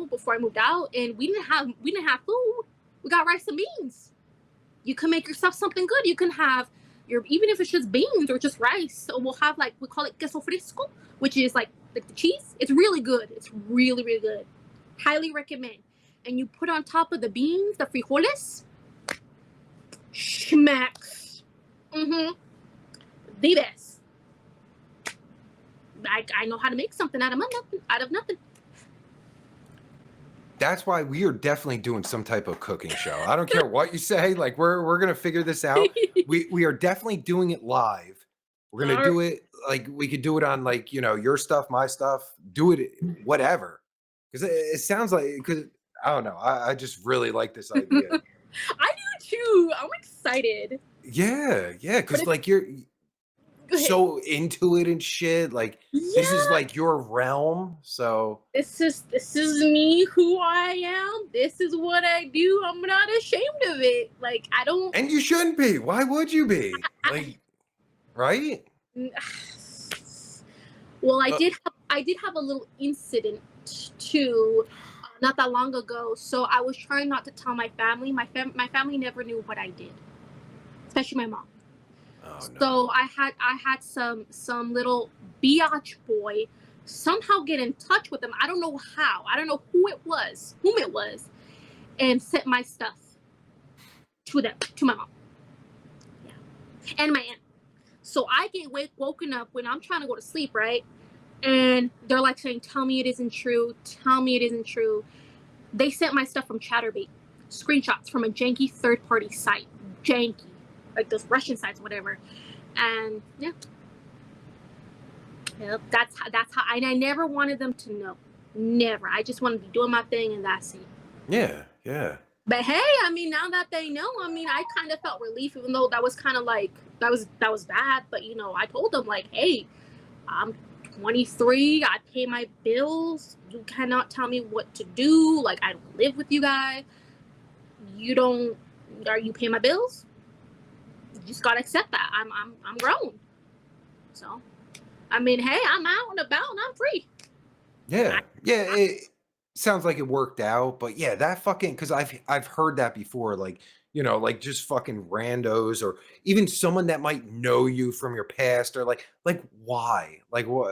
before I moved out, and we didn't have food. We got rice and beans. You can make yourself something good. You can have even if it's just beans or just rice. So we'll have we call it queso fresco, which is like the cheese. It's really good. It's really, really good. Highly recommend. And you put on top of the beans, the frijoles. Schmacks. The best. I know how to make something out of nothing. That's why we are definitely doing some type of cooking show. I don't care what you say. Like we're gonna figure this out. We are definitely doing it live. We're gonna do it like we could do it on your stuff, my stuff. Do it whatever. Because it sounds like I don't know. I just really like this idea. I do too. I'm excited. Yeah. Because you're so into it and shit. Like this is like your realm. So this is me, who I am. This is what I do. I'm not ashamed of it. Like I don't. And you shouldn't be. Why would you be? Right? Well, I did have a little incident too, not that long ago. So I was trying not to tell my family. My family never knew what I did, especially my mom. Oh, no. So I had some little biatch boy somehow get in touch with them. I don't know how. I don't know whom it was, and sent my stuff to them, to my mom, and my aunt. So I get woken up when I'm trying to go to sleep, right? And they're like saying, "Tell me it isn't true. Tell me it isn't true." They sent my stuff from Chaturbate, screenshots from a janky third-party site, like those Russian sites, whatever. And yeah, that's how. And I never wanted them to know. Never. I just wanted to be doing my thing, and that's it. Yeah. But hey, I mean, now that they know, I mean, I kind of felt relief, even though that was kind of like that was bad. But I told them like, hey, I'm 23. I pay my bills. You cannot tell me what to do. Like, I don't live with you guys. Are you paying my bills? You just gotta accept that. I'm grown. So, I mean, hey, I'm out and about and I'm free. Yeah. It sounds like it worked out, but yeah, that fucking because I've heard that before, like just fucking randos or even someone that might know you from your past or like why? Like what?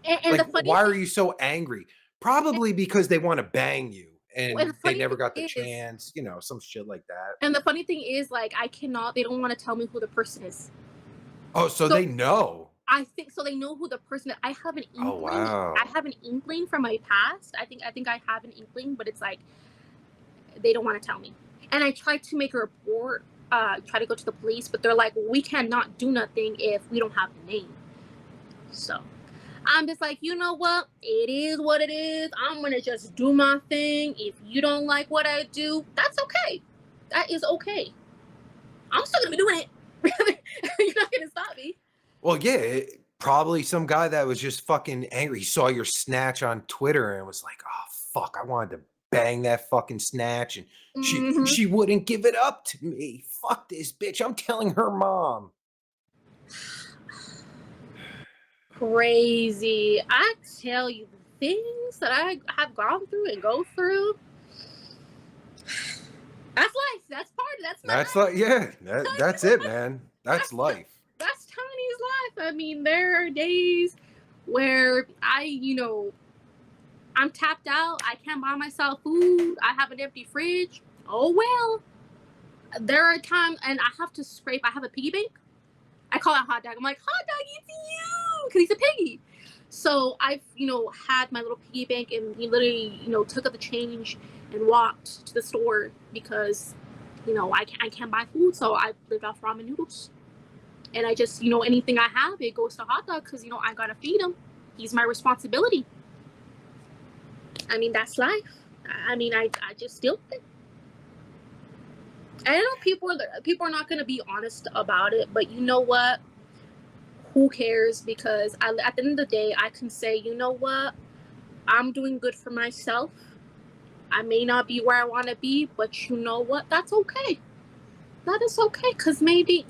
And the funny why are you so angry? Probably because they want to bang you and they never got the chance, some shit like that. And the funny thing is, like, they don't want to tell me who the person is. Oh, so they know. I think so. They know who the person is. I have an inkling. Oh, wow. I have an inkling from my past. I think I have an inkling, but it's like they don't want to tell me. And I tried to make a report, try to go to the police, but they're like, we cannot do nothing if we don't have the name. So I'm just like, you know what? It is what it is. I'm gonna just do my thing. If you don't like what I do, that's okay. That is okay. I'm still gonna be doing it. You're not gonna stop me. Well, yeah, probably some guy that was just fucking angry. He saw your snatch on Twitter and was like, "Oh fuck, I wanted to bang that fucking snatch," and she wouldn't give it up to me. Fuck this bitch. I'm telling her mom. Crazy. I tell you, the things that I have gone through and go through. That's life. That's like, yeah, that's it, man. That's life. That's Tony's life. I mean, there are days where I'm tapped out. I can't buy myself food. I have an empty fridge. Oh well. There are times, and I have to scrape. I have a piggy bank. I call it hot dog. I'm like, hot dog, it's you, because he's a piggy. So I've had my little piggy bank, and he literally took up the change and walked to the store because I can't buy food, so I lived off ramen noodles. And I just anything I have, it goes to hot dog because I gotta feed him. He's my responsibility. I mean, that's life. I mean, I just deal with it. I know people are not gonna be honest about it, but you know what? Who cares? Because at the end of the day, I can say, you know what? I'm doing good for myself. I may not be where I want to be, but you know what? That's okay. That is okay, because maybe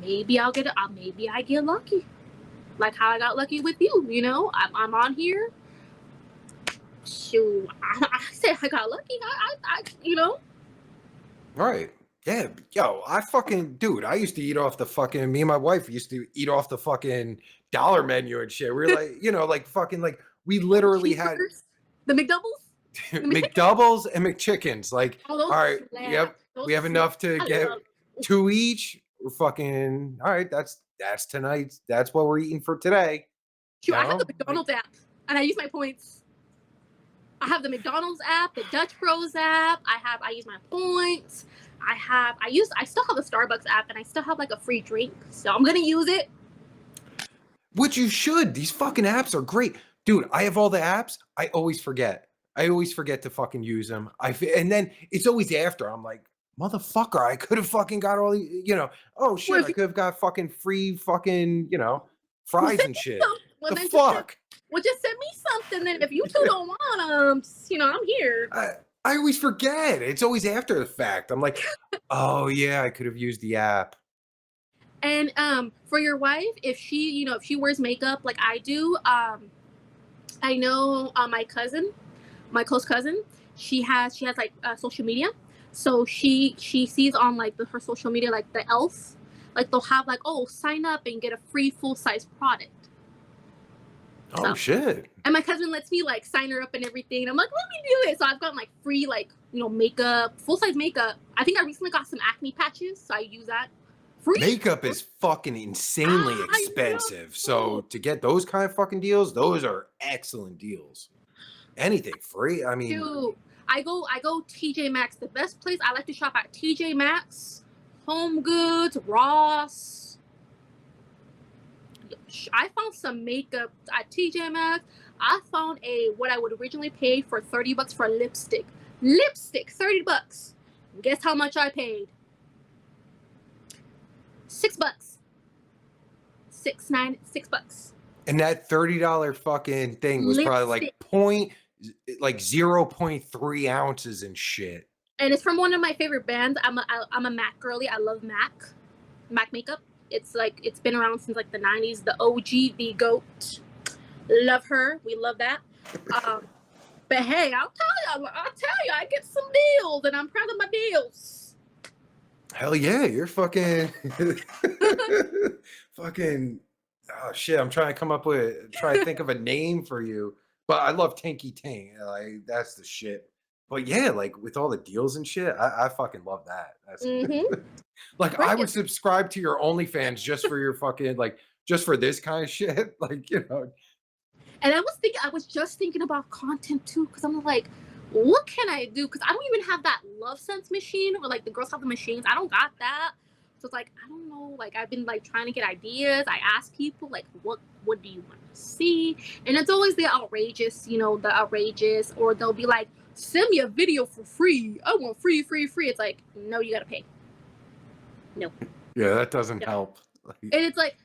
maybe I'll get it. Maybe I get lucky, like how I got lucky with you. You know, I'm on here. Shoot, I said I got lucky. I you know. Right. Yeah. Yo, dude, I used to eat off the fucking, me and my wife used to eat off the fucking dollar menu and shit. We were like, like fucking, like, we literally had the McDoubles, McDoubles and McChickens. Like, all right. slap. Yep. We have enough to get 2 each. We're fucking, all right. That's tonight's, that's what we're eating for today. Shoot, I have the McDonald's app and I use my points. I have the McDonald's app, the Dutch Bros app. I use my points. I still have the Starbucks app, and I still have like a free drink. So I'm gonna use it. Which you should. These fucking apps are great, dude. I have all the apps. I always forget. To fucking use them. And then it's always after. I'm like, motherfucker, I could have fucking got all these. Oh shit, I could have got fucking free fucking fries and shit. The fuck. Well, just send me something. Then if you two don't want them, I'm here. I always forget. It's always after the fact. I'm like, oh yeah, I could have used the app. And for your wife, if she, if she wears makeup like I do, I know my cousin, my close cousin, she has like social media. So she sees on like her social media, like the Elf, like they'll have like, oh, sign up and get a free full-size product. Oh shit. And my cousin lets me like sign her up and everything. I'm like, let me do it. So I've got like free makeup, full-size makeup. I think I recently got some acne patches, so I use that. Free. Makeup is fucking insanely expensive. So to get those kind of fucking deals, those are excellent deals. Anything free. I mean, dude, I go TJ Maxx. The best place I like to shop at: TJ Maxx, Home Goods, Ross. I found some makeup at TJ Maxx. I found what I would originally pay for $30 for a lipstick. Lipstick, $30. Guess how much I paid? $6. $6. And that $30 fucking thing was probably like 0.3 ounces and shit. And it's from one of my favorite bands. I'm a MAC girly. I love MAC makeup. It's been around since like the 90s. The OG, the GOAT. Love her. We love that. But hey, I'll tell you, I get some deals, and I'm proud of my deals. Hell yeah, you're fucking fucking. Oh shit, I'm trying to think of a name for you. But I love Tinky Tink. Like that's the shit. But yeah, like with all the deals and shit, I fucking love that. That's like I would subscribe to your OnlyFans just for your fucking just for this kind of shit. And I was just thinking about content too, because I'm like, what can I do? Because I don't even have that Love Sense machine where like the girls have the machines. I don't got that. So it's like, I don't know. Like I've been like trying to get ideas. I ask people like, what do you want to see? And it's always the outrageous, or they'll be like, send me a video for free. I want free. It's like, no, you gotta pay. No. Yeah, that doesn't help. And it's like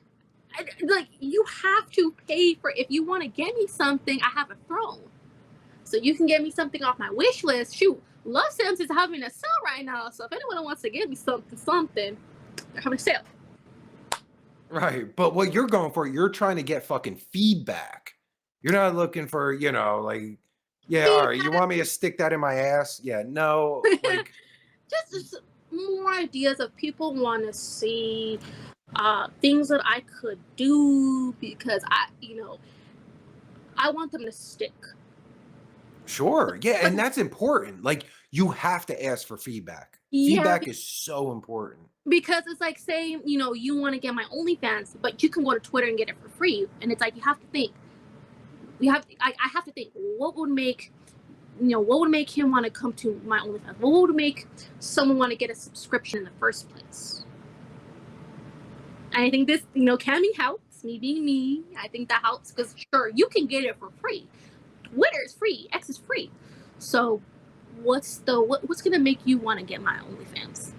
you have to pay for, if you want to get me something, I have a throne. So you can get me something off my wish list. Shoot, Love Sense is having a sale right now. So if anyone wants to get me something, they're having a sale. Right. But what you're going for, you're trying to get fucking feedback. You're not looking for, yeah, all right, you want me to stick that in my ass? Yeah, no. Like just more ideas of people want to see things that I could do, because I want them to stick. Sure. Yeah, and that's important. Like you have to ask for feedback. Yeah, feedback is so important. Because it's like saying, you want to get my OnlyFans, but you can go to Twitter and get it for free. And it's like, you have to think. I have to think, what would make him want to come to my OnlyFans? What would make someone want to get a subscription in the first place? And I think this, Cammy helps, me being me. I think that helps, because sure, you can get it for free. Twitter is free. X is free. So what's gonna make you want to get my OnlyFans?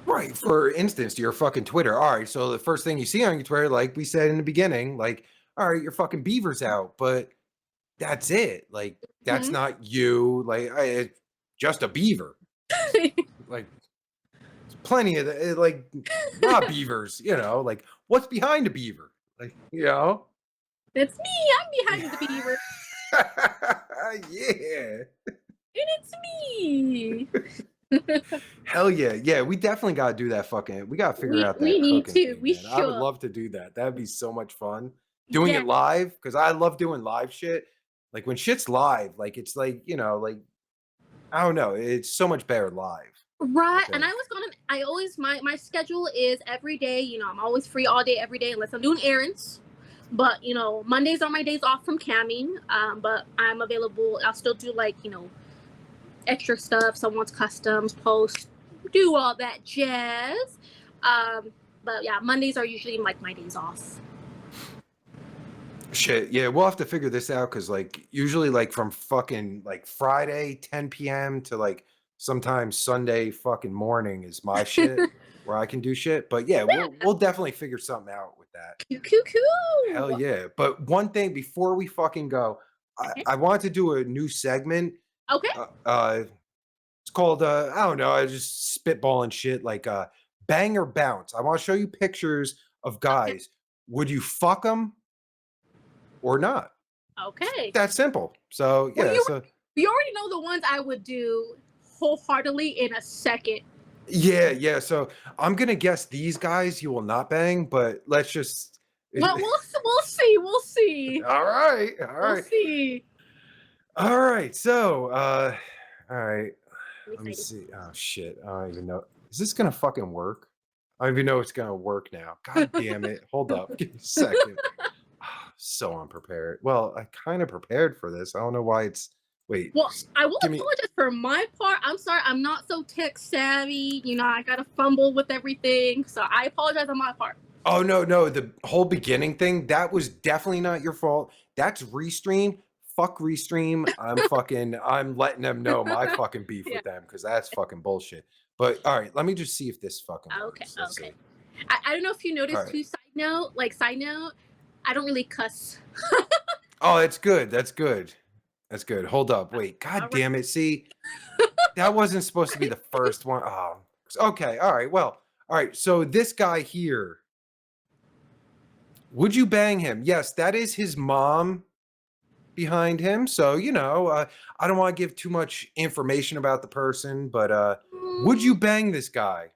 Right. For instance, your fucking Twitter. All right. So the first thing you see on your Twitter, like we said in the beginning, like, all right, your fucking Beavers out, but that's it. Like, that's not you. Like, just a beaver. Like, plenty of the, like, not beavers, you know, like what's behind a beaver? Like, you know? That's me. I'm behind the beaver. Yeah. And it's me. Hell yeah. Yeah, we definitely gotta do that fucking, we gotta figure out We that need cooking to. thing, We man. I would should. love to do that. That'd be so much fun. Doing Yeah. it live, because I love doing live shit. Like when shit's live, like it's like, you know, like I don't know, it's so much better live. Right. I And think. I always my schedule is every day, I'm always free all day, every day, unless I'm doing errands. But Mondays are my days off from camming. But I'm available. I'll still do extra stuff, someone's customs, post, do all that jazz. But yeah, Mondays are usually like my days off. Shit, yeah, we'll have to figure this out because, like, usually, like, from fucking like Friday 10 p.m. to like sometimes Sunday fucking morning is my shit where I can do shit. But yeah, we'll definitely figure something out with that. Hell Coo. yeah! But one thing before we fucking go, Okay. I wanted to do a new segment. Okay. It's called I don't know, I just spitballing shit like bang or bounce. I want to show you pictures of guys. Would you fuck them or not? Okay. That simple. So Well, yeah, so you already know the ones I would do wholeheartedly in a second. yeah. So I'm gonna guess these guys you will not bang, but let's just. Well, we'll see. We'll see. All right, We'll see. all right. So all right. I'm Let me excited. see. Oh shit! I don't even know. Is this gonna fucking work? I don't even know it's gonna work now. God damn it! Hold up, give me a second. So unprepared. Well, I kind of prepared for this. I don't know why it's. Wait. Well, I will give me. apologize for my part. I'm sorry. I'm not so tech savvy. I gotta fumble with everything. So I apologize on my part. Oh no, the whole beginning thing, that was definitely not your fault. That's Restream. Fuck Restream. I'm letting them know my fucking beef Yeah. with them because that's fucking bullshit. But all right, let me just see if this fucking Okay. works. Let's Okay. see. I don't know if you noticed All right. too. Side note, I don't really cuss. Oh, that's good. That's good. That's good. Hold up. Wait. God All damn it. See, that wasn't supposed to be the first one. Oh, okay. All right. Well, all right. So this guy here, would you bang him? Yes, that is his mom behind him. So, I don't want to give too much information about the person, but would you bang this guy?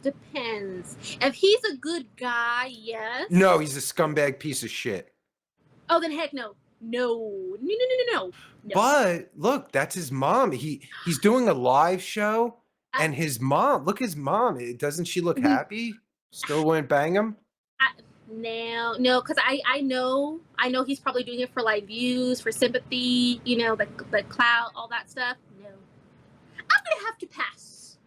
Depends. If he's a good guy, yes. No, he's a scumbag piece of shit. Oh, then heck no. No. But look, that's his mom. He's doing a live show, and his mom. Look, his mom. Doesn't she look happy? Still wouldn't bang him. No, because I know he's probably doing it for views, for sympathy, the clout, all that stuff. No, I'm gonna have to pass.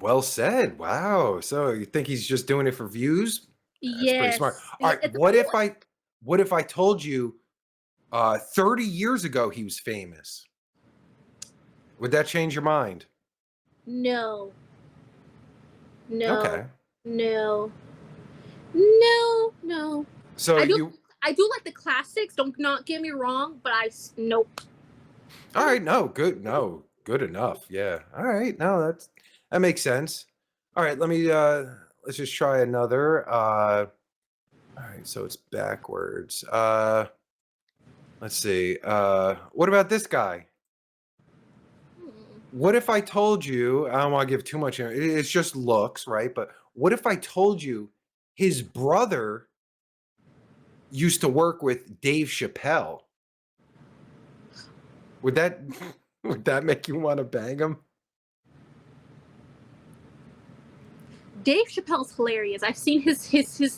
Well said. Wow. So you think he's just doing it for views? That's pretty smart. All right. What if I told you 30 years ago he was famous? Would that change your mind? No. Okay. No. So I do like the classics. Don't not get me wrong, but nope. All right. No. Good. No. Good enough. Yeah. All right. No, that makes sense. All right. Let's just try another. All right. So it's backwards. Let's see. What about this guy? What if I told you? I don't want to give too much. It's just looks, right? But what if I told you his brother used to work with Dave Chappelle? Would that make you want to bang him? Dave Chappelle's hilarious. I've seen his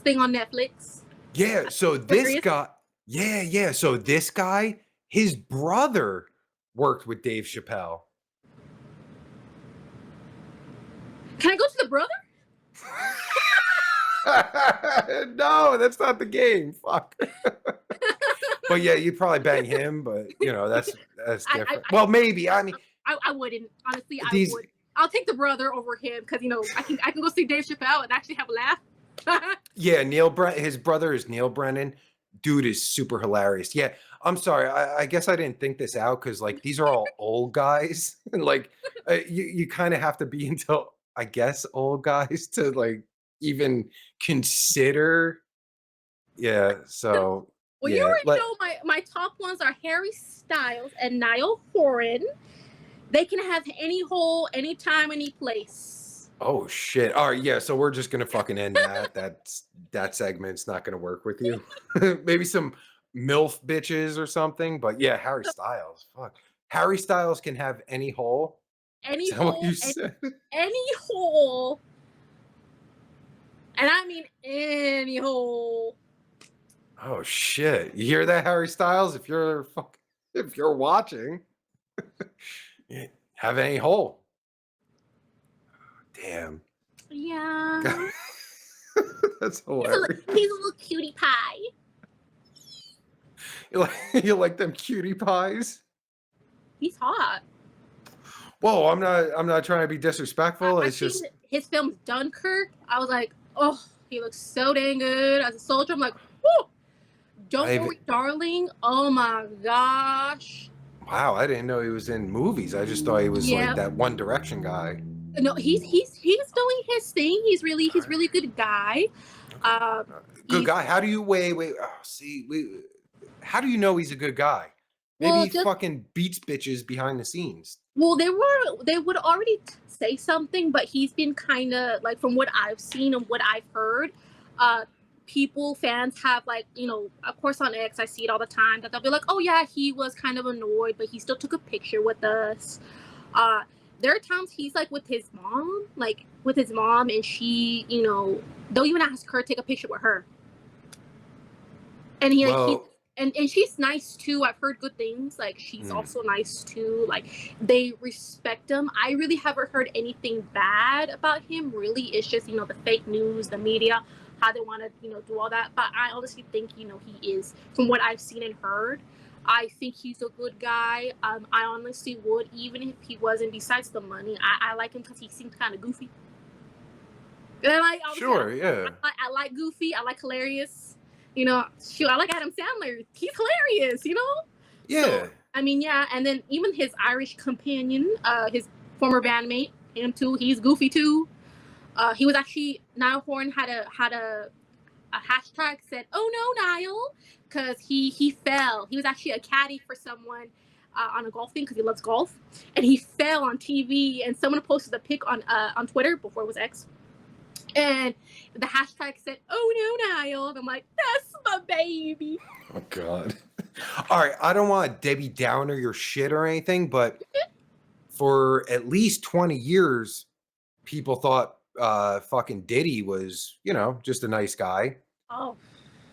thing on Netflix. Yeah. So this guy. Yeah. So this guy, his brother worked with Dave Chappelle. Can I go to the brother? No, that's not the game. Fuck. But yeah, you'd probably bang him, but that's different. Well, maybe. I mean, I wouldn't. Honestly, I would. I'll take the brother over him because I can go see Dave Chappelle and actually have a laugh. Yeah, his brother is Neil Brennan. Dude is super hilarious. Yeah, I'm sorry. I guess I didn't think this out because like these are all old guys, and like you kind of have to be into, I guess, old guys to like even consider. Yeah. So Well, you yeah. already know my top ones are Harry Styles and Niall Horan. They can have any hole, anytime, any place. Oh shit. All right. Yeah. So we're just gonna fucking end that. That segment's not gonna work with you. Maybe some MILF bitches or something. But yeah, Harry Styles. Fuck. Harry Styles can have any hole. Is Any that what hole, you said? any hole, and I mean any hole. Oh shit! You hear that, Harry Styles? If you're watching, yeah, have any hole. Damn, Yeah. that's He's hilarious. he's a little cutie pie. You like them cutie pies? He's hot. Whoa, I'm not trying to be disrespectful. I've It's seen just his film Dunkirk. I was like, oh, he looks so dang good as a soldier. I'm like, whoo! Don't I've worry, darling. Oh my gosh. wow, I didn't know he was in movies. I just thought he was like Yeah. that One Direction guy. No, he's doing his thing. He's really good guy. Good guy. How do you wait? Oh, see, how do you know he's a good guy? Maybe Well, he fucking beats bitches behind the scenes. Well, they would already say something, but he's been kind of like, from what I've seen and what I've heard, fans have, like, of course on X I see it all the time, that they'll be like, oh yeah, he was kind of annoyed, but he still took a picture with us. There are times he's like with his mom, and she, they'll even ask her to take a picture with her, and Well, and she's nice too. I've heard good things. Like, she's also nice too. Like, they respect him. I really haven't heard anything bad about him. Really, it's just, the fake news, the media, how they want to, do all that. But I honestly think, he is, from what I've seen and heard, I think he's a good guy. I honestly would, even if he wasn't, besides the money, I like him because he seems kind of goofy. And sure, yeah. I like goofy. I like hilarious. Shoot, I like Adam Sandler. He's hilarious, Yeah. So, I mean, yeah, and then even his Irish companion, his former bandmate, him too, he's goofy too. He was actually, Niall Horan had a hashtag said, "Oh no, Niall," because he fell. He was actually a caddy for someone on a golf thing because he loves golf, and he fell on TV, and someone posted a pic on Twitter before it was X. And the hashtag said, "Oh no, Niall." And I'm like, that's my baby. Oh God. All right, I don't want to Debbie Downer your shit or anything, but for at least 20 years, people thought fucking Diddy was, just a nice guy. Oh.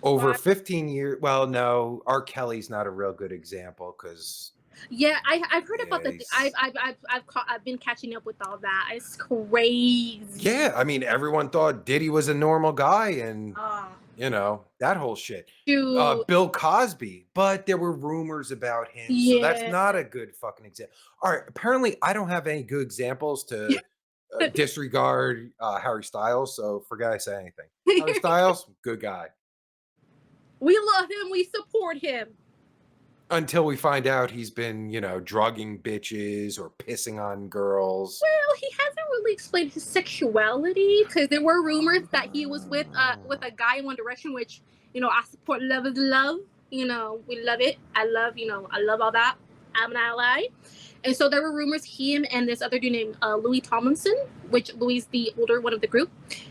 Over Wow. 15 years, well, no, R. Kelly's not a real good example because Yeah, I've heard about the. I've been catching up with all that. It's crazy. yeah, I mean, everyone thought Diddy was a normal guy, and that whole shit. Dude. Bill Cosby, but there were rumors about him, so that's Yeah. not a good fucking example. All right, apparently I don't have any good examples to disregard Harry Styles, so forget I say anything. Harry Styles, good guy. We love him. We support him. Until we find out he's been, drugging bitches or pissing on girls. Well, he hasn't really explained his sexuality, because there were rumors that he was with a guy in One Direction, which, I support. Love is love. We love it. I love all that. I'm an ally. And so there were rumors him and this other dude named Louis Tomlinson, which Louis is the older one of the group,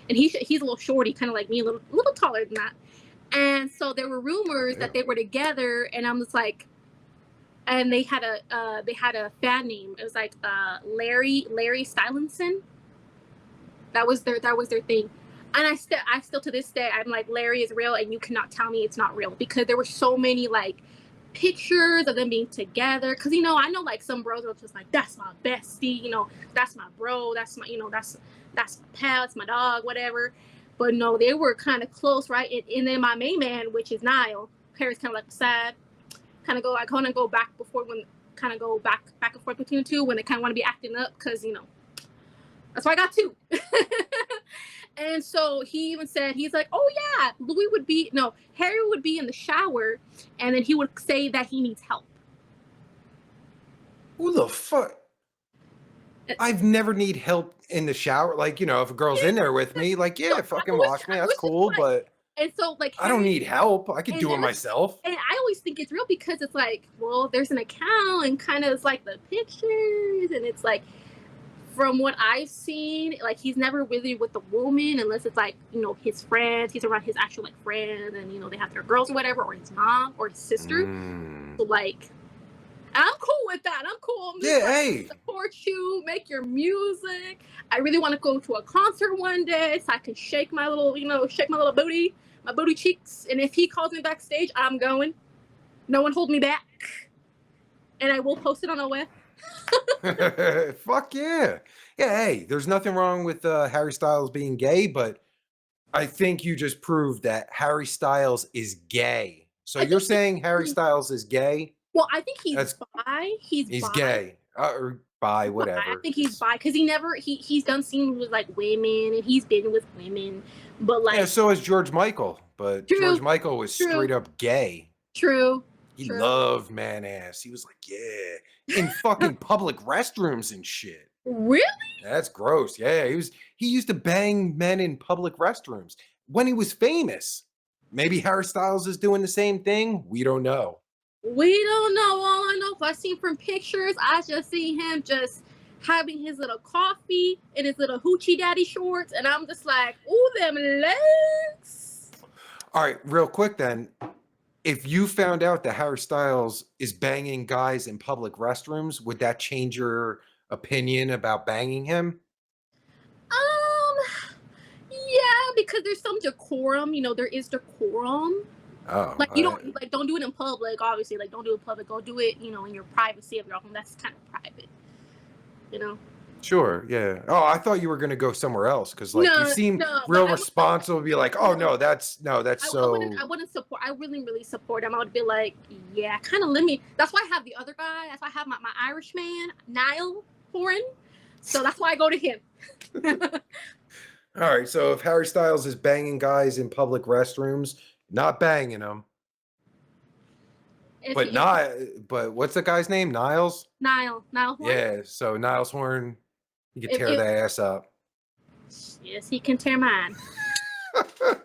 and he's a little shorty, kind of like me, a little taller than that. And so there were rumors that they were together, and I'm just like, and they had a fan name. It was like Larry Stylinson. That was their thing. And I still to this day, I'm like, Larry is real, and you cannot tell me it's not real, because there were so many like pictures of them being together. Because I know like some bros are just like, that's my bestie, that's my bro, that's my that's my pal, that's my dog, whatever. But no, they were kind of close, right? And then my main man, which is Niall, Harry's kind of like beside, kind of go back and forth between the two when they kind of want to be acting up, because that's why I got two. And so he even said, he's like, oh yeah, Harry would be in the shower, and then he would say that he needs help. Who the fuck? I've never need help in the shower. Like, if a girl's in there with me, like, yeah, fucking wash me. That's cool, but and so like I don't need help. I could do it then myself. and I always think it's real because it's like, well, there's an account and kind of it's like the pictures, and it's like, from what I've seen, like he's never really with the woman unless it's like, his friends. He's around his actual like friends, and they have their girls or whatever, or his mom or his sister. So like, I'm cool with that. I'm cool. I'm just hey, support you, make your music. I really want to go to a concert one day so I can shake my little, shake my little booty, my booty cheeks. And if he calls me backstage, I'm going. No one hold me back. And I will post it on a web. Fuck yeah. Yeah, hey, there's nothing wrong with Harry Styles being gay, but I think you just proved that Harry Styles is gay. So you're saying Harry Styles is gay? Well, I think he's bi. He's bi. Gay. Or bi, whatever. I think he's bi because he's done scenes with like women, and he's been with women. But like, yeah, so is George Michael. But George Michael was straight up gay. True. He loved man ass. He was like, yeah, in fucking public restrooms and shit. Really? That's gross. Yeah, he used to bang men in public restrooms when he was famous. Maybe Harry Styles is doing the same thing. We don't know. We don't know. All I know, if I seen from pictures, I just see him just having his little coffee in his little hoochie daddy shorts, and I'm just like, ooh, them legs. All right, real quick then. If you found out that Harry Styles is banging guys in public restrooms, would that change your opinion about banging him? Yeah, because there's some decorum. There is decorum. Oh, like you don't do it in public. Obviously, like don't do it in public. Go do it, in your privacy of your home. That's kind of private. Sure. Yeah. Oh, I thought you were gonna go somewhere else because you seem real responsible. Be like, oh no, that's so. I wouldn't support. I really support him. I would be like, yeah, kind of let me. That's why I have the other guy. That's why I have my Irish man, Niall Horan. So that's why I go to him. All right. So if Harry Styles is banging guys in public restrooms, not banging them. But what's the guy's name? Niles Horn. Yeah, so Niles Horn, he can tear that ass up. Yes, he can tear mine.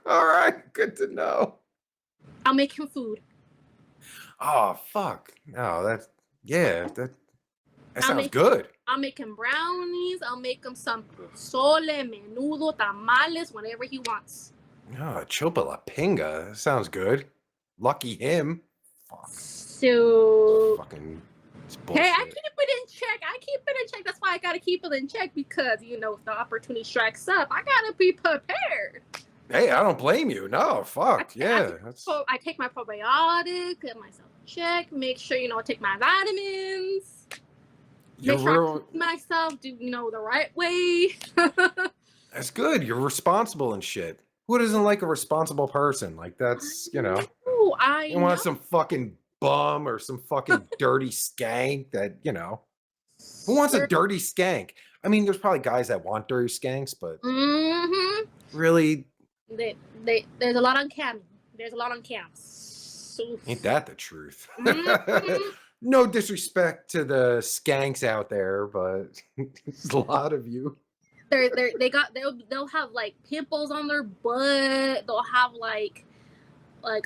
All right, good to know. I'll make him food. Oh fuck! No, that sounds good. I'll make him brownies. I'll make him some pozole, menudo, tamales, whatever he wants. Oh, chupa la pinga. Sounds good. Lucky him. Fuck. So fucking hey, I keep it in check. That's why I gotta keep it in check because if the opportunity strikes up, I gotta be prepared. Hey, I don't blame you. No, fuck. I take my probiotic, get myself checked, make sure I take my vitamins. Make sure I feed myself, do the right way. That's good. You're responsible and shit. Who doesn't like a responsible person? Like that's you want some fucking bum or some fucking dirty skank that who wants a dirty skank? I mean, there's probably guys that want dirty skanks, but really, there's a lot on Cam. There's a lot on Cam. So, ain't that the truth? No disrespect to the skanks out there, but there's a lot of you. They'll have like pimples on their butt. They'll have like a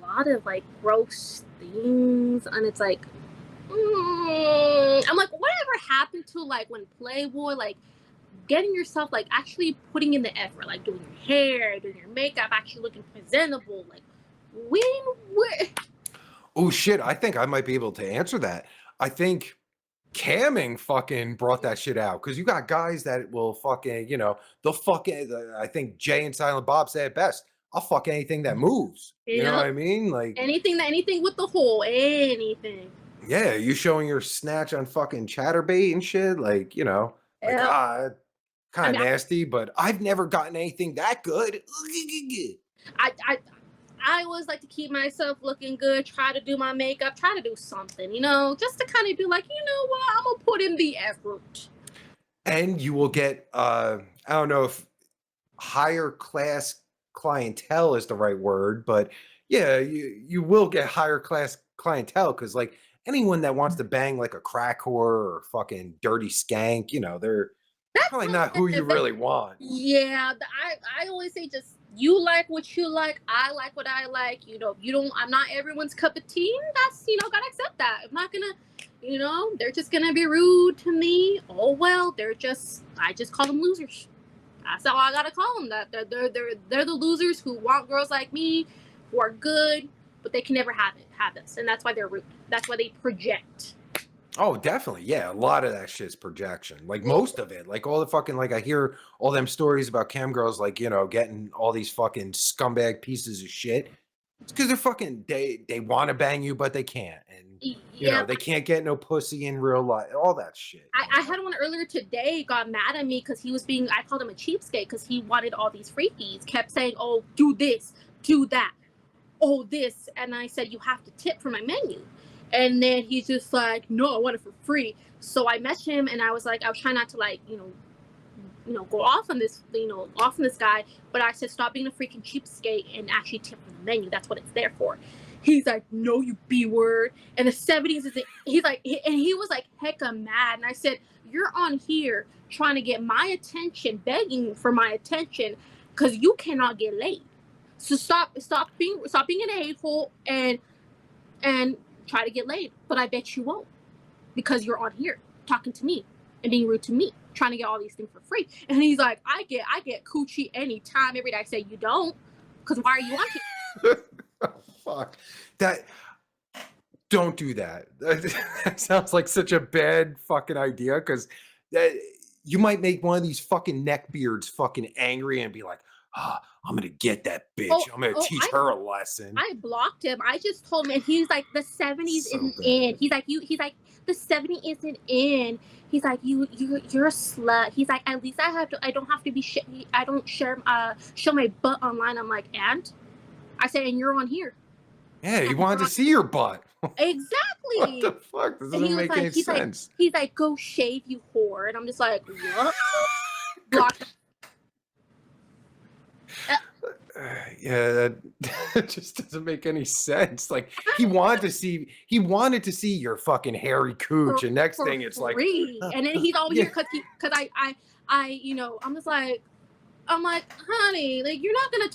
lot of like gross things, and it's like I'm like, whatever happened to like when Playboy like getting yourself like actually putting in the effort, like doing your hair, doing your makeup, actually looking presentable, like where oh shit, I think I might be able to answer that. I think camming fucking brought that shit out because you got guys that will fucking they'll fucking I think Jay and Silent Bob say it best, I'll fuck anything that moves. You know what I mean? Like anything with the hole, anything. Yeah, you showing your snatch on fucking Chaturbate and shit, like kind of nasty, but I've never gotten anything that good. I always like to keep myself looking good, try to do my makeup, try to do something, just to kind of be like, what, I'm going to put in the effort. And you will get, I don't know if higher class clientele is the right word, but yeah, you will get higher class clientele because like anyone that wants to bang like a crack whore or fucking dirty skank, they're That's probably not not who you really want. yeah. I always say just you like what you like. I like what I like. You don't. I'm not everyone's cup of tea. And that's gotta accept that. I'm not gonna. They're just gonna be rude to me. Oh well, I just call them losers. That's all I gotta call them. That they're the losers who want girls like me, who are good, but they can never have this, and that's why they're rude. That's why they project. Oh, definitely. Yeah, a lot of that shit's projection. Like most of it. Like all the fucking I hear all them stories about cam girls like, getting all these fucking scumbag pieces of shit. It's because they're fucking they want to bang you, but they can't. And Yeah, they can't get no pussy in real life. All that shit. I had one earlier today. Got mad at me because he was being. I called him a cheapskate because he wanted all these freebies. Kept saying, "Oh, do this, do that, oh this," and I said, "You have to tip for my menu." And then he's just like, "No, I want it for free." So I messaged him and I was trying not to go off on this, off on this guy. But I said, "Stop being a freaking cheapskate and actually tip for the menu. That's what it's there for." He's like, "No, you B word." And the 70s is it. He's like, and he was like, hecka mad. And I said, "You're on here trying to get my attention, begging for my attention, because you cannot get laid. So stop being an a-hole and try to get laid. But I bet you won't, because you're on here talking to me and being rude to me, trying to get all these things for free." And he's like, I get coochie anytime, every day." I say, "You don't, because why are you on here?" Oh, fuck. Don't do that. That sounds like such a bad fucking idea because you might make one of these fucking neckbeards fucking angry and be like, I'm gonna get that bitch. I'm gonna teach her a lesson. I blocked him. I just told him, and he's like, "The 70s isn't in." He's like, "The 70s isn't in." He's like, you're a slut." He's like, "At least I don't have to be I don't show my butt online." I'm like, "And?" I said, "And you're on here." Yeah, you wanted to see your butt. Exactly. What the fuck? This doesn't make any sense. He's like, "Go shave, you whore." And I'm just like, what? Blocked. Yeah, that just doesn't make any sense. Like he wanted to see your fucking hairy cooch, and next thing it's like, and then he's always here because I I'm like, "Honey, like you're not gonna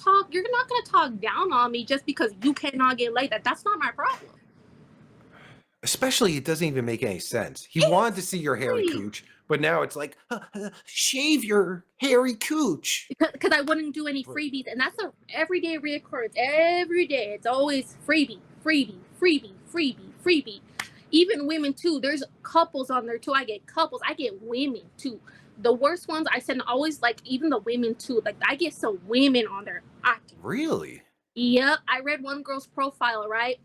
talk down on me just because you cannot get laid. That's not my problem." especially it doesn't even make any sense. He wanted to see your hairy cooch, but now it's like, shave your hairy cooch. Because I wouldn't do any freebies, and that's a everyday reoccurrence. Every day, it's always freebie, freebie, freebie, freebie, freebie. Even women too. There's couples on there too. I get couples. I get women too. The worst ones I send always even the women too. Like I get some women on there. Really? Yep. I read one girl's profile, right?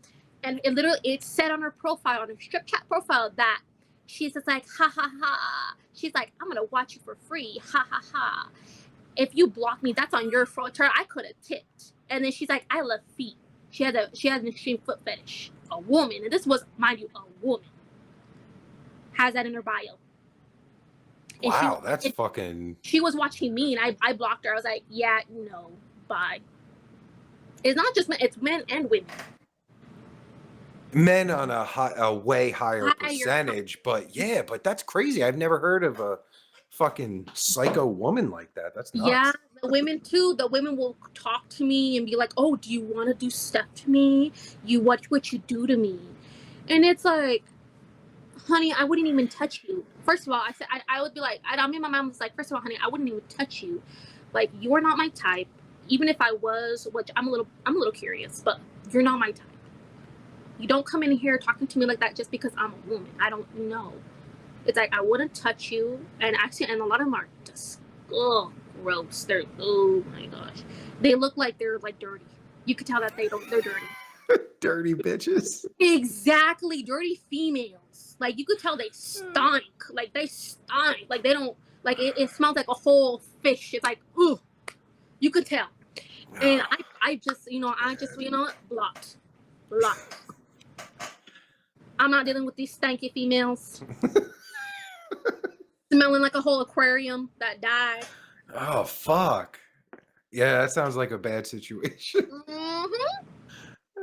And it said on her profile, on her strip chat profile, that she's just like, ha ha ha. She's like, "I'm gonna watch you for free. Ha ha ha. If you block me, that's on your fault. I could have tipped." And then she's like, "I love feet." She has an extreme foot fetish. A woman, and this was, mind you, a woman, has that in her bio. And wow, that's fucking. She was watching me, and I blocked her. I was like, "Yeah, no, bye." It's not just men; it's men and women. Men on a way higher percentage, but that's crazy. I've never heard of a fucking psycho woman like that. That's nuts. Yeah, the women too. The women will talk to me and be like, "Oh, do you want to do stuff to me? You watch what you do to me," and it's like, "Honey, I wouldn't even touch you." First of all, I said I would be like, I mean, my mom was like, "First of all, honey, I wouldn't even touch you. Like, you're not my type. Even if I was, which I'm a little curious, but you're not my type. You don't come in here talking to me like that just because I'm a woman. I don't know." It's like, I wouldn't touch you. And actually, and a lot of them are just, gross. They're, oh my gosh. They look like they're like dirty. You could tell that they're dirty. Dirty bitches. Exactly. Dirty females. Like, you could tell they stink. Like, they stink. Like, they don't, like, it smells like a whole fish. It's like, ooh. You could tell. And I just blocked. I'm not dealing with these stanky females. Smelling like a whole aquarium that died. Oh, fuck. Yeah, that sounds like a bad situation. Mm-hmm.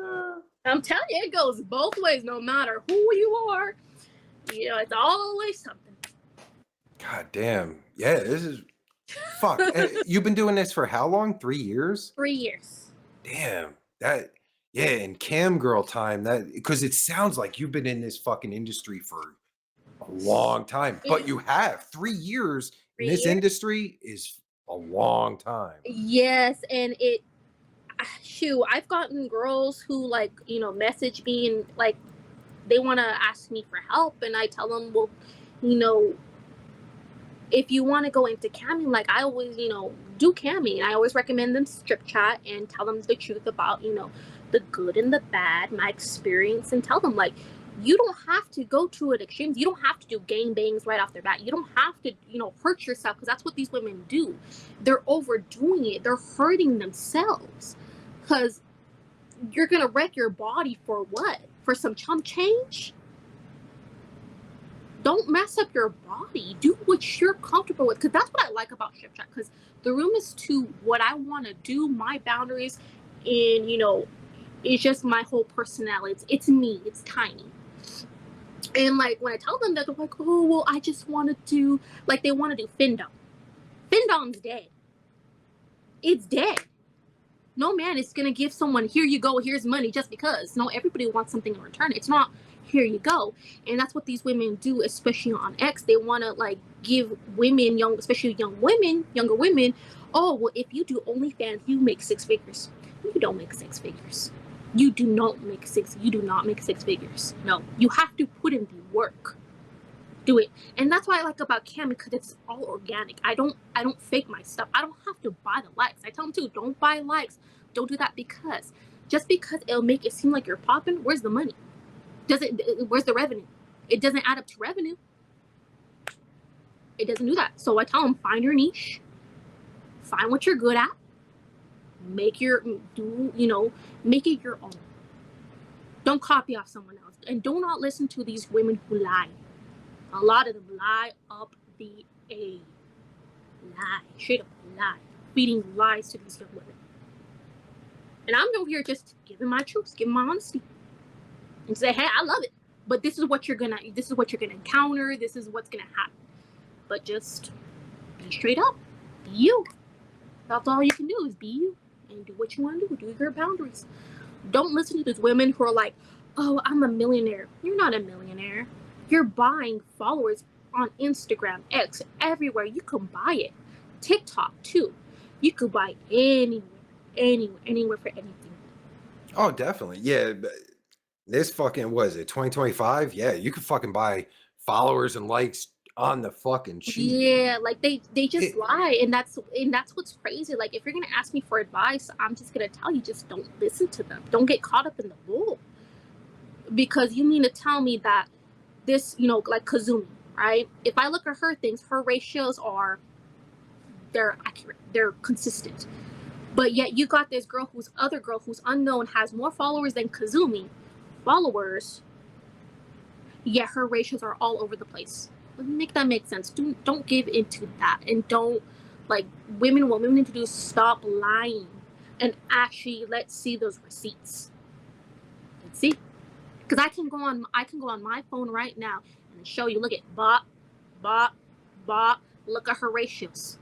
Uh, I'm telling you, it goes both ways. No matter who you are, it's always something. God damn. Yeah, this is fuck. You've been doing this for how long? 3 years? 3 years. Damn. That yeah, and cam girl time. That because it sounds like you've been in this fucking industry for a long time, but you have 3 years in Three this years. industry is a long time. Yes, and shoot, I've gotten girls who message me and they want to ask me for help, and I tell them, well, you know, if you want to go into camming, I always, do camming. I always recommend them strip chat and tell them the truth about, the good and the bad, my experience, and tell them you don't have to go to an extremes. You don't have to do gang bangs right off the bat. You don't have to, hurt yourself, because that's what these women do. They're overdoing it. They're hurting themselves because you're gonna wreck your body for what? For some chump change? Don't mess up your body. Do what you're comfortable with. Because that's what I like about Strip Chat. Because the room is to what I want to do, my boundaries, and it's just my whole personality. It's me. It's tiny. And when I tell them that, they're like, oh well, I just want to do they want to do Findom. Findom's dead. It's dead. No man is gonna give someone, here you go, here's money, just because. No, everybody wants something in return. It's not, here you go. And that's what these women do, especially on X. They want to give women, especially younger women, oh well, if you do OnlyFans, you make 6 figures. You don't make 6 figures. You do not make six figures. No, you have to put in the work. Do it. And that's what I like about Cam, because it's all organic. I don't fake my stuff. I don't have to buy the likes. I tell them too, don't buy likes. Don't do that, because just because it'll make it seem like you're popping, where's the money? Where's the revenue? It doesn't add up to revenue. It doesn't do that. So I tell them, find your niche, find what you're good at, make it your own. Don't copy off someone else, and do not listen to these women who lie. A lot of them lie up the A. Lie. Straight up lie. Feeding lies to these young women. And I'm over here just giving my truth, giving my honesty. And say, hey, I love it. But this is what you're gonna encounter, this is what's gonna happen. But just be straight up. Be you. That's all you can do, is be you. And do what you want to do. Do your boundaries. Don't listen to these women who are like, oh, I'm a millionaire. You're not a millionaire. You're buying followers on Instagram, X, everywhere. You can buy it. TikTok too. You could buy anywhere for anything. Oh, definitely. Yeah. This fucking was it 2025? Yeah, you could fucking buy followers and likes on the fucking cheap. Yeah, they just lie, and that's what's crazy. If you're gonna ask me for advice, I'm just gonna tell you, just don't listen to them. Don't get caught up in the bull. Because you mean to tell me that this, Kazumi, right? If I look at her things, her ratios they're accurate, they're consistent. But yet you got this other girl who's unknown, has more followers than Kazumi followers, yet her ratios are all over the place. Make that make sense. Don't give into that, and don't what women need to do is stop lying and actually let's see those receipts. Let's see. Because I can go on my phone right now and show you. Look at bot. Look at her ratios.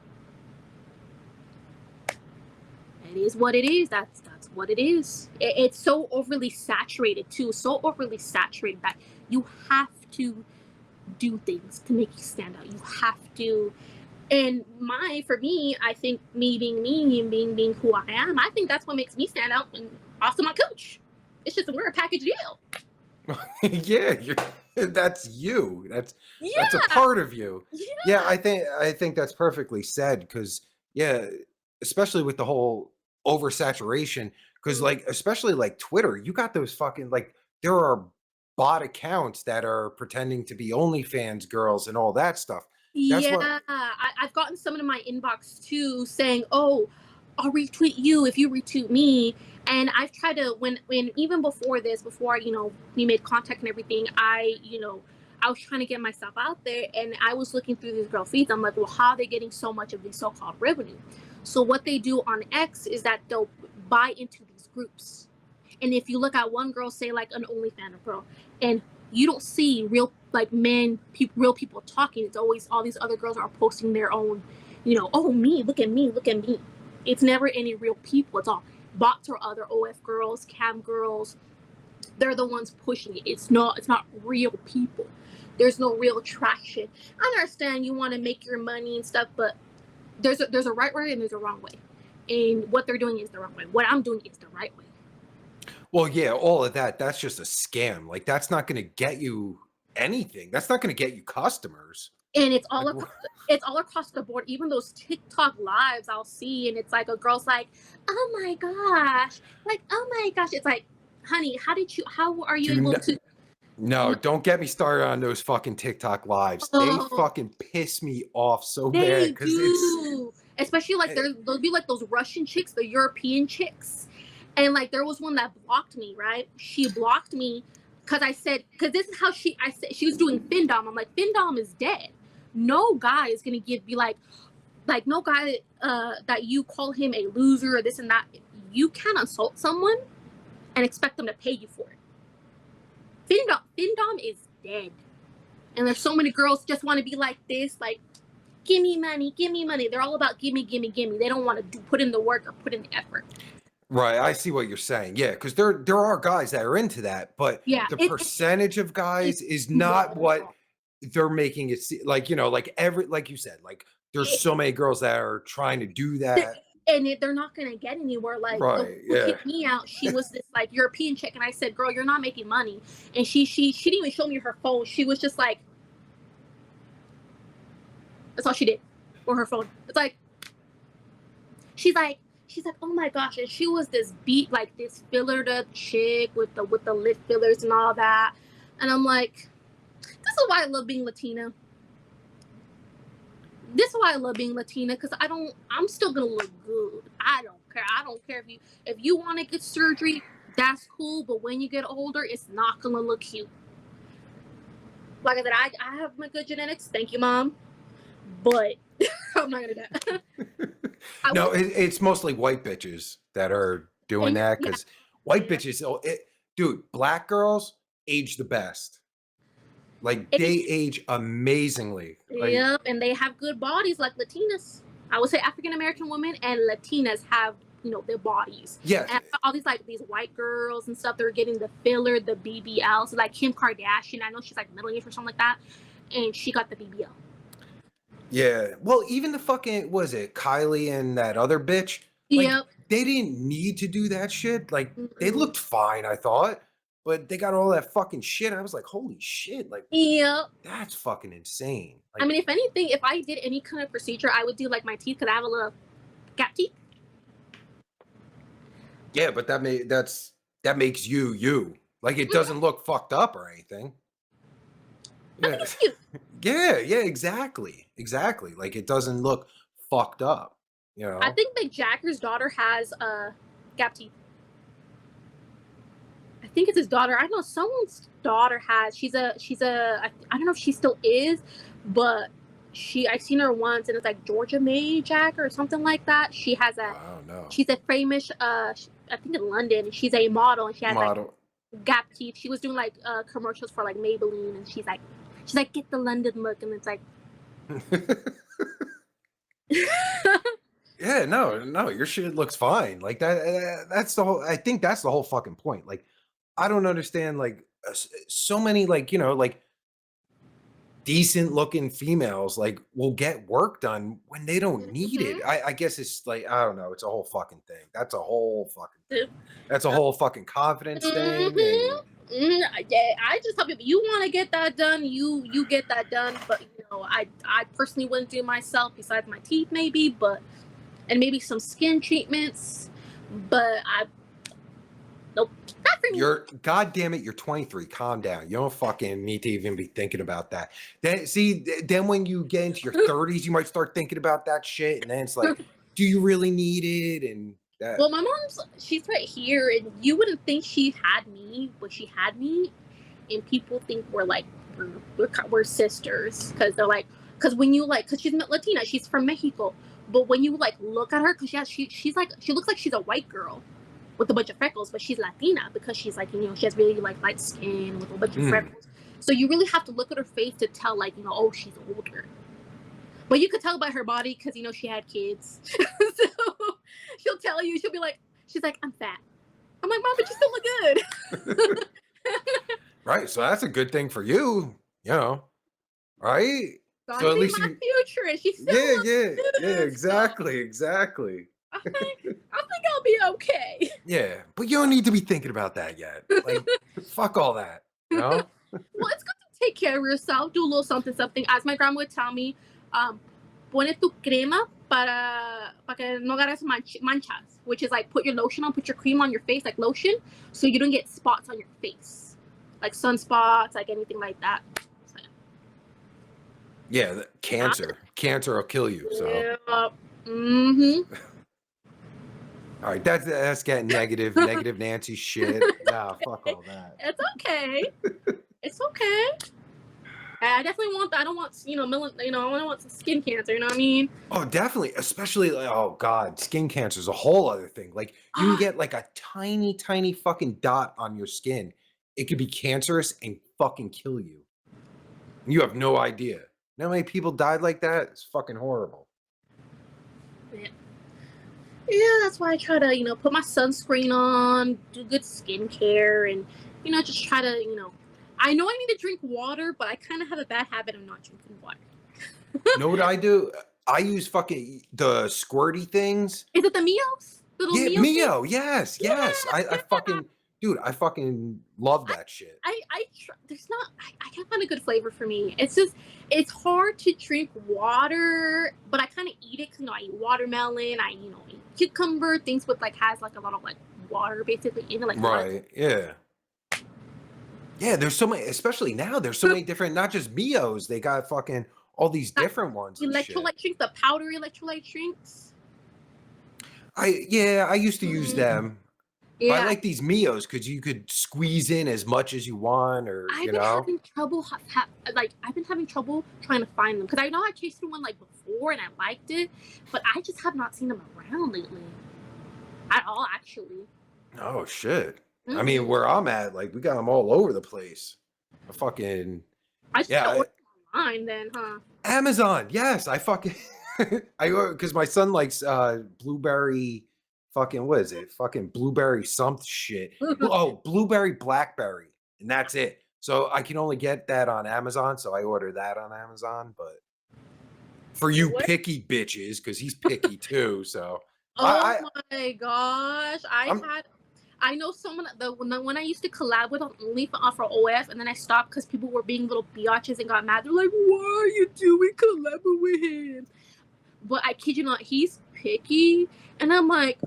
It is what it is. That's what it is. It's so overly saturated too. So overly saturated that you have to do things to make you stand out. You have to. And for me, I think me being me and being who I am, I think that's what makes me stand out and also my coach. It's just we're a package deal. Yeah, that's you. That's a part of you. Yeah, I think that's perfectly said, because especially with the whole oversaturation, because especially Twitter, you got those fucking there are bot accounts that are pretending to be OnlyFans girls and all that stuff. I've gotten someone in my inbox too saying, oh, I'll retweet you if you retweet me. And I've tried to, when even before we made contact and everything, I was trying to get myself out there, and I was looking through these girl feeds. I'm like, well, how are they getting so much of the so-called revenue? So what they do on X is that they'll buy into these groups. And if you look at one girl, say like an OnlyFans girl, and you don't see real like real people talking. It's always all these other girls are posting their own, oh me, look at me, look at me. It's never any real people. It's all bots or other OF girls, cam girls. They're the ones pushing it. It's not real people. There's no real traction. I understand you want to make your money and stuff, but there's a right way and there's a wrong way. And what they're doing is the wrong way. What I'm doing is the right way. Well, yeah, all of that's just a scam. Like, that's not going to get you anything. That's not going to get you customers. And it's all across the board. Even those TikTok lives I'll see, and it's like a girl's like, oh my gosh, like, oh my gosh. It's like, honey, how are you able to? No, don't get me started on those fucking TikTok lives. They fucking piss me off so bad because it's especially like there'll be like those Russian chicks, the European chicks, and like there was one that blocked me. Right, she blocked me because this is how she was doing Findom. I'm like, Findom is dead. No guy is gonna be like no guy that you call him a loser or this and that. You can't assault someone and expect them to pay you for it. Findom is dead. And there's so many girls just want to be like this, like, give me money, give me money. They're all about gimme, gimme, gimme. They don't want to put in the work or put in the effort. Right, I see what you're saying. Yeah, because there are guys that are into that, but the percentage of guys is not what they're making it like, like you said, like there's so many girls that are trying to do that. And they're not going to get anywhere. Like, kicked me out. She was this like European chick, and I said, girl, you're not making money. And she didn't even show me her phone. She was just like, that's all she did for her phone. It's like, she's like, oh my gosh. And she was this this fillered up chick with the lip fillers and all that. And I'm like, this is why I love being Latina. This is why I love being Latina, because I'm still gonna look good. I don't care. I don't care if you want to get surgery, that's cool. But when you get older, it's not gonna look cute. Like I said, I have my good genetics. Thank you, Mom. But I'm not gonna do that. No, it's mostly white bitches that are doing that, because white bitches, dude, black girls age the best. Like, they age amazingly. Yep, and they have good bodies like Latinas. I would say African American women and Latinas have, their bodies. Yes. And all these white girls and stuff, they're getting the filler, the BBL. So like Kim Kardashian, I know she's like middle age or something like that, and she got the BBL. Yeah. Well, even the fucking, was it Kylie and that other bitch? Like, they didn't need to do that shit. Like, they looked fine, I thought. But they got all that fucking shit. I was like, holy shit. Like, that's fucking insane. Like, I mean, if anything, if I did any kind of procedure, I would do like my teeth, because I have a little gap teeth. Yeah, but that makes you. Like, it doesn't look fucked up or anything. Yeah. Yeah, exactly. Exactly. Like, it doesn't look fucked up. I think Mick Jagger's daughter has gap teeth. I think it's his daughter. I know someone's daughter has. She's a. I don't know if she still is, but I've seen her once, and it's like Georgia May Jagger or something like that. She has a. I don't know. She's a famous. I think in London. She's a model, and she has like gap teeth. She was doing like commercials for like Maybelline, and she's like, get the London look, and it's like. Yeah, no, your shit looks fine. Like that. That's the whole. I think that's the whole fucking point. Like, I don't understand. Like, so many like decent looking females like will get work done when they don't need it. I guess it's like, I don't know. It's a whole fucking thing. That's a whole fucking thing. That's a whole fucking confidence thing. Yeah, I just tell people, you want to get that done, you get that done. But I personally wouldn't do myself, besides my teeth maybe, and maybe some skin treatments. But nope, not for me. God damn it, you're 23. Calm down. You don't fucking need to even be thinking about that. Then when you get into your 30s, you might start thinking about that shit, and then it's like, do you really need it? And that. Well, my she's right here, and you wouldn't think she had me, but she had me, and people think we're like we're sisters, because they're like, because when you because she's Latina, she's from Mexico. But when you like look at her, because she's like, she looks like she's a white girl with a bunch of freckles, but she's Latina because she's like, you know, she has really like light skin with a bunch of freckles. So you really have to look at her face to tell, like, you know, oh, she's older. But you could tell by her body because, you know, she had kids. So she'll tell you, she'll be like, she's like, I'm fat. I'm like, Mom, but you still look good. Right. So that's a good thing for you, you know, right? So at least my future, and she still yeah, exactly. I think I'll be okay. Yeah, but you don't need to be thinking about that yet. Like, fuck all that, you know? Well, it's good to take care of yourself, do a little something. As my grandma would tell me, pone tu crema para que no agarres manchas, which is like put your lotion on, put your cream on your face, like lotion, so you don't get spots on your face, like sunspots, like anything like that. So, yeah, cancer will kill you. So. Yeah. All right, that's getting negative Nancy shit. Nah, fuck all that. It's okay. It's okay. I definitely want. I don't want, you know, I don't want some skin cancer. You know what I mean? Oh, definitely. Especially, like, oh god, skin cancer is a whole other thing. Like, you can get like a tiny fucking dot on your skin. It could be cancerous and fucking kill you. You have no idea. You know how many people died like that? It's fucking horrible. Yeah, that's why I try to, you know, put my sunscreen on, do good skincare, and, you know, just try to, you know, I know I need to drink water, but I kind of have a bad habit of not drinking water. You know what I do? I use fucking the squirty things. Is it the Mios? Yeah, Mio. Yes. I fucking, dude, I fucking love that shit. I can't find a good flavor for me. It's just, it's hard to drink water, but I kind of eat it because, you know, I eat watermelon, I, you know, eat cucumber, things with like, has like a lot of like water basically in it. Like, right. Yeah. Yeah, there's so many, especially now, there's so many different, not just Mios, they got fucking all these different ones. Electrolyte drinks, the powdery electrolyte drinks. I used to use them. Yeah. But I like these Mios because you could squeeze in as much as you want, or I've been having trouble trying to find them because I know I tasted one like before and I liked it, but I just have not seen them around lately at all, actually. Oh shit. I mean, where I'm at, like, we got them all over the place. I just order online then, huh? Amazon, yes. I fucking because my son likes blueberry, fucking, what is it? Fucking blueberry something shit. Oh, blueberry blackberry, and that's it. So I can only get that on Amazon, so I order that on Amazon. But for you picky bitches, because he's picky too. So my gosh, I know someone when I used to collab with on OnlyFans for OF, and then I stopped because people were being little biatches and got mad. They're like, "Why are you doing collab with him?" But I kid you not, he's picky, and I'm like,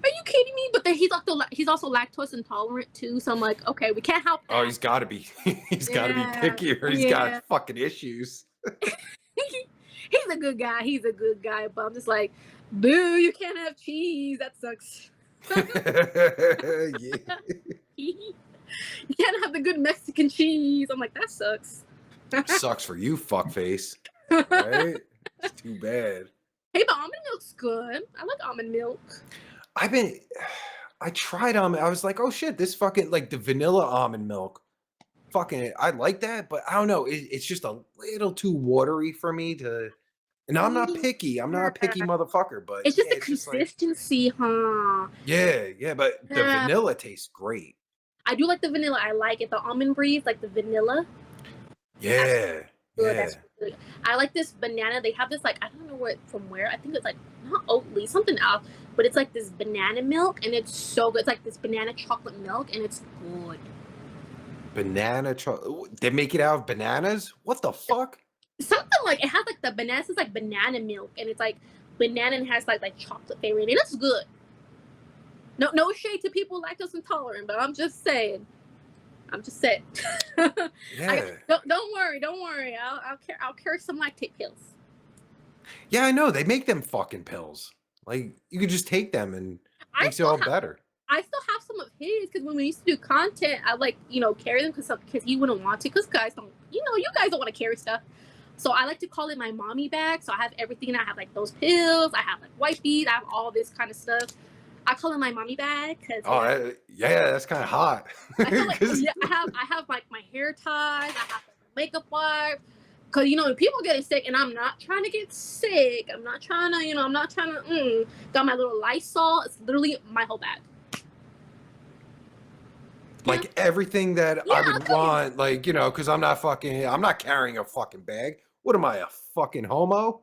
"Are you kidding me?" But then he's also lactose intolerant too, so I'm like, "Okay, we can't help that." Oh, he's got to be. He's got to be picky, or he's got fucking issues. He's a good guy. But I'm just like, boo, you can't have cheese. That sucks. You can't have the good Mexican cheese. I'm like, that sucks. Sucks for you, fuckface. Right? It's too bad. Hey, but almond milk's good. I like almond milk. I tried almond. I was like, oh shit, this fucking, like, the vanilla almond milk. Fucking, I like that, but I don't know. It's just a little too watery for me to. And I'm not picky. I'm not a picky motherfucker, but it's just the consistency, huh? Yeah, but the vanilla tastes great. I do like the vanilla. I like it. The almond breeze, like the vanilla. Yeah. That's good. I like this banana. They have this, like, I don't know from where. I think it's like not Oatly, something else, but it's like this banana milk, and it's so good. It's like this banana chocolate milk, and it's good. Banana chocolate? They make it out of bananas? What the fuck? Something like, it has like the bananas, it's like banana milk, and it's like banana and has like chocolate flavor in it. It's good. No shade to people lactose intolerant, but I'm just saying. Yeah. Don't worry. I'll carry some lactate pills. Yeah, I know. They make them fucking pills. Like, you could just take them and it makes it all better. I still have some of his because when we used to do content, I, like, you know, carry them because he wouldn't want to, because guys don't, you know, you guys don't want to carry stuff. So I like to call it my mommy bag. So I have everything. I have like those pills. I have like wipes. I have all this kind of stuff. I call it my mommy bag because yeah, that's kind of hot. I feel like I have like my hair ties. I have like makeup wipe. Cause people getting sick, and I'm not trying to get sick. I'm not trying to, I'm not trying to. Got my little Lysol. It's literally my whole bag. Like everything that I would want, like because I'm not carrying a fucking bag. What am I, a fucking homo?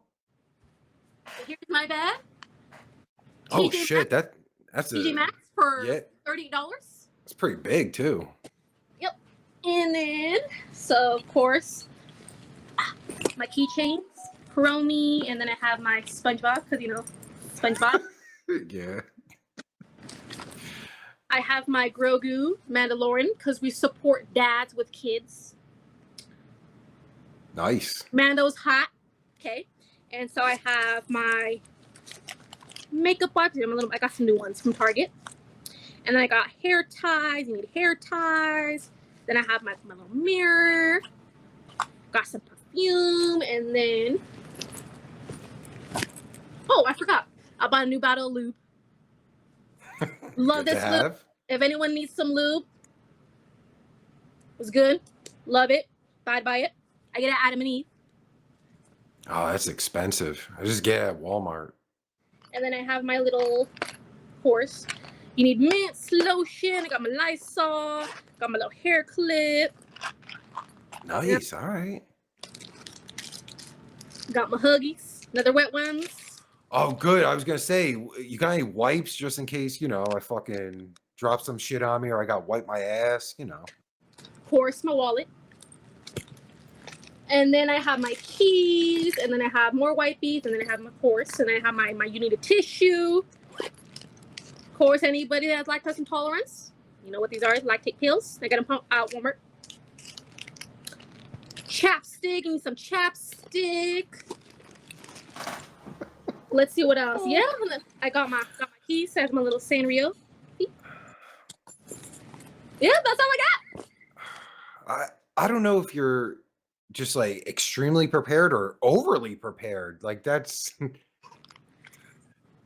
Here's my bag. Oh TJ shit, Maxx. that's TJ Maxx for $38. It's pretty big too. Yep. And then, so of course, my keychains, Chromie, and then I have my SpongeBob, because SpongeBob. Yeah. I have my Grogu Mandalorian, because we support dads with kids. Nice. Mando's hot. Okay. And so I have my makeup wipes. I got some new ones from Target. And then I got hair ties. You need hair ties. Then I have my little mirror. Got some perfume. And then, oh, I forgot. I bought a new bottle of lube. Love this lube. If anyone needs some lube, it was good. Love it. Buy it. I get it at Adam and Eve. Oh, that's expensive. I just get it at Walmart. And then I have my little horse. You need mints, lotion. I got my Lysol. Got my little hair clip. Nice. All right. Got my Huggies. Another wet ones. Oh, good. I was going to say, you got any wipes just in case, I fucking drop some shit on me or I got wiped my ass, Of course, my wallet. And then I have my keys, and then I have more wipes, and then I have my horse, and then I have my you need a tissue. Of course, anybody that has lactose intolerance, you know what these are, lactate pills. I got them out Walmart. Chapstick, give me some chapstick. Let's see what else. Yeah, I got my keys. I have my little Sanrio. Yeah, that's all I got. I don't know if you're just like extremely prepared or overly prepared. Like that's.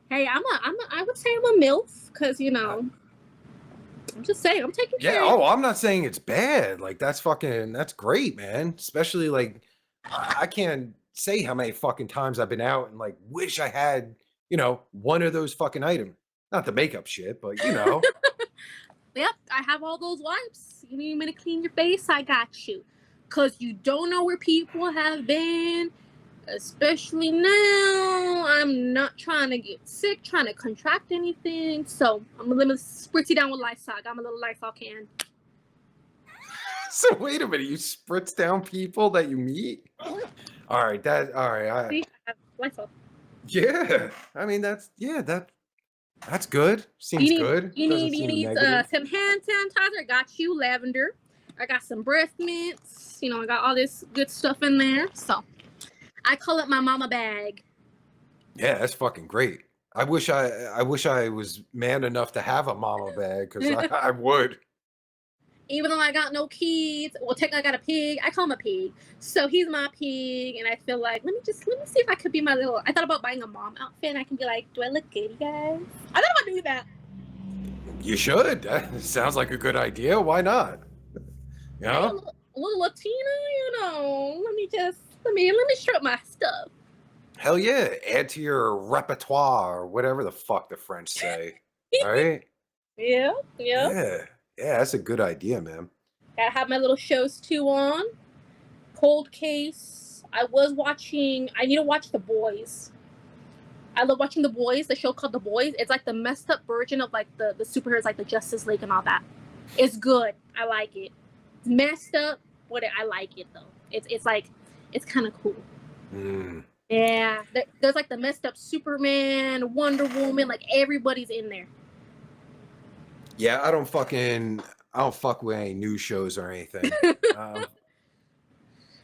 Hey, I would say I'm a MILF because I'm just saying I'm taking care. Yeah. Oh, I'm not saying it's bad. Like that's great, man. Especially like I can't say how many fucking times I've been out and like wish I had one of those fucking items. Not the makeup shit, but Yep, I have all those wipes. You need me to clean your face? I got you. Because you don't know where people have been. Especially now. I'm not trying to get sick, trying to contract anything. So I'm going to spritz you down with Lysol. I got my little Lysol can. So wait a minute. You spritz down people that you meet? All right. See, I have Lysol. Yeah. I mean, that's good. Seems good. You need some hand sanitizer. I got you, lavender. I got some breath mints. I got all this good stuff in there. So I call it my mama bag. Yeah, that's fucking great. I wish I was man enough to have a mama bag because I would. Even though I got no kids, well, technically I got a pig. I call him a pig. So he's my pig, and I feel like, let me see if I could be my little. I thought about buying a mom outfit, and I can be like, do I look good, you guys? I thought about doing that. You should. That sounds like a good idea. Why not? A little Latina, let me strut my stuff. Hell yeah. Add to your repertoire or whatever the fuck the French say. All right? Yeah. Yeah, that's a good idea, man. I have my little shows too on. Cold Case. I need to watch The Boys. I love watching The Boys, the show called The Boys. It's like the messed up version of like the superheroes, like the Justice League and all that. It's good. I like it. It's messed up, but I like it though. It's like, it's kind of cool. Yeah. There's like the messed up Superman, Wonder Woman, like everybody's in there. Yeah, I don't fuck with any news shows or anything.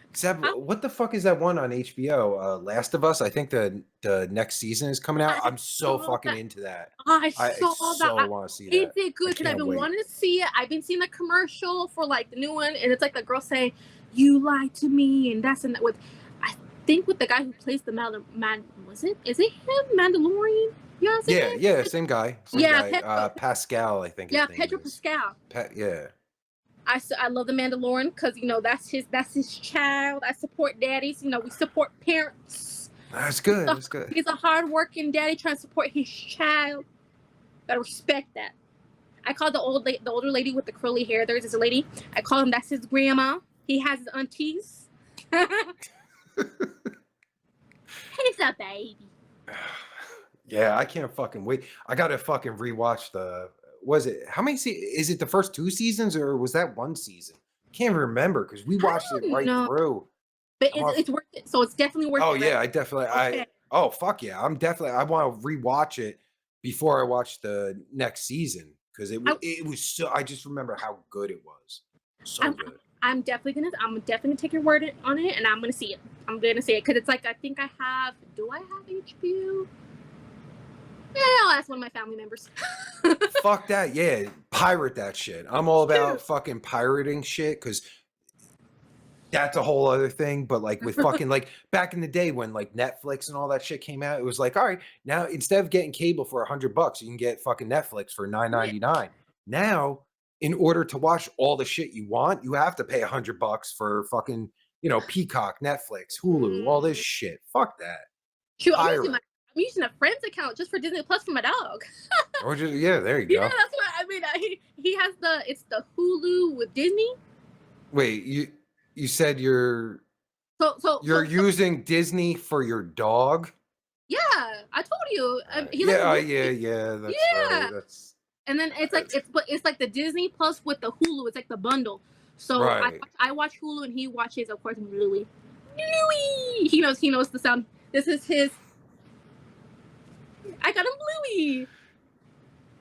Except, what the fuck is that one on HBO? Last of Us. I think the next season is coming out. I'm so fucking into that. I so want to see that. It did good because I've been wanting to see it. I've been seeing the commercial for like the new one, and it's like the girl saying, "You lied to me," and that's in that with. I think with the guy who plays the is it him, Mandalorian? Yeah, same guy. Pedro. Pascal, I think. Yeah, his name Pedro is. Pascal. Yeah. I love the Mandalorian because that's his child. I support daddies. We support parents. That's good. That's good. He's a hardworking daddy trying to support his child. Gotta respect that. I call the older lady with the curly hair. There's this lady. I call him. That's his grandma. He has his aunties. He's a baby. Yeah, I can't fucking wait. I gotta fucking rewatch how many is it the first 2 seasons or was that 1 season? I can't even remember because we watched it right through. But it's worth it. So it's definitely worth it. Oh yeah, I definitely fuck yeah. I want to rewatch it before I watch the next season because it was so I just remember how good it was. So good. I'm definitely gonna take your word on it and I'm gonna see it. I'm gonna see it because it's like I think I have. Do I have HBO? Yeah, I'll ask one of my family members. Fuck that. Yeah, pirate that shit. I'm all about fucking pirating shit because that's a whole other thing. But like with fucking like back in the day when like Netflix and all that shit came out, it was like, all right, now instead of getting cable for $100, you can get fucking Netflix for $9.99. Now, in order to watch all the shit you want, you have to pay $100 for fucking, Peacock, Netflix, Hulu, all this shit. Fuck that. Shoot, I'm using a friend's account just for Disney Plus for my dog. Or just, there you go. Yeah, that's what I mean. He has it's the Hulu with Disney. Wait, you said you're using Disney for your dog? Yeah, I told you. Yeah. That's right. That's. And then it's like the Disney Plus with the Hulu. It's like the bundle. So I watch Hulu and he watches, of course, Bluey. He knows the sound. This is his. I got him Bluey.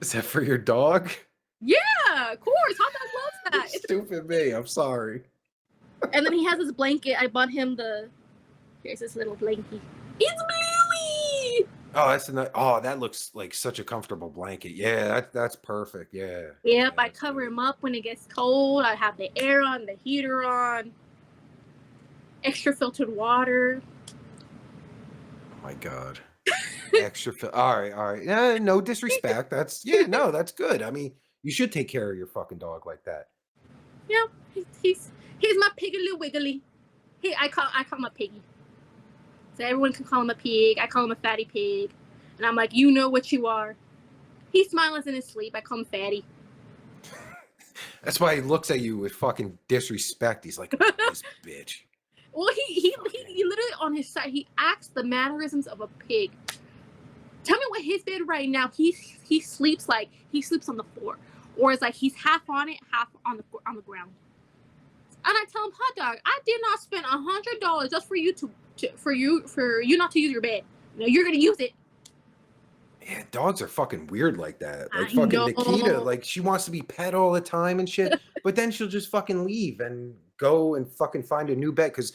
Is that for your dog? Yeah, of course. Hot dog loves that. Stupid me. I'm sorry. And then he has his blanket. I bought him here's this little blankie. It's Bluey. Oh, that looks like such a comfortable blanket. Yeah, that's perfect. Yeah. Yep, I cover him up when it gets cold. I have the air on, the heater on, extra filtered water. Oh my God. Extra all right. No disrespect. That's good. I mean, you should take care of your fucking dog like that. Yeah, he's my piggly wiggly. I call him a piggy. So everyone can call him a pig. I call him a fatty pig. And I'm like, you know what you are. He smiles in his sleep. I call him fatty. That's why he looks at you with fucking disrespect. He's like, this bitch. Well, he literally on his side, he acts the mannerisms of a pig. Tell me what his bed right now. He sleeps on the floor, or it's like he's half on it, half on the ground. And I tell him, hot dog, I did not spend $100 just for you for you not to use your bed. You're gonna use it. Yeah, dogs are fucking weird like that. Like fucking Nikita, like she wants to be pet all the time and shit, but then she'll just fucking leave and go and fucking find a new bed because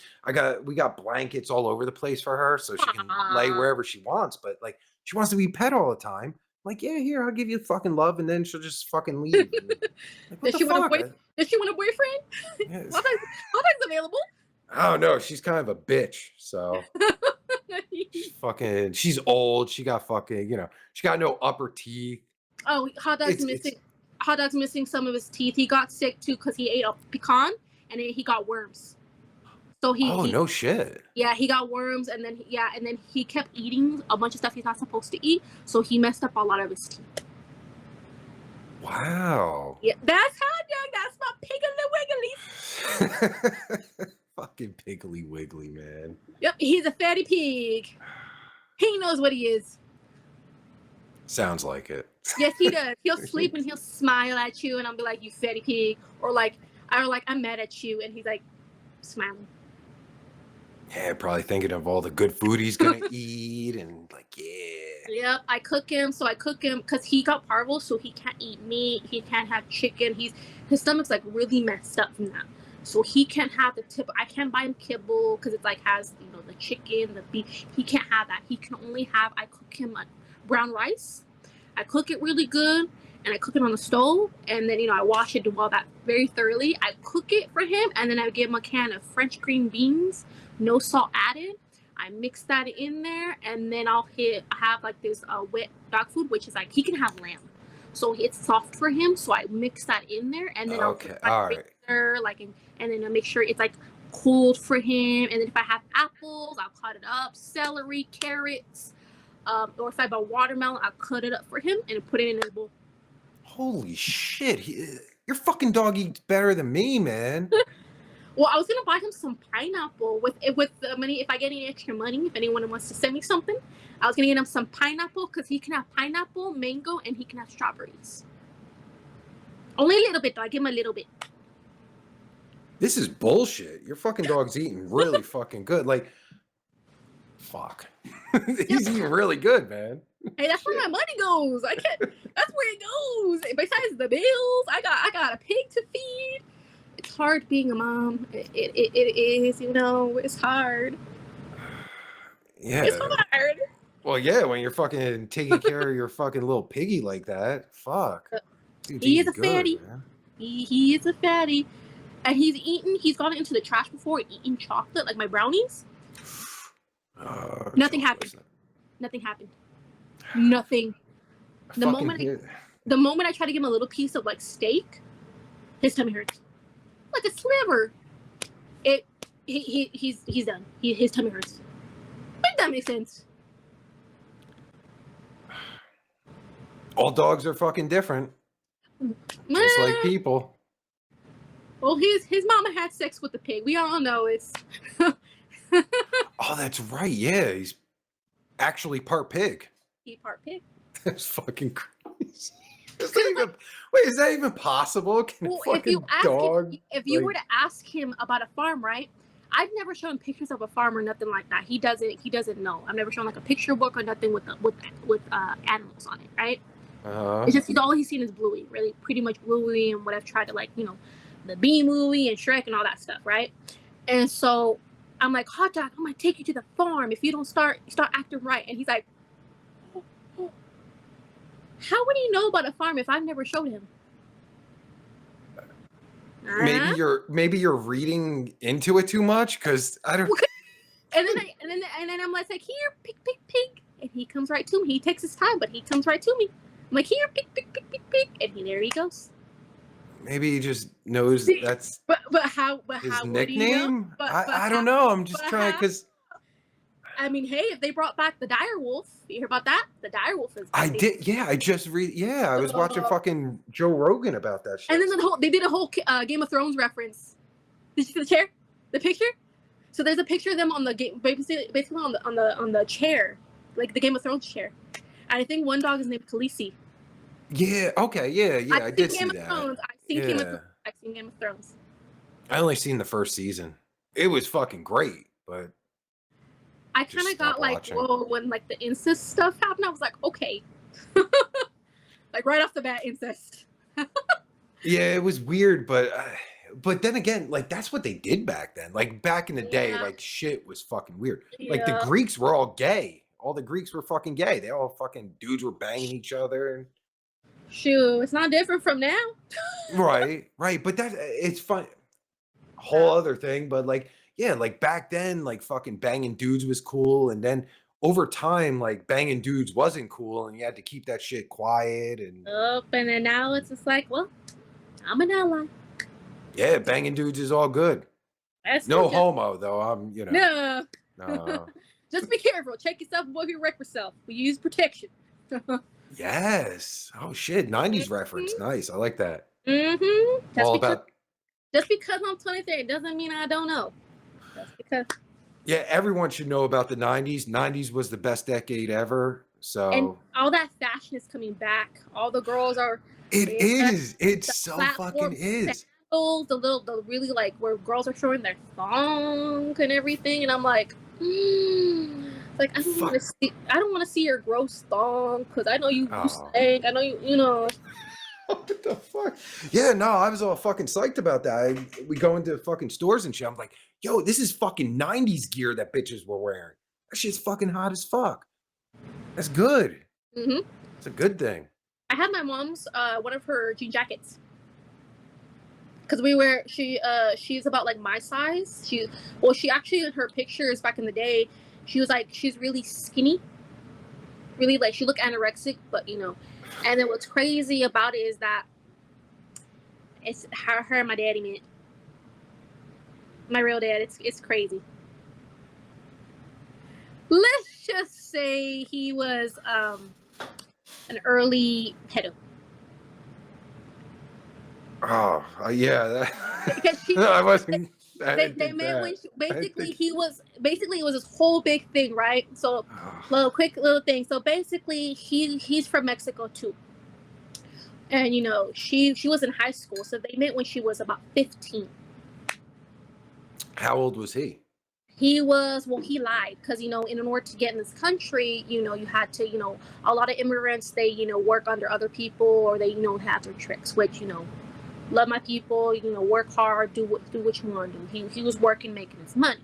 we got blankets all over the place for her so she can lay wherever she wants. But like she wants to be pet all the time. I'm like, yeah, here, I'll give you fucking love, and then she'll just fucking leave. Like, Does she want a boyfriend? Yes. Hotdog's available. I don't know. She's kind of a bitch, so she's old. She got fucking, she got no upper teeth. Oh, Hotdog's missing some of his teeth. He got sick too because he ate a pecan and then he got worms. So no shit. Yeah, he got worms and then he kept eating a bunch of stuff he's not supposed to eat. So he messed up a lot of his teeth. Wow. Yeah, that's Hotdog. That's my piggly wiggly. Fucking Piggly Wiggly, man. Yep, he's a fatty pig. He knows what he is. Sounds like it. Yes, he does. He'll sleep and he'll smile at you, and I'll be like, "You fatty pig," or I'm mad at you, and he's like, smiling. Yeah, probably thinking of all the good food he's gonna eat, and like, yeah. Yep, I cook him because he got parvo, so he can't eat meat. He can't have chicken. His stomach's like really messed up from that. So he can't have the tip. I can't buy him kibble because it's like has the chicken, the beef. He can't have that. He can only have. I cook him brown rice. I cook it really good, and I cook it on the stove, and then I wash it, do all that very thoroughly. I cook it for him, and then I give him a can of French green beans, no salt added. I mix that in there, and then I have like this wet dog food, which is like he can have lamb, so it's soft for him. So I mix that in there, and then I'll put all right. and then I'll make sure it's like cold for him. And then if I have apples, I'll cut it up, celery, carrots, or if I have a watermelon, I'll cut it up for him and put it in his bowl. Holy shit! Your fucking dog eats better than me, man. Well, I was gonna buy him some pineapple with the money. If I get any extra money, if anyone wants to send me something, I was gonna get him some pineapple because he can have pineapple, mango, and he can have strawberries. Only a little bit though. I give him a little bit. This is bullshit. Your fucking dog's eating really fucking good. Like, fuck. He's eating really good, man. Hey, that's where my money goes. I can't. That's where it goes. Besides the bills, I got a pig to feed. It's hard being a mom. It is, it's hard. Yeah. It's hard. Well, yeah, when you're fucking taking care of your fucking little piggy like that, fuck. Dude's He is a good, fatty. Man. He is a fatty. And he's gotten into the trash before eating chocolate, like my brownies. Nothing happened. Nothing happened. Nothing. The moment I try to give him a little piece of like steak, his tummy hurts. Like a sliver. He's done. His tummy hurts. Make that make sense. All dogs are fucking different. Just like people. Well, his mama had sex with the pig. We all know it's. Oh, that's right. Yeah, he's actually part pig. He part pig. That's fucking crazy. Wait, is that even possible? Can well, a fucking dog? if you were to ask him about a farm, right? I've never shown pictures of a farm or nothing like that. He doesn't know. I've never shown like a picture book or nothing with animals on it, right? It's just all he's seen is Bluey, really, pretty much Bluey and what I've tried to the Bee movie and Shrek and all that stuff, right? And so I'm like, hot dog, I'm gonna take you to the farm if you don't start acting right. And he's like, oh. How would he know about a farm if I've never showed him? Maybe you're reading into it too much because I don't. and then I'm like, here, pig, and he comes right to me. He takes his time, but he comes right to me. I'm like, here, pig, and there he goes. Maybe he just knows that's his nickname. I don't know. I'm just trying because. I mean, hey, if they brought back the dire wolf, you hear about that? The dire wolf is. I did. Yeah, I just read. Yeah, I was watching fucking Joe Rogan about that shit. And then they did a whole Game of Thrones reference. Did you see the chair? The picture? So there's a picture of them on the game, basically on the chair, like the Game of Thrones chair. And I think one dog is named Khaleesi. Yeah. Okay. Yeah. I did see that. I've seen Game of Thrones. I only seen the first season. It was fucking great, but I kind of got whoa, when like the incest stuff happened. I was like, okay, like right off the bat, incest. Yeah, it was weird, but then again, like that's what they did back then. Like back in the day, like shit was fucking weird. Like the Greeks were all gay. All the Greeks were fucking gay. They all fucking dudes were banging each other. Shoot, it's not different from now. Right. But it's fun. Whole other thing, but like, yeah, like back then, like fucking banging dudes was cool, and then over time, like banging dudes wasn't cool, and you had to keep that shit quiet. And and then now it's just like, well, I'm an ally. Yeah, banging dudes is all good. That's no homo though. I'm, No. No. Just be careful. Check yourself before you wreck yourself. We use protection. Yes. Oh shit. 90s reference. Nice. I like that. Mm-hmm. Just because I'm 23 doesn't mean I don't know. That's because. Yeah, everyone should know about the 90s. 90s was the best decade ever. So. And all that fashion is coming back. All the girls are. It is. It so fucking is. The really like where girls are showing their thong and everything, and I'm like, like I don't want to see your gross thong because I know you stank. I know you know. What the fuck? Yeah, no, I was all fucking psyched about that. We go into fucking stores and shit. I'm like, yo, this is fucking 90s gear that bitches were wearing. That shit's fucking hot as fuck. That's good. Mm-hmm. It's a good thing. I had my mom's one of her jean jackets. Because she's about like my size. She actually in her pictures back in the day, She was like, she's really skinny, really like she looked anorexic, but you know. And then what's crazy about it is that it's her and my daddy met. My real dad. It's crazy. Let's just say he was an early pedo. Oh, yeah. Because I wasn't. They met when basically it was this whole big thing, right? So little thing. So basically he's from Mexico too. And you know, she was in high school, so they met when she was about 15. How old was he? He was, well, he lied because, you know, in order to get in this country, you know, you had to, you know, a lot of immigrants, they, you know, work under other people, or they, you know, have their tricks, which, you know, love my people, you know, work hard, do what you want to do. He was working, making his money.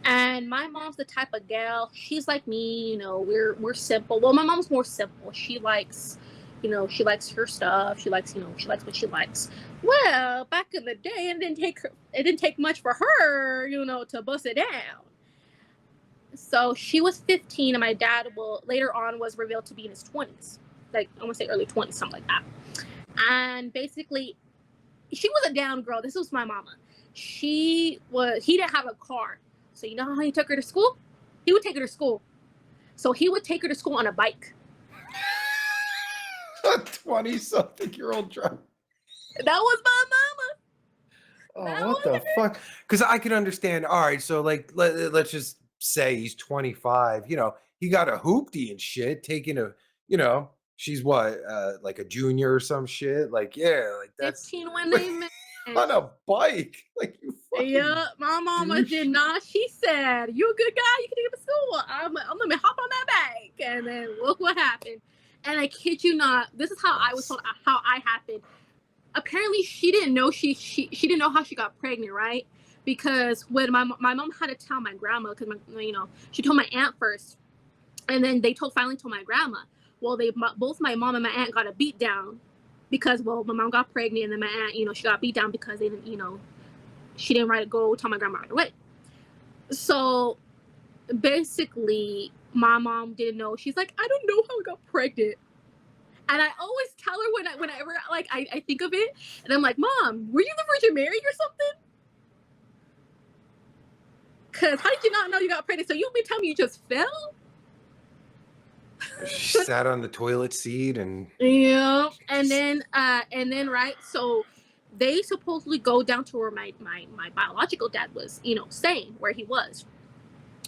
And my mom's the type of gal, she's like me, you know, we're simple. Well, my mom's more simple. She likes, you know, she likes her stuff. She likes, you know, she likes what she likes. Well, back in the day, it didn't take much for her, you know, to bust it down. So she was 15, and my dad later on was revealed to be in his 20s, like I want to say early 20s, something like that. And basically, she was a down girl. This was my mama. He didn't have a car. So you know how he took her to school? He would take her to school. So he would take her to school on a bike. A 20-something-year-old drunk. That was my mama. Oh, what the fuck? Because I can understand. All right, so like let's just say he's 25. You know, he got a hoopty and shit, taking a, you know, she's what, like a junior or some shit. Like, yeah, like that's 15 when they met. On a bike. Like, you fucking yeah, my mama did not. She said, "You a good guy? You can take it to school. I'm gonna hop on that bike." And then look what happened. And I kid you not, this is how I was told how I happened. Apparently, she didn't know she didn't know how she got pregnant, right? Because when my mom had to tell my grandma, because you know, she told my aunt first, and then they finally told my grandma. Well, both my mom and my aunt got a beat down because, well, my mom got pregnant, and then my aunt, you know, she got beat down because they didn't, you know, she didn't go tell my grandma right away. So basically, my mom didn't know. She's like, I don't know how I got pregnant. And I always tell her whenever like I think of it, and I'm like, Mom, were you the Virgin Mary or something? Because how did you not know you got pregnant? So you mean tell me you just fell? She sat on the toilet seat and yeah, and then right, so they supposedly go down to where my biological dad was, you know, staying, where he was.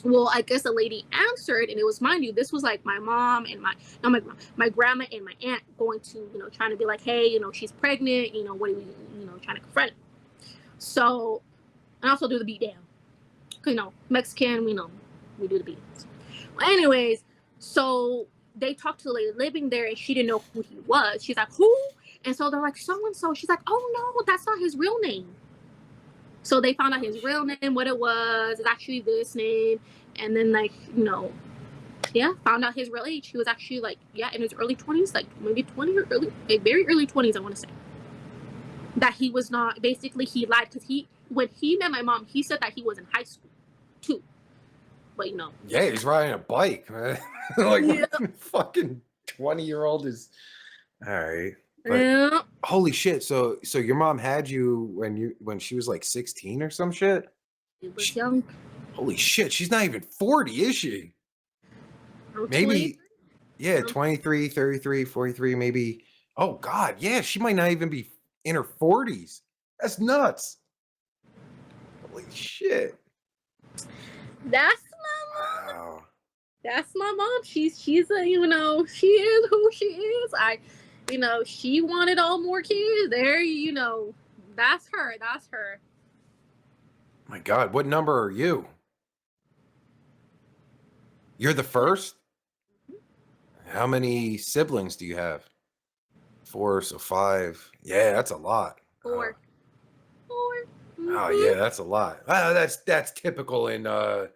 Well, I guess the lady answered, and it was, mind you, this was like my mom and my grandma and my aunt going to, you know, trying to be like, hey, you know, she's pregnant, you know, what are we, you know, trying to confront it. So, and also do the beat down. You know, Mexican, you know, we do the beat downs. Well, anyways, so they talked to the lady living there, and she didn't know who he was. She's like, who? And so they're like, so-and-so. She's like, oh, no, that's not his real name. So they found out his real name, what it was. It's actually this name. And then, like, you know, yeah, found out his real age. He was actually, like, yeah, in his early 20s, like maybe 20 or very early 20s, I want to say. That he was not, basically, he lied. Because when he met my mom, he said that he was in high school, too. But, you know. Yeah, he's riding a bike, man. Like, yeah. Fucking 20-year-old is, all right. But, yeah. Holy shit! So your mom had you when she was like 16 or some shit. She was young. Holy shit! She's not even 40, is she? Maybe, 23? Yeah, 23, 33, 43, maybe. Oh God, yeah, she might not even be in her 40s. That's nuts. Holy shit! That's my mom. Wow. That's my mom. She's a, you know, she is who she is. You know, she wanted all more kids. There, you know, that's her. That's her. My God, what number are you? You're the first? Mm-hmm. How many siblings do you have? 4, so 5. Yeah, that's a lot. 4. 4. Mm-hmm. Oh yeah, that's a lot. That's typical in fucking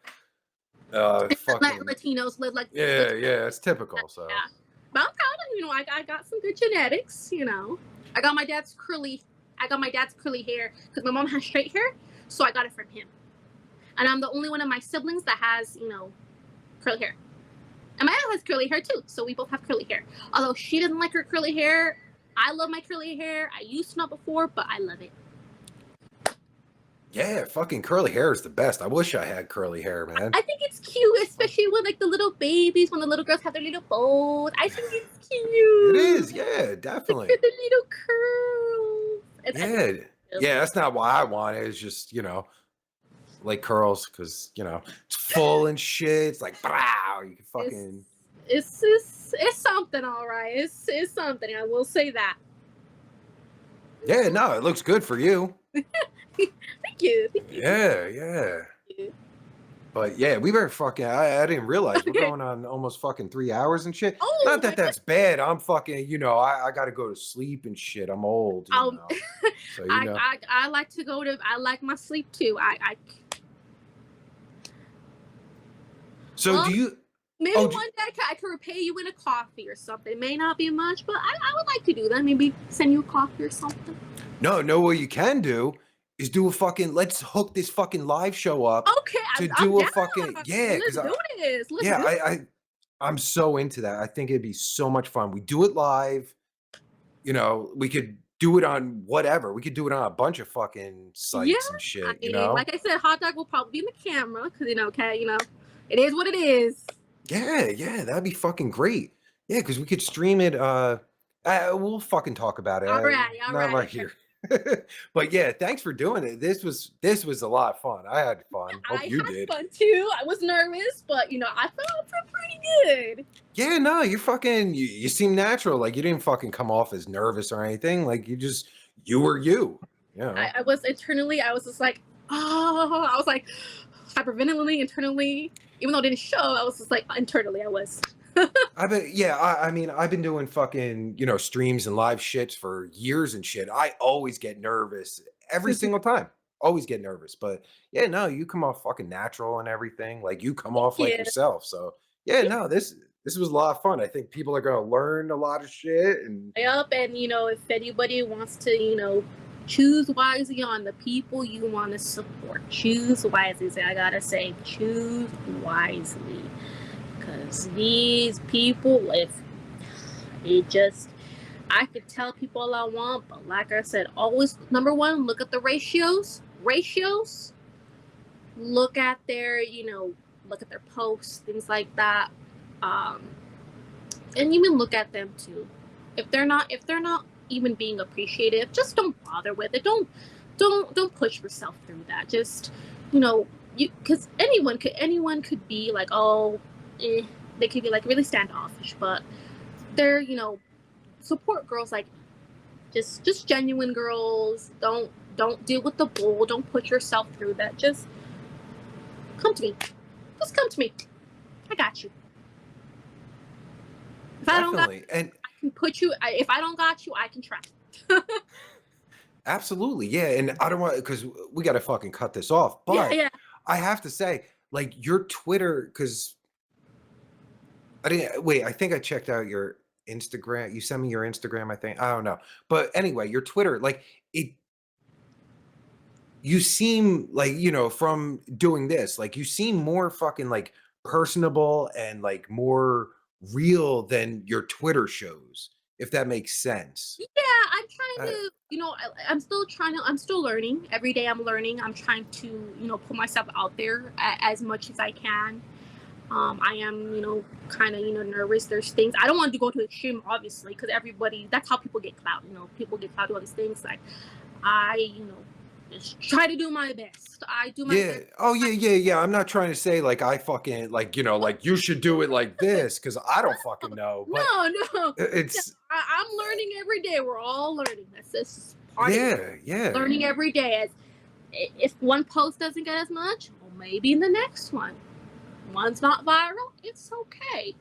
Latinos live like. Yeah, it's typical. So. Yeah. But I'm proud of, you know, I got some good genetics, you know. I got my dad's curly hair because my mom has straight hair, so I got it from him. And I'm the only one of my siblings that has, curly hair. And my aunt has curly hair too, so we both have curly hair. Although she doesn't like her curly hair, I love my curly hair. I used to not before, but I love it. Yeah, fucking curly hair is the best. I wish I had curly hair, man. I think it's cute, especially when like the little babies, when the little girls have their little bows. I think it's cute. It is, yeah, definitely. Like the little curls. Yeah, that's not why I want it. It's just, like curls, because it's full and shit. It's like, wow, you can fucking. It's something, all right. It's something. I will say that. Yeah, no, it looks good for you. Thank you. Yeah. But yeah, we were fucking. I didn't realize we're going on almost fucking 3 hours and shit. Oh, not that that's bad. I'm fucking. I got to go to sleep and shit. I'm old. So I like to go to. I like my sleep too. So do you? Maybe one day I could repay you in a coffee or something. It may not be much, but I would like to do that. Maybe send you a coffee or something. No, what you can do is do a fucking. Let's hook this fucking live show up. Okay, I'm fucking Let's do this. I'm so into that. I think it'd be so much fun. We do it live. We could do it on whatever. We could do it on a bunch of fucking sites and shit. Like I said, hot dog will probably be in the camera because it is what it is. Yeah, that'd be fucking great. Yeah, because we could stream it. We'll fucking talk about it. All right. Not right here. But yeah, thanks for doing it. This was a lot of fun. I had fun. Hope you did. I had fun too. I was nervous, but I felt pretty good. Yeah, no, you're fucking. You seem natural. Like you didn't fucking come off as nervous or anything. Like you were you. Yeah. I was internally. I was just like, I was like hyperventilating internally. Even though it didn't show, I was just like internally. I was. I've been doing fucking, streams and live shits for years and shit. I always get nervous every single time. Always get nervous. But yeah, no, you come off fucking natural and everything. Like you come off like yourself. So yeah, no, this was a lot of fun. I think people are gonna learn a lot of shit and if anybody wants to, choose wisely on the people you want to support. Choose wisely. I gotta say, choose wisely. Because these people, I could tell people all I want, but like I said, always, number one, look at the ratios. Look at their, look at their posts, things like that. And even look at them too. If they're not even being appreciative, just don't bother with it. Don't push yourself through that. Just, because anyone could be like, they could be like really standoffish, but they're, support girls, like just genuine girls. Don't deal with the bull. Don't put yourself through that. Just come to me. I got you. If I don't got you, I can put you. If I don't got you, I can try. Absolutely, yeah. And I don't want, because we got to fucking cut this off. But yeah. I have to say, like your Twitter, because I think I checked out your Instagram. You sent me your Instagram, I think. I don't know. But anyway, your Twitter, like you seem like, from doing this, like you seem more fucking like personable and like more real than your Twitter shows, if that makes sense. Yeah, I'm trying to, I'm still learning. Every day I'm learning. I'm trying to, put myself out there as much as I can. I am, kind of, nervous. There's things I don't want to go to extreme, obviously, because that's how people get clout. People get clout, all these things. Like, I, just try to do my best. I do my best. Oh, yeah. I'm not trying to say like I fucking like, like you should do it like this, because I don't fucking know. But no. It's. I'm learning every day. We're all learning. That's part of it. Yeah. Learning every day. If one post doesn't get as much, well, maybe in the next one. One's not viral, it's okay.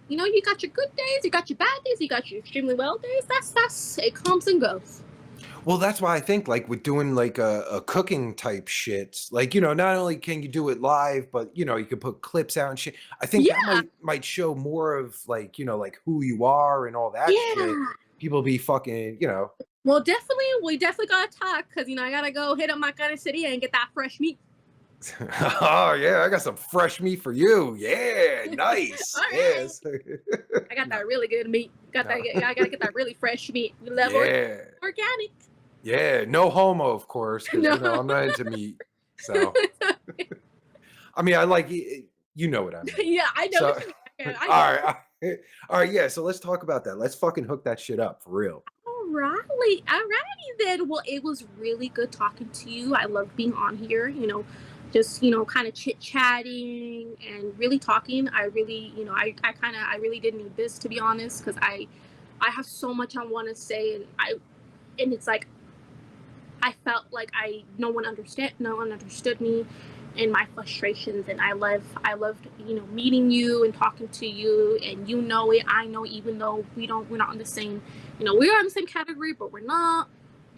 You got your good days, you got your bad days, you got your extremely well days. That's it comes and goes. Well, that's why I think like with doing like a cooking type shit, like, not only can you do it live, but you can put clips out and shit. I think that might show more of like, like who you are and all that shit. People be fucking, Well, we definitely gotta talk, because I gotta go hit up my City and get that fresh meat. Oh yeah, I got some fresh meat for you. Yeah, nice. All right. Yes. I got that really good meat. I gotta get that really fresh meat. We love Yeah. organic. Yeah. No homo, of course, because No. you know I'm not into meat. So I mean, I like you know what I mean. Yeah, I know So what you mean. all right, all right, yeah. So let's talk about that. Let's fucking hook that shit up for real. Alrighty, alrighty then. Well, it was really good talking to you. I love being on here, just, kind of chit chatting and really talking. I really, I really did need this, to be honest, because I have so much I want to say, and it's like, I felt like no one understood me and my frustrations, and I loved, meeting you and talking to you, and it, I know, even though we're not in the same, we are in the same category, but we're not.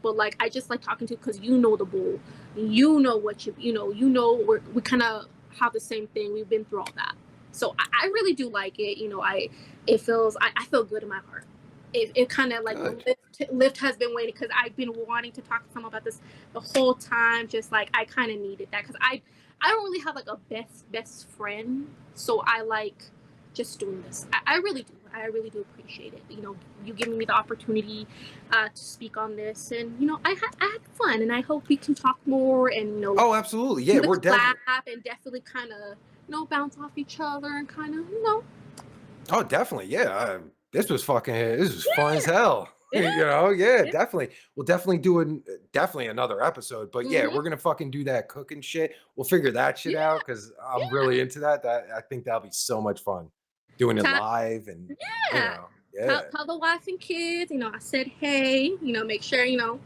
But like, I just like talking to you because you know the bull, you know what we kind of have the same thing. We've been through all that, so I really do like it. I feel good in my heart. It kind of like the lift has been waiting, because I've been wanting to talk to someone about this the whole time. Just like, I kind of needed that, because I don't really have like a best friend, so I like just doing this. I really do. I really do appreciate it. You giving me the opportunity to speak on this, and I had fun, and I hope we can talk more, and Oh, absolutely. Yeah, we're definitely. and definitely kind of bounce off each other, and kind of Oh, definitely. Yeah. This was fun as hell. Yeah. Yeah, definitely. We'll definitely do definitely another episode. But yeah, Mhm. we're gonna fucking do that cooking shit. We'll figure that shit Yeah, out because I'm yeah. really into that. I think that'll be so much fun doing it Ta- live and yeah. yeah. Tell the wife and kids, I said, hey, make sure, y'all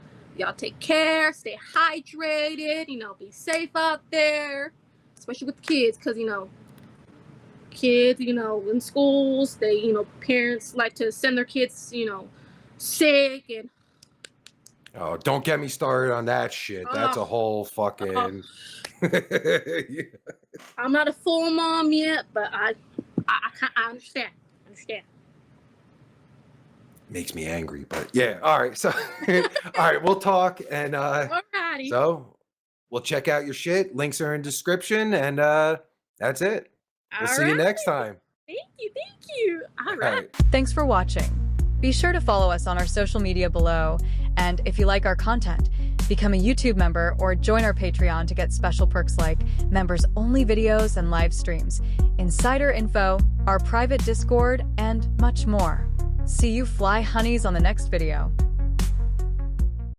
take care, stay hydrated, be safe out there, especially with the kids, because, kids, in schools, they, parents like to send their kids, sick, and Oh, don't get me started on that shit. That's a oh, whole oh, fucking I'm not a full mom yet, but I understand. makes me angry. But yeah, all right. So all right, we'll talk and Alrighty. so we'll check out your shit. Links are in description, and that's it. We'll All see you right. next time. Thank you. All All right. right. Thanks for watching. Be sure to follow us on our social media below, and if you like our content, become a YouTube member or join our Patreon to get special perks like members-only videos and live streams, insider info, our private Discord, and much more. See you fly honeys on the next video.